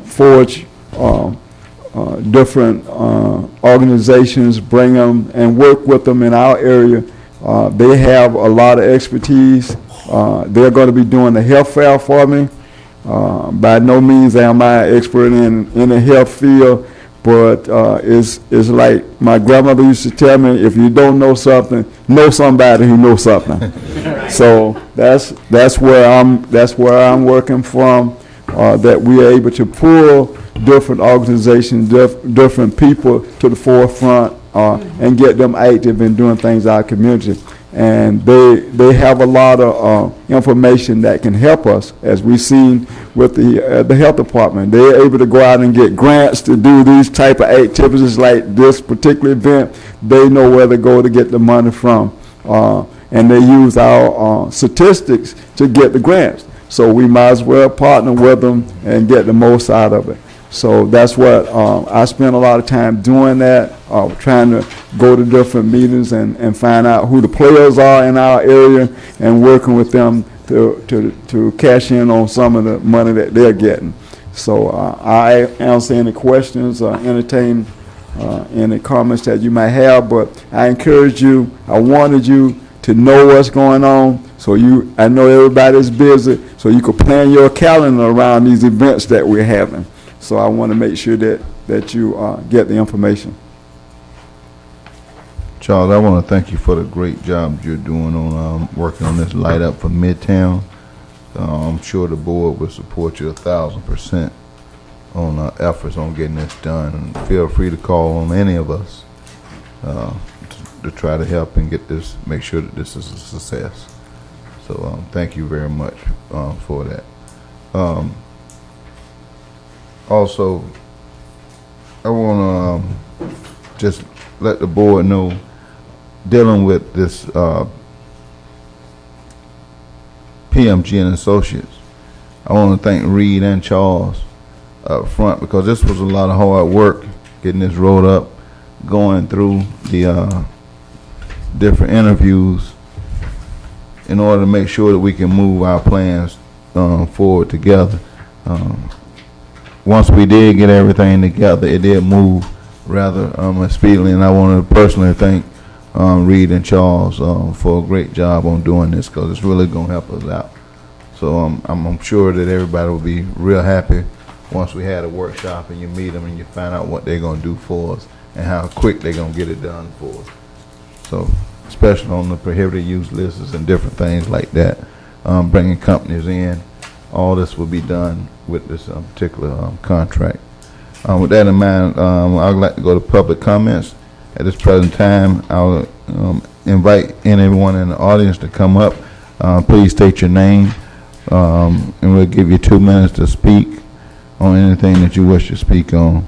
forge different organizations, bring them and work with them in our area. They have a lot of expertise. They're going to be doing the health fair for me. By no means am I an expert in the health field, but it's like my grandmother used to tell me, if you don't know something, know somebody who knows something. So that's where I'm working from, that we are able to pull different organizations, different people to the forefront, and get them active in doing things in our community. And they have a lot of information that can help us, as we've seen with the health department. They're able to go out and get grants to do these type of activities like this particular event. They know where to go to get the money from, and they use our statistics to get the grants. So we might as well partner with them and get the most out of it. So that's what I spend a lot of time doing, that trying to go to different meetings and find out who the players are in our area, and working with them to cash in on some of the money that they're getting. So I answer any questions or entertain any comments that you might have, but I encourage you, I wanted you to know what's going on, so I know everybody's busy, so you can plan your calendar around these events that we're having. So I want to make sure that you get the information. Charles, I want to thank you for the great job you're doing on working on this light up for Midtown. I'm sure the board will support you 1,000% on efforts on getting this done. And feel free to call on any of us to try to help and get this, make sure that this is a success. So thank you very much for that. Also, I want to just let the board know, dealing with this PMG and Associates, I want to thank Reed and Charles up front, because this was a lot of hard work getting this rolled up, going through the different interviews in order to make sure that we can move our plans forward together. once we did get everything together, it did move rather speedily, and I want to personally thank Reed and Charles for a great job on doing this, because it's really going to help us out. So I'm sure that everybody will be real happy once we had a workshop and you meet them and you find out what they're going to do for us and how quick they're going to get it done for us. So, especially on the prohibited use lists and different things like that, bringing companies in, all this will be done with this particular contract. With that in mind, I would like to go to public comments. At this present time, I'll invite anyone in the audience to come up. Please state your name, and we'll give you 2 minutes to speak on anything that you wish to speak on.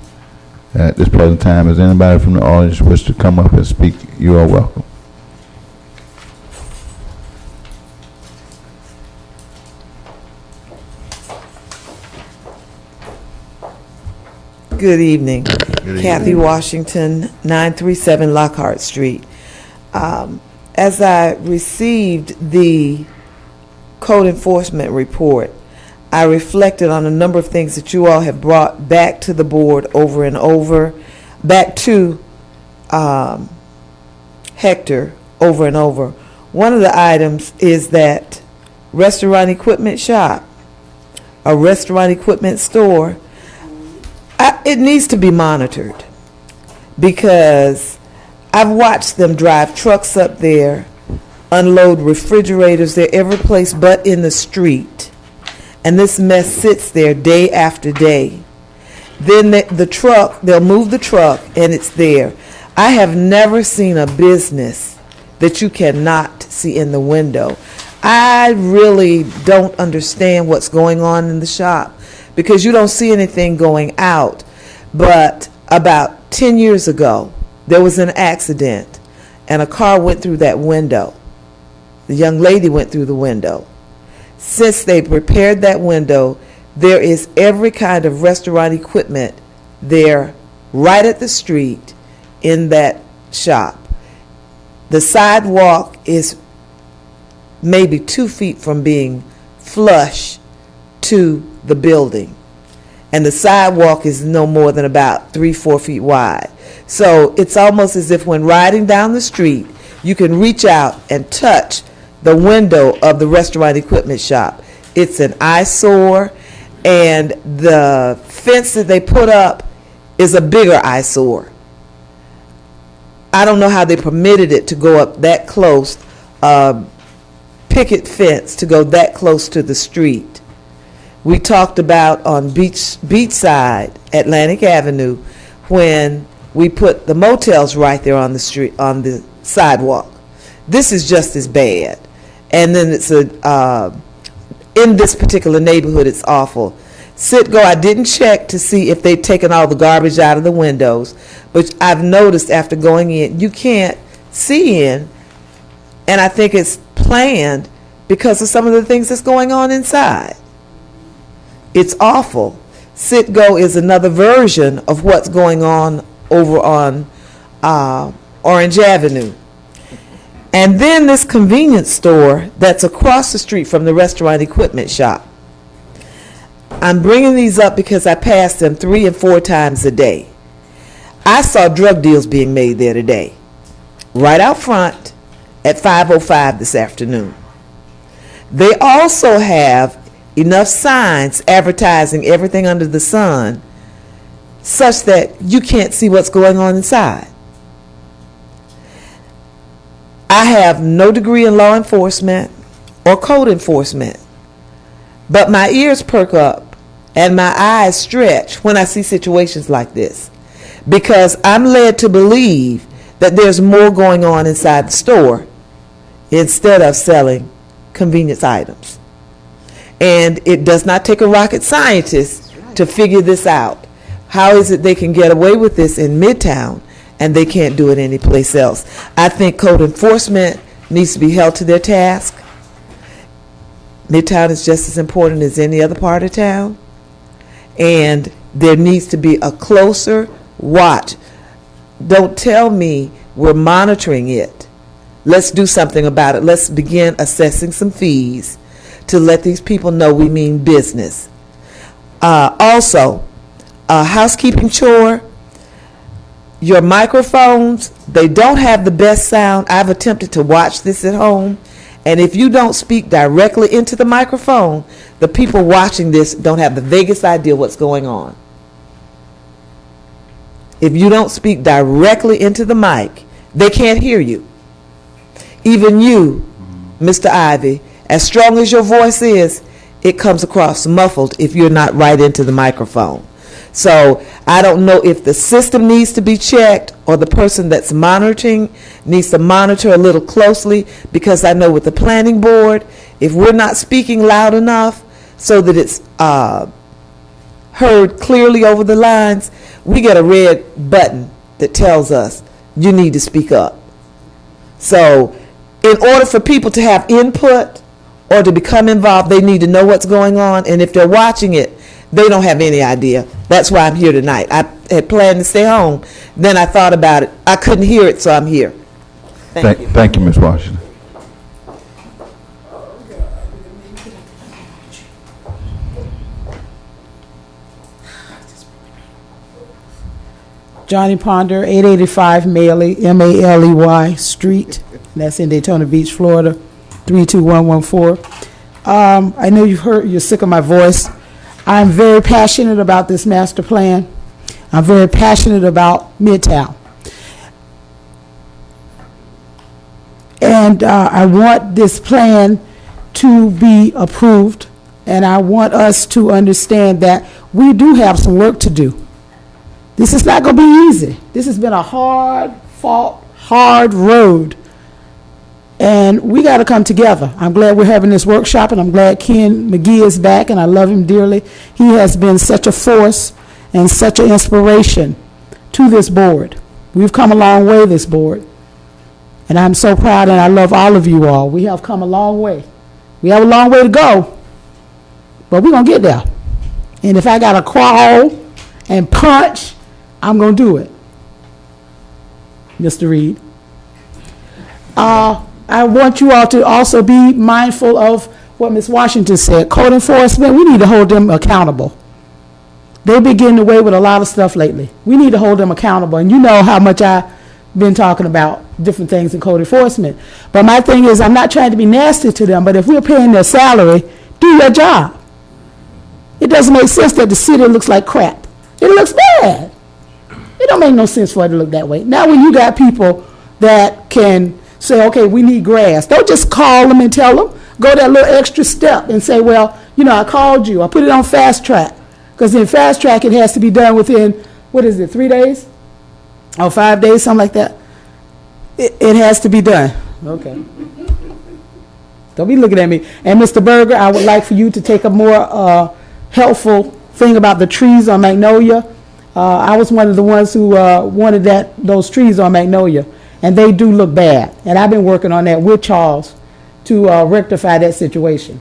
At this present time, is anybody from the audience wish to come up and speak? You are welcome. Good evening. Good Kathy evening. Washington, 937 Lockhart Street. As I received the code enforcement report, I reflected on a number of things that you all have brought back to the board over and over, back to Hector over and over. One of the items is that restaurant equipment shop, a restaurant equipment store, it needs to be monitored, because I've watched them drive trucks up there, unload refrigerators. They're every place but in the street. And this mess sits there day after day. Then the truck, they'll move the truck and it's there. I have never seen a business that you cannot see in the window. I really don't understand what's going on in the shop, because you don't see anything going out. But about 10 years ago, there was an accident, and a car went through that window. The young lady went through the window. Since they repaired that window, there is every kind of restaurant equipment there right at the street in that shop. The sidewalk is maybe 2 feet from being flush to the building, and the sidewalk is no more than about 3-4 feet wide. So it's almost as if when riding down the street, you can reach out and touch the window of the restaurant equipment shop. It's an eyesore, and the fence that they put up is a bigger eyesore. I don't know how they permitted it to go up that close, picket fence to go that close to the street. We talked about on Beachside, Atlantic Avenue, when we put the motels right there on the street, on the sidewalk. This is just as bad. And then it's in this particular neighborhood, it's awful. Citgo, I didn't check to see if they'd taken all the garbage out of the windows, but I've noticed after going in, you can't see in, and I think it's planned because of some of the things that's going on inside. It's awful. Citgo is another version of what's going on over on Orange Avenue. And then this convenience store that's across the street from the restaurant equipment shop. I'm bringing these up because I pass them 3 and 4 times a day. I saw drug deals being made there today, right out front at 5:05 this afternoon. They also have enough signs advertising everything under the sun such that you can't see what's going on inside. I have no degree in law enforcement or code enforcement, but my ears perk up and my eyes stretch when I see situations like this, because I'm led to believe that there's more going on inside the store instead of selling convenience items. And it does not take a rocket scientist to figure this out. How is it they can get away with this in Midtown and they can't do it anyplace else? I think code enforcement needs to be held to their task. Midtown is just as important as any other part of town, and there needs to be a closer watch. Don't tell me we're monitoring it. Let's do something about it. Let's begin assessing some fees to let these people know we mean business. Also, a housekeeping chore. Your microphones, they don't have the best sound. I've attempted to watch this at home, and if you don't speak directly into the microphone, the people watching this don't have the vaguest idea what's going on. If you don't speak directly into the mic, they can't hear you. Even you, Mr. Ivy, as strong as your voice is, it comes across muffled if you're not right into the microphone. So I don't know if the system needs to be checked or the person that's monitoring needs to monitor a little closely, because I know with the planning board, if we're not speaking loud enough so that it's heard clearly over the lines, we get a red button that tells us you need to speak up. So in order for people to have input or to become involved, they need to know what's going on, and if they're watching it, they don't have any idea. That's why I'm here tonight. I had planned to stay home. Then I thought about it. I couldn't hear it, so I'm here. Thank you. Thank you, Ms. Washington. Johnny Ponder, 885 Maley Street. That's in Daytona Beach, Florida, 32114. I know you're sick of my voice. I'm very passionate about this master plan. I'm very passionate about Midtown. And I want this plan to be approved, and I want us to understand that we do have some work to do. This is not going to be easy. This has been a hard-fought, hard road, and we got to come together. I'm glad we're having this workshop, and I'm glad Ken McGee is back, and I love him dearly. He has been such a force and such an inspiration to this board. We've come a long way, this board, and I'm so proud, and I love all of you all. We have come a long way. We have a long way to go, but we're going to get there. And if I got to crawl and punch, I'm going to do it. Mr. Reed. I want you all to also be mindful of what Ms. Washington said. Code enforcement, we need to hold them accountable. They've been getting away with a lot of stuff lately. We need to hold them accountable. And you know how much I've been talking about different things in code enforcement. But my thing is, I'm not trying to be nasty to them, but if we're paying their salary, do your job. It doesn't make sense that the city looks like crap. It looks bad. It don't make no sense for it to look that way. Now when you got people that can say, okay, we need grass, don't just call them and tell them. Go that little extra step and say, well, you know, I called you. I put it on fast track. Because in fast track, it has to be done within, 3 days? Or 5 days, something like that. It has to be done. Okay. Don't be looking at me. And Mr. Berger, I would like for you to take a more helpful thing about the trees on Magnolia. I was one of the ones who wanted those trees on Magnolia, and they do look bad. And I've been working on that with Charles to rectify that situation.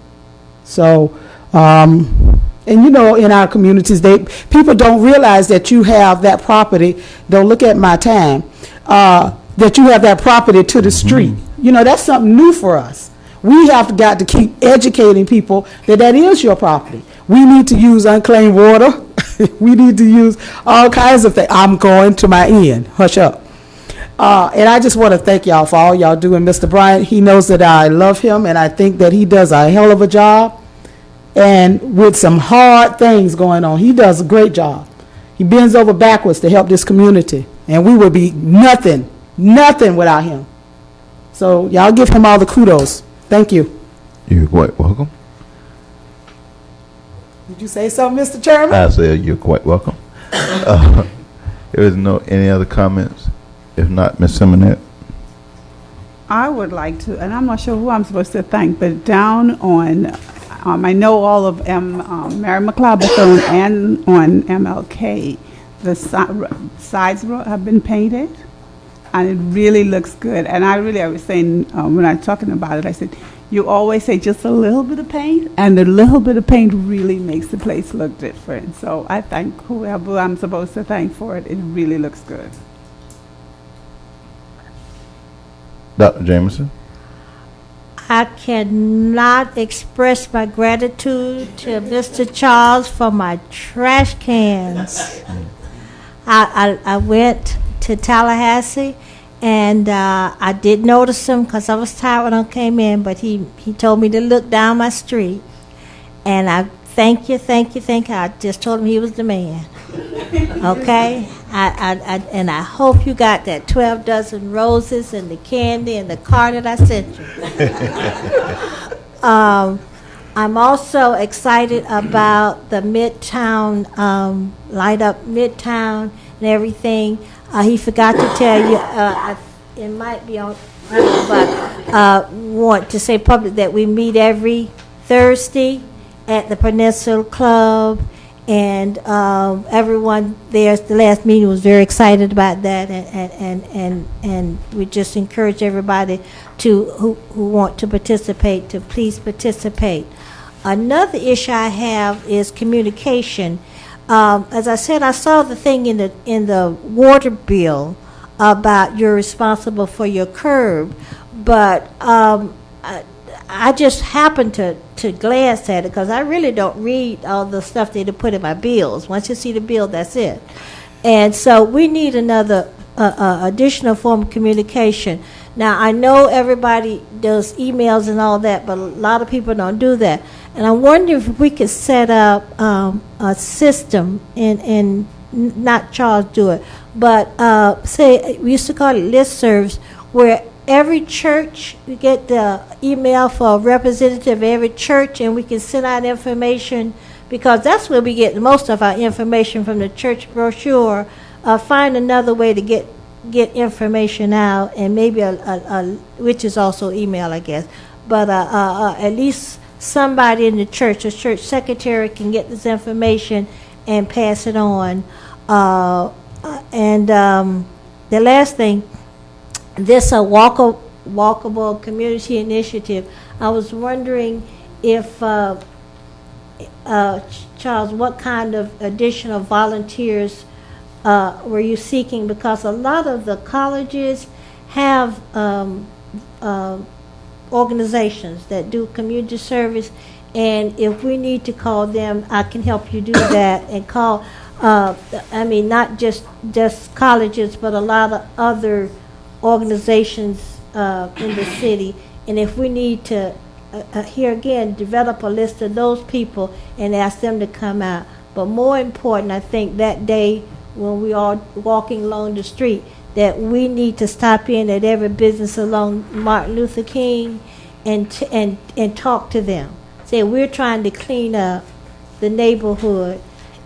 So, and you know, in our communities, people don't realize that you have that property. Don't look at my time. That you have that property to the street. You know, that's something new for us. We have got to keep educating people that is your property. We need to use unclaimed water. We need to use all kinds of things. I'm going to my end. Hush up. And I just want to thank y'all for all y'all doing. Mr. Bryant, he knows that I love him, and I think that he does a hell of a job. And with some hard things going on, he does a great job. He bends over backwards to help this community, and we would be nothing without him. So y'all give him all the kudos. Thank you. You're quite welcome. Did you say something, Mr. Chairman? I said you're quite welcome. There is any other comments? If not, Ms. Simonette. I would like to, and I'm not sure who I'm supposed to thank, but down on, I know all of Mary McLeod Bethune and on MLK, the sides have been painted, and it really looks good. And I was saying, when I was talking about it, I said, you always say just a little bit of paint, and the little bit of paint really makes the place look different. So I thank whoever I'm supposed to thank for it. It really looks good. Dr. Jameson. I cannot express my gratitude to Mr. Charles for my trash cans. I went to Tallahassee, and I did notice him because I was tired when I came in, but he told me to look down my street. And I thank you. I just told him he was the man. Okay? And I hope you got that 12 dozen roses and the candy and the card that I sent you. I'm also excited about the Midtown, light up Midtown and everything. He forgot to tell you, it might be on, but want to say public that we meet every Thursday at the Peninsula Club, and everyone there, the last meeting was very excited about that, and we just encourage everybody who want to participate to please participate. Another issue I have is communication. As I said, I saw the thing in the water bill about you're responsible for your curb, but I just happened to glance at it because I really don't read all the stuff they put in my bills. Once you see the bill, that's it. And so we need another additional form of communication. Now, I know everybody does emails and all that, but a lot of people don't do that. And I wonder if we could set up a system, and not Charles do it, but say, we used to call it listservs, where every church, we get the email for a representative of every church, and we can send out information, because that's where we get most of our information, from the church brochure. Find another way to get information out, and maybe which is also email, I guess, but at least somebody in the church, a church secretary, can get this information and pass it on. And the last thing, this walkable community initiative. I was wondering if Charles, what kind of additional volunteers were you seeking? Because a lot of the colleges have organizations that do community service, and if we need to call them, I can help you do that, and call, I mean, not just colleges, but a lot of other organizations in the city. And if we need to, here again, develop a list of those people and ask them to come out. But more important, I think that day when we are walking along the street, that we need to stop in at every business along Martin Luther King and talk to them. Say, we're trying to clean up the neighborhood.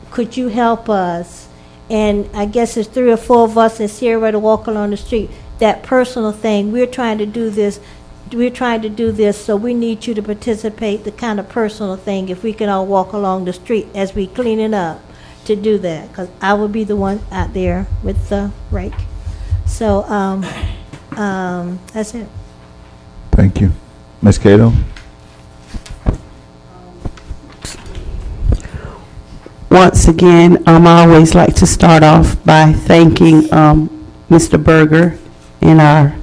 Could you help us? And I guess it's 3 or 4 of us that's here ready to walk along the street. That personal thing, we're trying to do this, so we need you to participate, the kind of personal thing, if we can all walk along the street as we clean it up, to do that, because I will be the one out there with the rake. So that's it. Thank you. Ms. Cato? Once again, I always like to start off by thanking Mr. Berger and our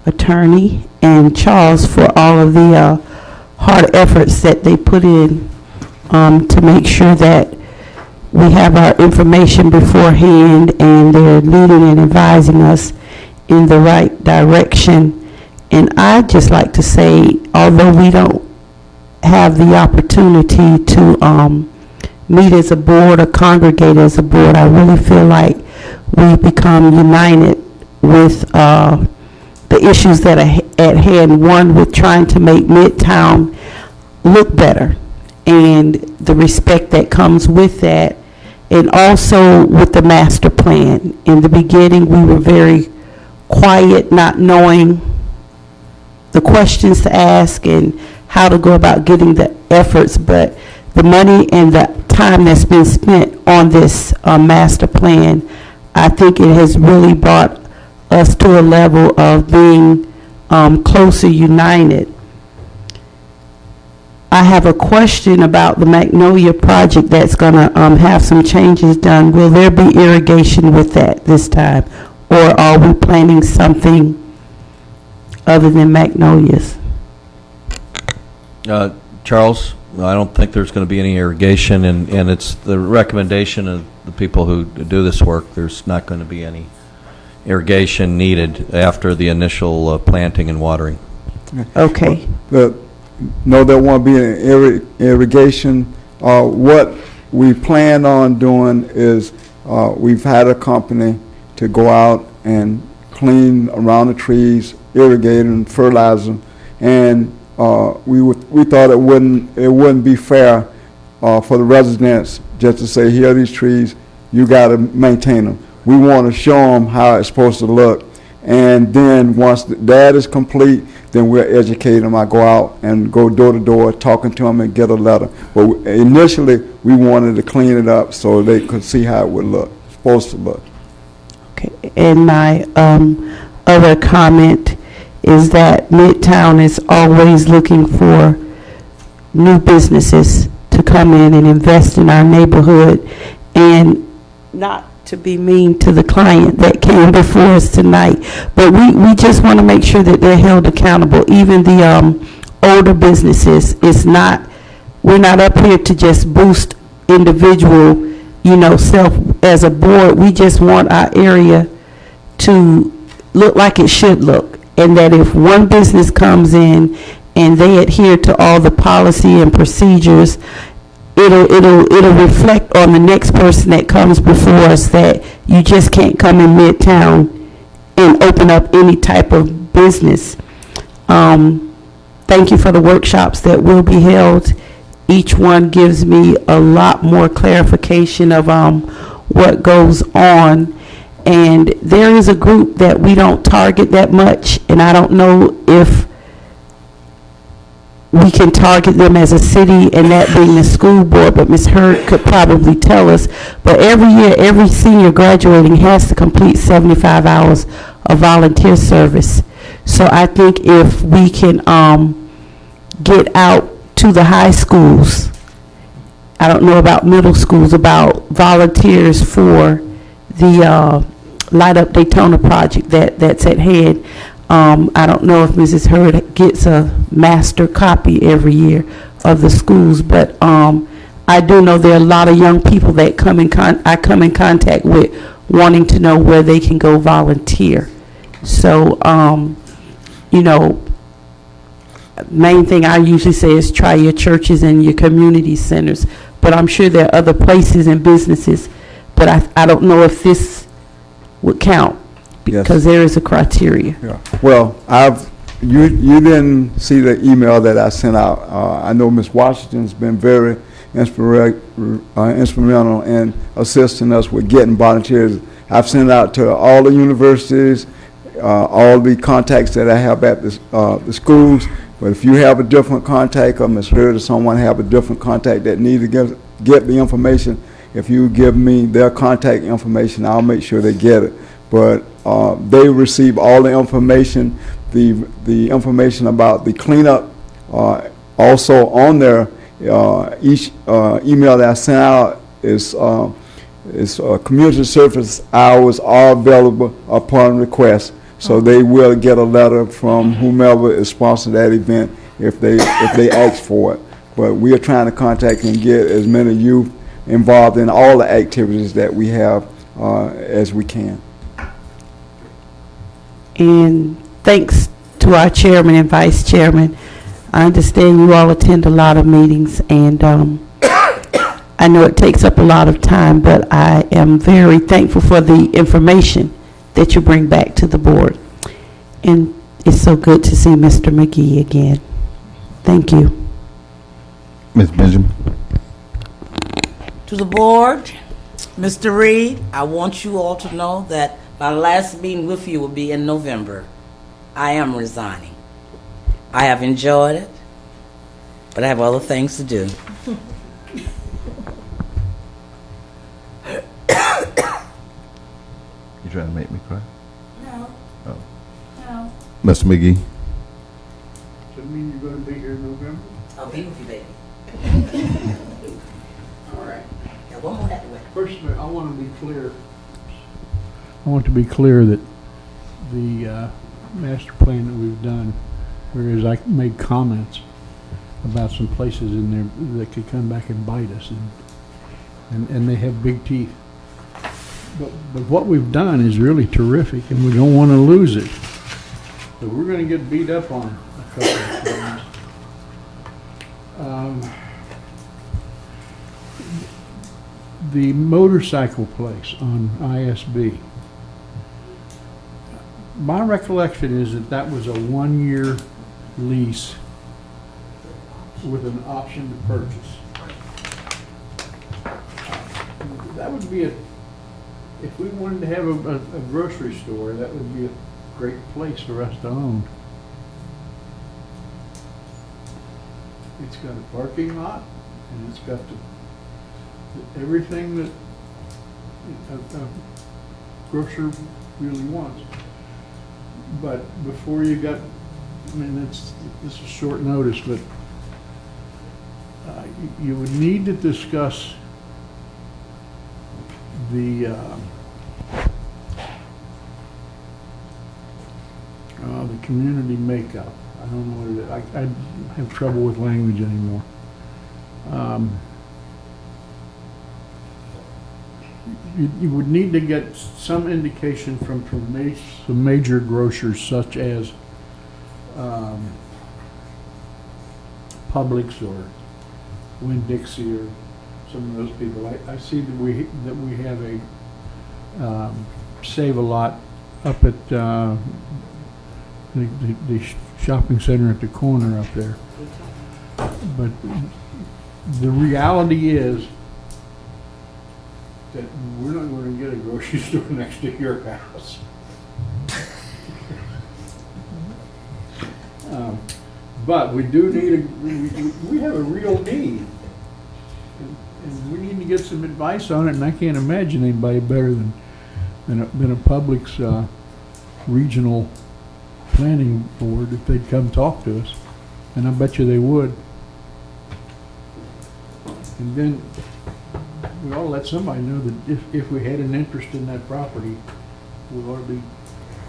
attorney and Charles for all of the hard efforts that they put in to make sure that we have our information beforehand, and they're leading and advising us in the right direction. And I'd just like to say, although we don't have the opportunity to meet as a board or congregate as a board, I really feel like we've become united with the issues that are at hand. One, with trying to make Midtown look better, and the respect that comes with that, and also with the master plan. In the beginning, we were very quiet, not knowing the questions to ask and how to go about getting the efforts, but the money and the time that's been spent on this master plan, I think it has really brought us to a level of being closer united. I have a question about the Magnolia project that's going to have some changes done. Will there be irrigation with that this time, or are we planning something other than magnolias? Charles, I don't think there's going to be any irrigation, and it's the recommendation of the people who do this work, there's not going to be any irrigation needed after the initial planting and watering. Okay. No, there won't be any irrigation. What we plan on doing is we've had a company to go out and clean around the trees, irrigate and fertilize them, and we thought it wouldn't be fair for the residents just to say, here are these trees, you got to maintain them. We want to show them how it's supposed to look, and then once that is complete, then we'll educate them. I go out and go door to door talking to them and get a letter. But initially, we wanted to clean it up so they could see how it would look, supposed to look. Okay. And my other comment is that Midtown is always looking for new businesses to come in and invest in our neighborhood, and not to be mean to the client that came before us tonight, but we just want to make sure that they're held accountable. Even the older businesses, we're not up here to just boost individual, self as a board. We just want our area to look like it should look, and that if one business comes in and they adhere to all the policy and procedures, it'll reflect on the next person that comes before us, that you just can't come in Midtown and open up any type of business. Thank you for the workshops that will be held. Each one gives me a lot more clarification of what goes on. And there is a group that we don't target that much, and I don't know if we can target them as a city, and that being the school board, but Ms. Hurd could probably tell us. But every year, every senior graduating has to complete 75 hours of volunteer service. So I think if we can get out to the high schools, I don't know about middle schools, about volunteers for the Light Up Daytona project that's at hand. I don't know if Mrs. Hurd gets a master copy every year of the schools, but I do know there are a lot of young people that I come in contact with wanting to know where they can go volunteer. So, main thing I usually say is try your churches and your community centers, but I'm sure there are other places and businesses, but I don't know if this would count. Because there is a criteria. Yeah. Well, you didn't see the email that I sent out. I know Ms. Washington's been very instrumental in assisting us with getting volunteers. I've sent it out to all the universities, all the contacts that I have at the schools. But if you have a different contact, or Ms. Hurd or someone have a different contact that needs to get the information, if you give me their contact information, I'll make sure they get it. But they receive all the information, the information about the cleanup. Also on there, each email that I sent out is community service hours are available upon request. So they will get a letter from whomever is sponsoring that event if they ask for it. But we are trying to contact and get as many youth involved in all the activities that we have as we can. And thanks to our chairman and vice chairman. I understand you all attend a lot of meetings, and I know it takes up a lot of time, but I am very thankful for the information that you bring back to the board. And it's so good to see Mr. McGee again. Thank you. Ms. Benjamin. To the board, Mr. Reed, I want you all to know that my last meeting with you will be in November. I am resigning. I have enjoyed it, but I have other things to do. You trying to make me cry? No. Oh. No. Mr. McGee. Does it mean you're going to be here in November? I'll be with you, baby. All right. Got one more hat to wear. First, I want to be clear. I want to be clear that the master plan that we've done, whereas I made comments, about some places in there that could come back and bite us, and they have big teeth. But what we've done is really terrific, and we don't want to lose it. So we're going to get beat up on a couple of things. The motorcycle place on ISB. My recollection is that that was a 1-year lease with an option to purchase. That would be if we wanted to have a grocery store, that would be a great place for us to own. It's got a parking lot, and it's got everything that a grocer really wants. But before you got, I mean, this is short notice, but you would need to discuss the community makeup. I don't know what it is. I have trouble with language anymore. You would need to get some indication from some major grocers such as Publix or Winn-Dixie or some of those people. I see that we have a Save-A-Lot up at the shopping center at the corner up there. But the reality is that we're not going to get a grocery store next to your house. But we do need we have a real need. And we need to get some advice on it, and I can't imagine anybody better than a Publix regional planning board if they'd come talk to us, and I bet you they would. And then we ought to let somebody know that if we had an interest in that property, we ought to be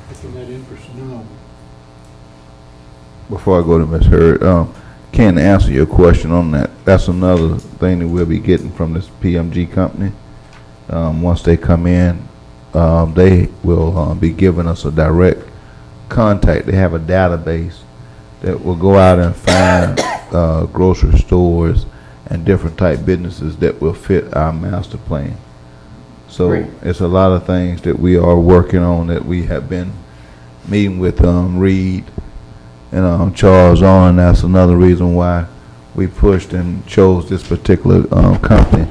making that interest known. Before I go to Ms. Hurd, can't answer your question on that. That's another thing that we'll be getting from this PMG company. Once they come in, they will be giving us a direct contact. They have a database that will go out and find grocery stores and different type businesses that will fit our master plan. So Great. It's a lot of things that we are working on that we have been meeting with Reed and Charles on. That's another reason why we pushed and chose this particular company.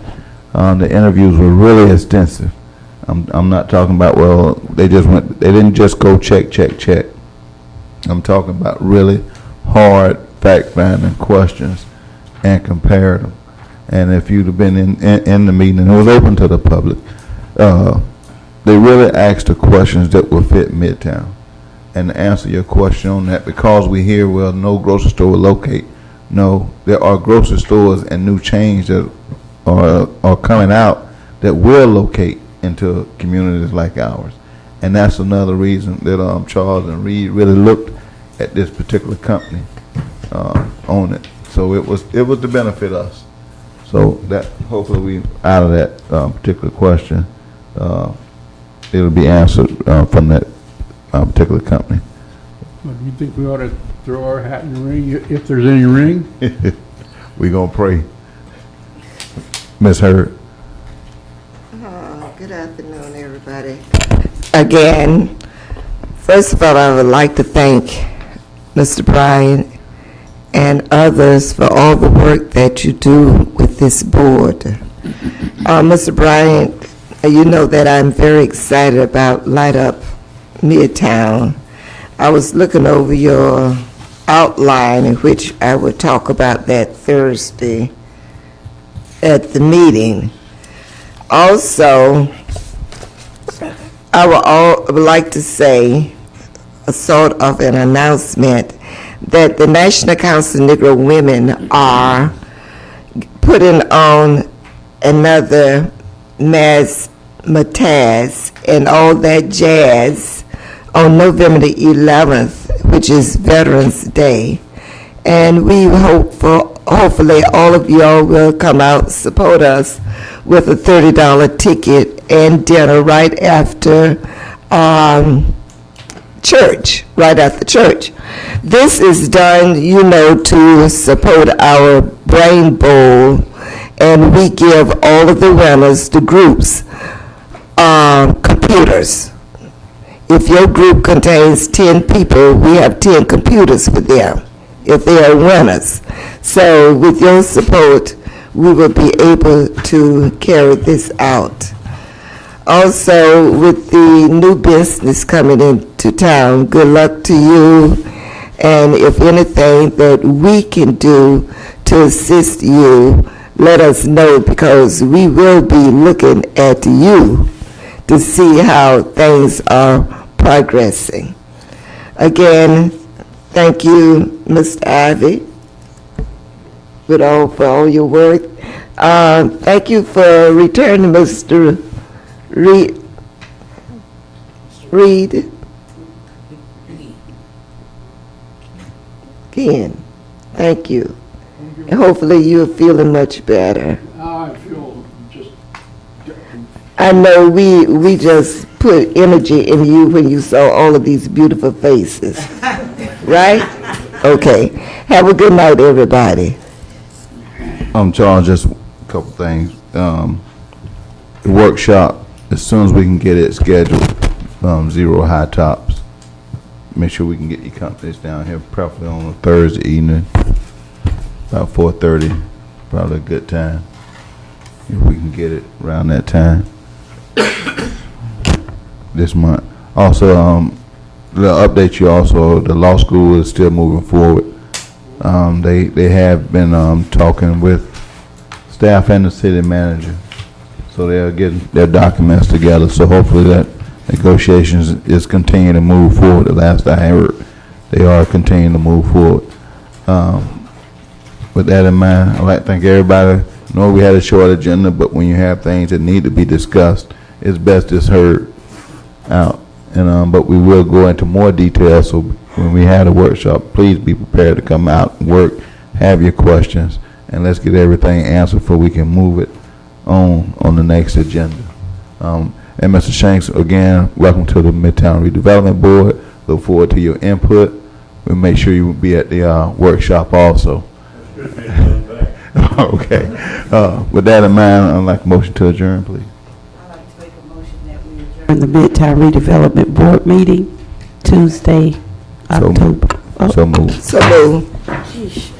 The interviews were really extensive. I'm not talking about, well, they didn't just go check. I'm talking about really hard fact-finding questions and compare them. And if you'd have been in the meeting, and it was open to the public, they really asked the questions that will fit Midtown. And to answer your question on that, because we hear, well, no grocery store will locate. No, there are grocery stores and new chains that are coming out that will locate into communities like ours. And that's another reason that Charles and Reed really looked at this particular company on it. So it was to benefit us. So that hopefully we out of that particular question, it'll be answered from that particular company. Well, do you think we ought to throw our hat in the ring, if there's any ring? We're going to pray. Ms. Hurd. Good afternoon, everybody. Again, first of all, I would like to thank Mr. Bryan and others for all the work that you do with this board. Mr. Bryan, you know that I'm very excited about Light Up Midtown. I was looking over your outline in which I would talk about that Thursday at the meeting. Also, I would like to say a sort of an announcement that the National Council of Negro Women are putting on another mass mataz and all that jazz on November the 11th, which is Veterans Day. And we hope for hopefully all of y'all will come out, support us with a $30 ticket and dinner right after church, right after church. This is done, to support our Brain Bowl, and we give all of the winners, the groups, computers. If your group contains 10 people, we have 10 computers for them, if they are winners. So with your support, we will be able to carry this out. Also, with the new business coming into town, good luck to you. And if anything that we can do to assist you, let us know, because we will be looking at you to see how things are progressing. Again, thank you, Mr. Ivy, for all your work. Thank you for returning, Mr. Reed. Again, thank you. And hopefully you're feeling much better. I feel just. I know we just put energy in you when you saw all of these beautiful faces. Right? Okay. Have a good night, everybody. Charles, just a couple things. The workshop, as soon as we can get it scheduled, Zero High Tops, make sure we can get your companies down here, preferably on a Thursday evening, about 4:30, probably a good time, if we can get it around that time this month. Also, to update you also, the law school is still moving forward. They have been talking with staff and the city manager, so they're getting their documents together. So hopefully that negotiations is continuing to move forward. The last I heard, they are continuing to move forward. With that in mind, I'd like to thank everybody. I know we had a short agenda, but when you have things that need to be discussed, it's best it's heard out. And but we will go into more detail. So when we have a workshop, please be prepared to come out and work, have your questions, and let's get everything answered before we can move it on the next agenda. And Mr. Shanks, again, welcome to the Midtown Redevelopment Board. Look forward to your input. We'll make sure you will be at the workshop also. Okay. With that in mind, I'd like a motion to adjourn, please. I'd like to make a motion that we adjourn the Midtown Redevelopment Board meeting Tuesday, October. So moved. So moved. Sheesh.